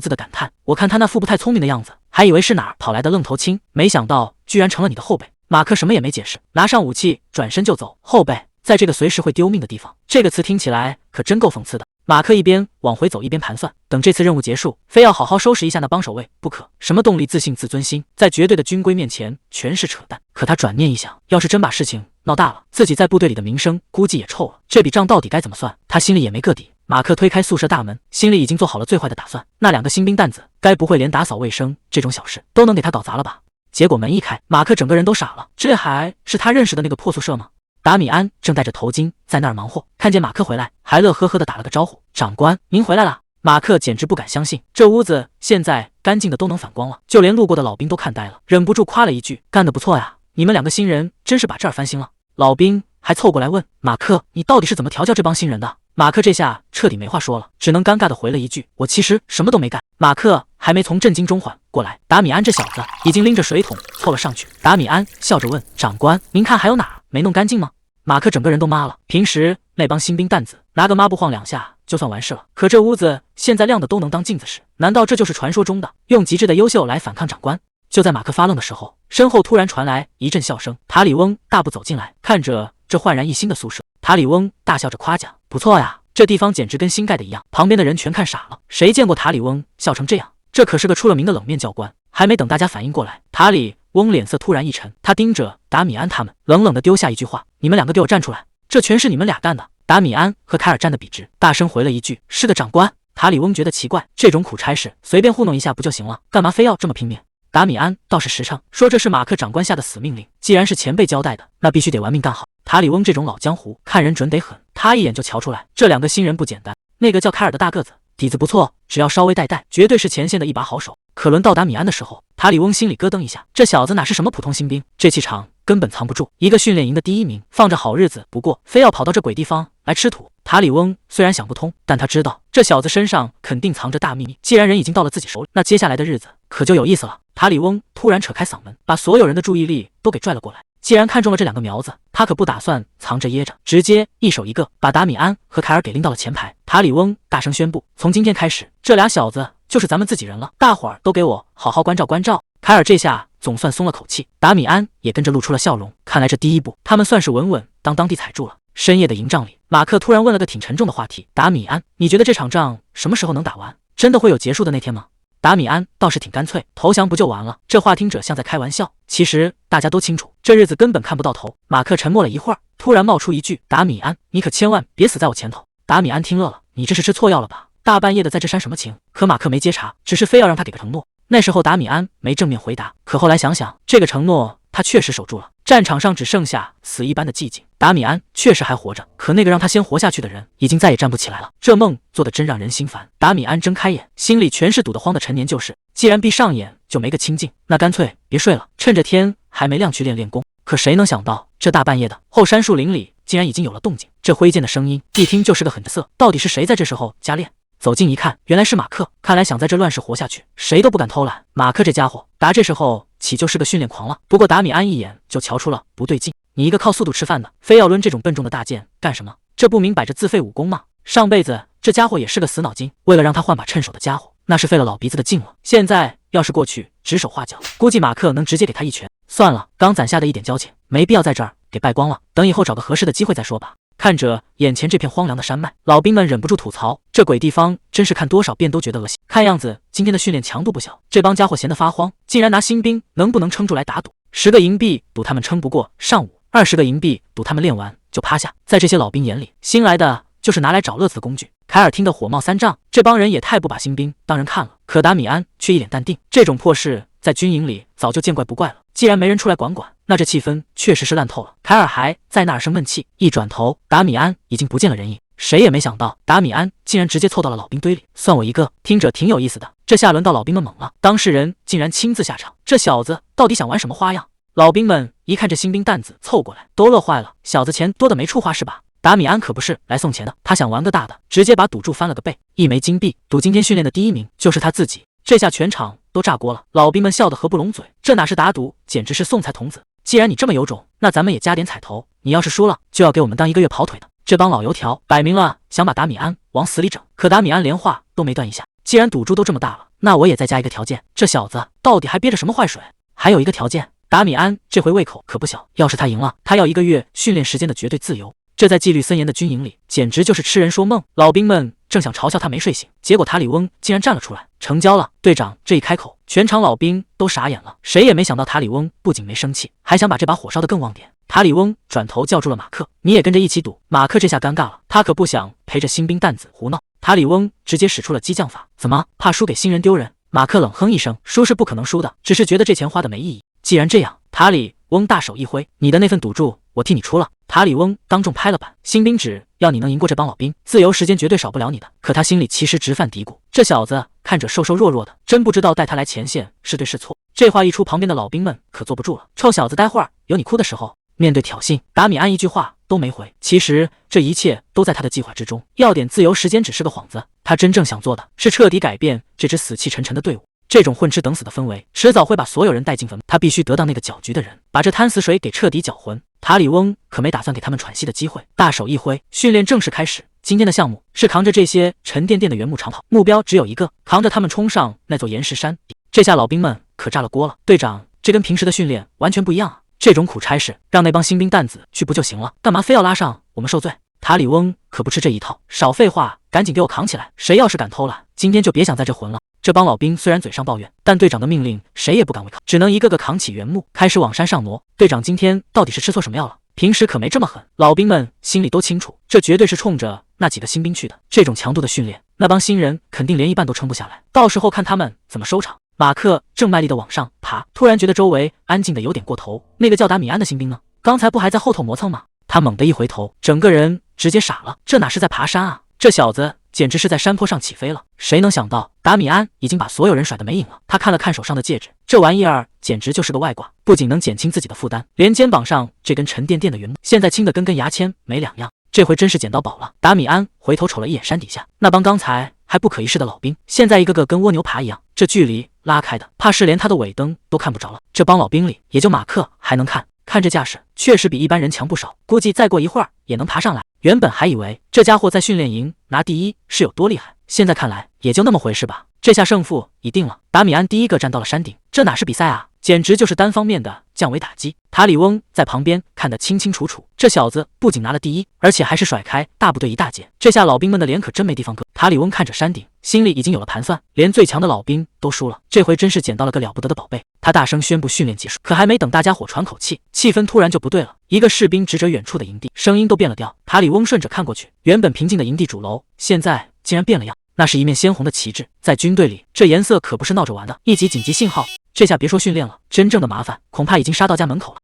自的感叹：“我看他那副不太聪明的样子，还以为是哪儿跑来的愣头青，没想到居然成了你的后辈。”马克什么也没解释，拿上武器转身就走。后辈，在这个随时会丢命的地方，这个词听起来可真够讽刺的。马克一边往回走一边盘算，等这次任务结束，非要好好收拾一下那帮守卫不可。什么动力、自信、自尊心，在绝对的军规面前全是扯淡。可他转念一想，要是真把事情闹大了，自己在部队里的名声估计也臭了。这笔账到底该怎么算，他心里也没个底。马克推开宿舍大门，心里已经做好了最坏的打算。那两个新兵蛋子，该不会连打扫卫生这种小事都能给他搞砸了吧？结果门一开，马克整个人都傻了，这还是他认识的那个破宿舍吗？达米安正戴着头巾在那儿忙活，看见马克回来，还乐呵呵的打了个招呼：“长官，您回来了。”马克简直不敢相信，这屋子现在干净的都能反光了，就连路过的老兵都看呆了，忍不住夸了一句：“干得不错呀，你们两个新人真是把这儿翻新了。”老兵还凑过来问：“马克，你到底是怎么调教这帮新人的？”马克这下彻底没话说了，只能尴尬的回了一句：“我其实什么都没干。”马克还没从震惊中缓过来，达米安这小子已经拎着水桶凑了上去。达米安笑着问：“长官，您看还有哪儿没弄干净吗？”马克整个人都麻了，平时那帮新兵蛋子拿个抹布晃两下就算完事了，可这屋子现在亮的都能当镜子使，难道这就是传说中的用极致的优秀来反抗长官？就在马克发愣的时候，身后突然传来一阵笑声，塔里翁大步走进来，看着这焕然一新的宿舍，塔里翁大笑着夸奖：“不错呀，这地方简直跟新盖的一样。”旁边的人全看傻了，谁见过塔里翁笑成这样？这可是个出了名的冷面教官。还没等大家反应过来，塔里翁脸色突然一沉，他盯着达米安他们，冷冷地丢下一句话：“你们两个给我站出来，这全是你们俩干的。”达米安和凯尔站得笔直，大声回了一句：“是的，长官。”塔里翁觉得奇怪，这种苦差事随便糊弄一下不就行了，干嘛非要这么拼命？达米安倒是实诚，说这是马克长官下的死命令，既然是前辈交代的，那必须得玩命干好。塔里翁这种老江湖，看人准得很，他一眼就瞧出来，这两个新人不简单。那个叫凯尔的大个子底子不错，只要稍微带，绝对是前线的一把好手。可轮到达米安的时候，塔里翁心里咯噔一下，这小子哪是什么普通新兵，这气场根本藏不住，一个训练营的第一名，放着好日子不过，非要跑到这鬼地方来吃土。塔里翁虽然想不通，但他知道这小子身上肯定藏着大秘密，既然人已经到了自己手里，那接下来的日子可就有意思了。塔里翁突然扯开嗓门，把所有人的注意力都给拽了过来。既然看中了这两个苗子，他可不打算藏着掖着，直接一手一个把达米安和凯尔给拎到了前排。塔里翁大声宣布：“从今天开始，这俩小子就是咱们自己人了，大伙儿都给我好好关照关照。”凯尔这下总算松了口气，达米安也跟着露出了笑容。看来这第一步，他们算是稳稳当地踩住了。深夜的营帐里，马克突然问了个挺沉重的话题：“达米安，你觉得这场仗什么时候能打完？真的会有结束的那天吗？”达米安倒是挺干脆，投降不就完了？这话听者像在开玩笑，其实大家都清楚，这日子根本看不到头。马克沉默了一会儿，突然冒出一句：“达米安，你可千万别死在我前头。”达米安听乐了：“你这是吃错药了吧？大半夜的在这煽什么情？”可马克没接茬，只是非要让他给个承诺。那时候达米安没正面回答，可后来想想，这个承诺他确实守住了。战场上只剩下死一般的寂静，达米安确实还活着，可那个让他先活下去的人已经再也站不起来了。这梦做得真让人心烦。达米安睁开眼，心里全是堵得慌的陈年旧事。既然闭上眼就没个清静，那干脆别睡了，趁着天还没亮去练功。可谁能想到，这大半夜的后山树林里竟然已经有了动静。这挥剑的声音一听就是个狠色，到底是谁在这时候加练？走近一看，原来是马克。看来想在这乱世活下去，谁都不敢偷懒。马克这家伙打这时候岂就是个训练狂了？不过达米安一眼就瞧出了不对劲，你一个靠速度吃饭的，非要抡这种笨重的大剑干什么？这不明摆着自废武功吗？上辈子这家伙也是个死脑筋，为了让他换把趁手的家伙，那是费了老鼻子的劲了。现在要是过去指手画脚，估计马克能直接给他一拳。算了，刚攒下的一点交情，没必要在这儿给败光了。等以后找个合适的机会再说吧。看着眼前这片荒凉的山脉，老兵们忍不住吐槽：这鬼地方真是看多少遍都觉得恶心。看样子今天的训练强度不小，这帮家伙闲得发慌，竟然拿新兵能不能撑住来打赌。10个银币赌他们撑不过上午，20个银币赌他们练完就趴下。在这些老兵眼里，新来的就是拿来找乐子的工具。凯尔听得火冒三丈，这帮人也太不把新兵当人看了。可达米安却一脸淡定，这种破事在军营里早就见怪不怪了。既然没人出来管，那这气氛确实是烂透了。凯尔还在那儿生闷气，一转头，达米安已经不见了人影。谁也没想到，达米安竟然直接凑到了老兵堆里，算我一个。听着挺有意思的，这下轮到老兵们猛了，当事人竟然亲自下场，这小子到底想玩什么花样？老兵们一看这新兵蛋子凑过来，都乐坏了。小子钱多的没处花是吧？达米安可不是来送钱的，他想玩个大的，直接把赌注翻了个倍，1枚金币，赌今天训练的第1名就是他自己。这下全场都炸锅了，老兵们笑得合不拢嘴，这哪是打赌，简直是送财童子。既然你这么有种，那咱们也加点彩头，你要是输了，就要给我们当1个月跑腿的。这帮老油条摆明了想把达米安往死里整，可达米安连话都没断一下，既然赌注都这么大了，那我也再加一个条件，这小子到底还憋着什么坏水？还有一个条件，达米安这回胃口可不小，要是他赢了，他要1个月训练时间的绝对自由。这在纪律森严的军营里，简直就是痴人说梦。老兵们正想嘲笑他没睡醒，结果塔里翁竟然站了出来，成交了。队长这一开口，全场老兵都傻眼了，谁也没想到塔里翁不仅没生气，还想把这把火烧得更旺点。塔里翁转头叫住了马克，你也跟着一起赌。马克这下尴尬了，他可不想陪着新兵蛋子胡闹。塔里翁直接使出了激将法，怎么怕输给新人丢人？马克冷哼一声，输是不可能输的，只是觉得这钱花的没意义。既然这样，塔里翁大手一挥，你的那份赌注我替你出了。塔里翁当众拍了板，新兵只要你能赢过这帮老兵，自由时间绝对少不了你的。可他心里其实直犯嘀咕，这小子看着瘦瘦弱弱的，真不知道带他来前线是对是错。这话一出，旁边的老兵们可坐不住了，臭小子，待会儿有你哭的时候。面对挑衅，达米安一句话都没回。其实这一切都在他的计划之中，要点自由时间只是个幌子，他真正想做的是彻底改变这支死气沉沉的队伍。这种混吃等死的氛围，迟早会把所有人带进坟墓。他必须得到那个搅局的人，把这滩死水给彻底搅浑。塔里翁可没打算给他们喘息的机会，大手一挥，训练正式开始。今天的项目是扛着这些沉甸甸的原木长跑，目标只有一个，扛着他们冲上那座岩石山。这下老兵们可炸了锅了，队长，这跟平时的训练完全不一样啊！这种苦差事让那帮新兵蛋子去不就行了，干嘛非要拉上我们受罪？塔里翁可不吃这一套，少废话，赶紧给我扛起来！谁要是敢偷懒，今天就别想在这混了。这帮老兵虽然嘴上抱怨，但队长的命令谁也不敢违抗，只能一个个扛起原木，开始往山上挪。队长今天到底是吃错什么药了？平时可没这么狠。老兵们心里都清楚，这绝对是冲着那几个新兵去的。这种强度的训练，那帮新人肯定连一半都撑不下来，到时候看他们怎么收场。马克正卖力地往上爬，突然觉得周围安静的有点过头。那个叫达米安的新兵呢？刚才不还在后头磨蹭吗？他猛地一回头，整个人直接傻了，这哪是在爬山啊？这小子简直是在山坡上起飞了。谁能想到达米安已经把所有人甩得没影了？他看了看手上的戒指，这玩意儿简直就是个外挂，不仅能减轻自己的负担，连肩膀上这根沉甸甸的原木现在轻得跟牙签没两样。这回真是捡到宝了。达米安回头瞅了一眼山底下那帮刚才还不可一世的老兵，现在一个个跟蜗牛爬一样，这距离拉开的怕是连他的尾灯都看不着了。这帮老兵里也就马克还能看，看这架势确实比一般人强不少，估计再过一会儿也能爬上来。原本还以为这家伙在训练营拿第一是有多厉害，现在看来也就那么回事吧。这下胜负已定了，达米安第一个站到了山顶，这哪是比赛啊，简直就是单方面的降维打击。塔里翁在旁边看得清清楚楚，这小子不仅拿了第一，而且还是甩开大部队一大截。这下老兵们的脸可真没地方搁。塔里翁看着山顶，心里已经有了盘算，连最强的老兵都输了，这回真是捡到了个了不得的宝贝。他大声宣布训练结束，可还没等大家伙喘口气，气氛突然就不对了。一个士兵指着远处的营地，声音都变了调。塔里翁顺着看过去，原本平静的营地主楼，现在竟然变了样。那是一面鲜红的旗帜，在军队里，这颜色可不是闹着玩的。一级紧急信号，这下别说训练了，真正的麻烦恐怕已经杀到家门口了。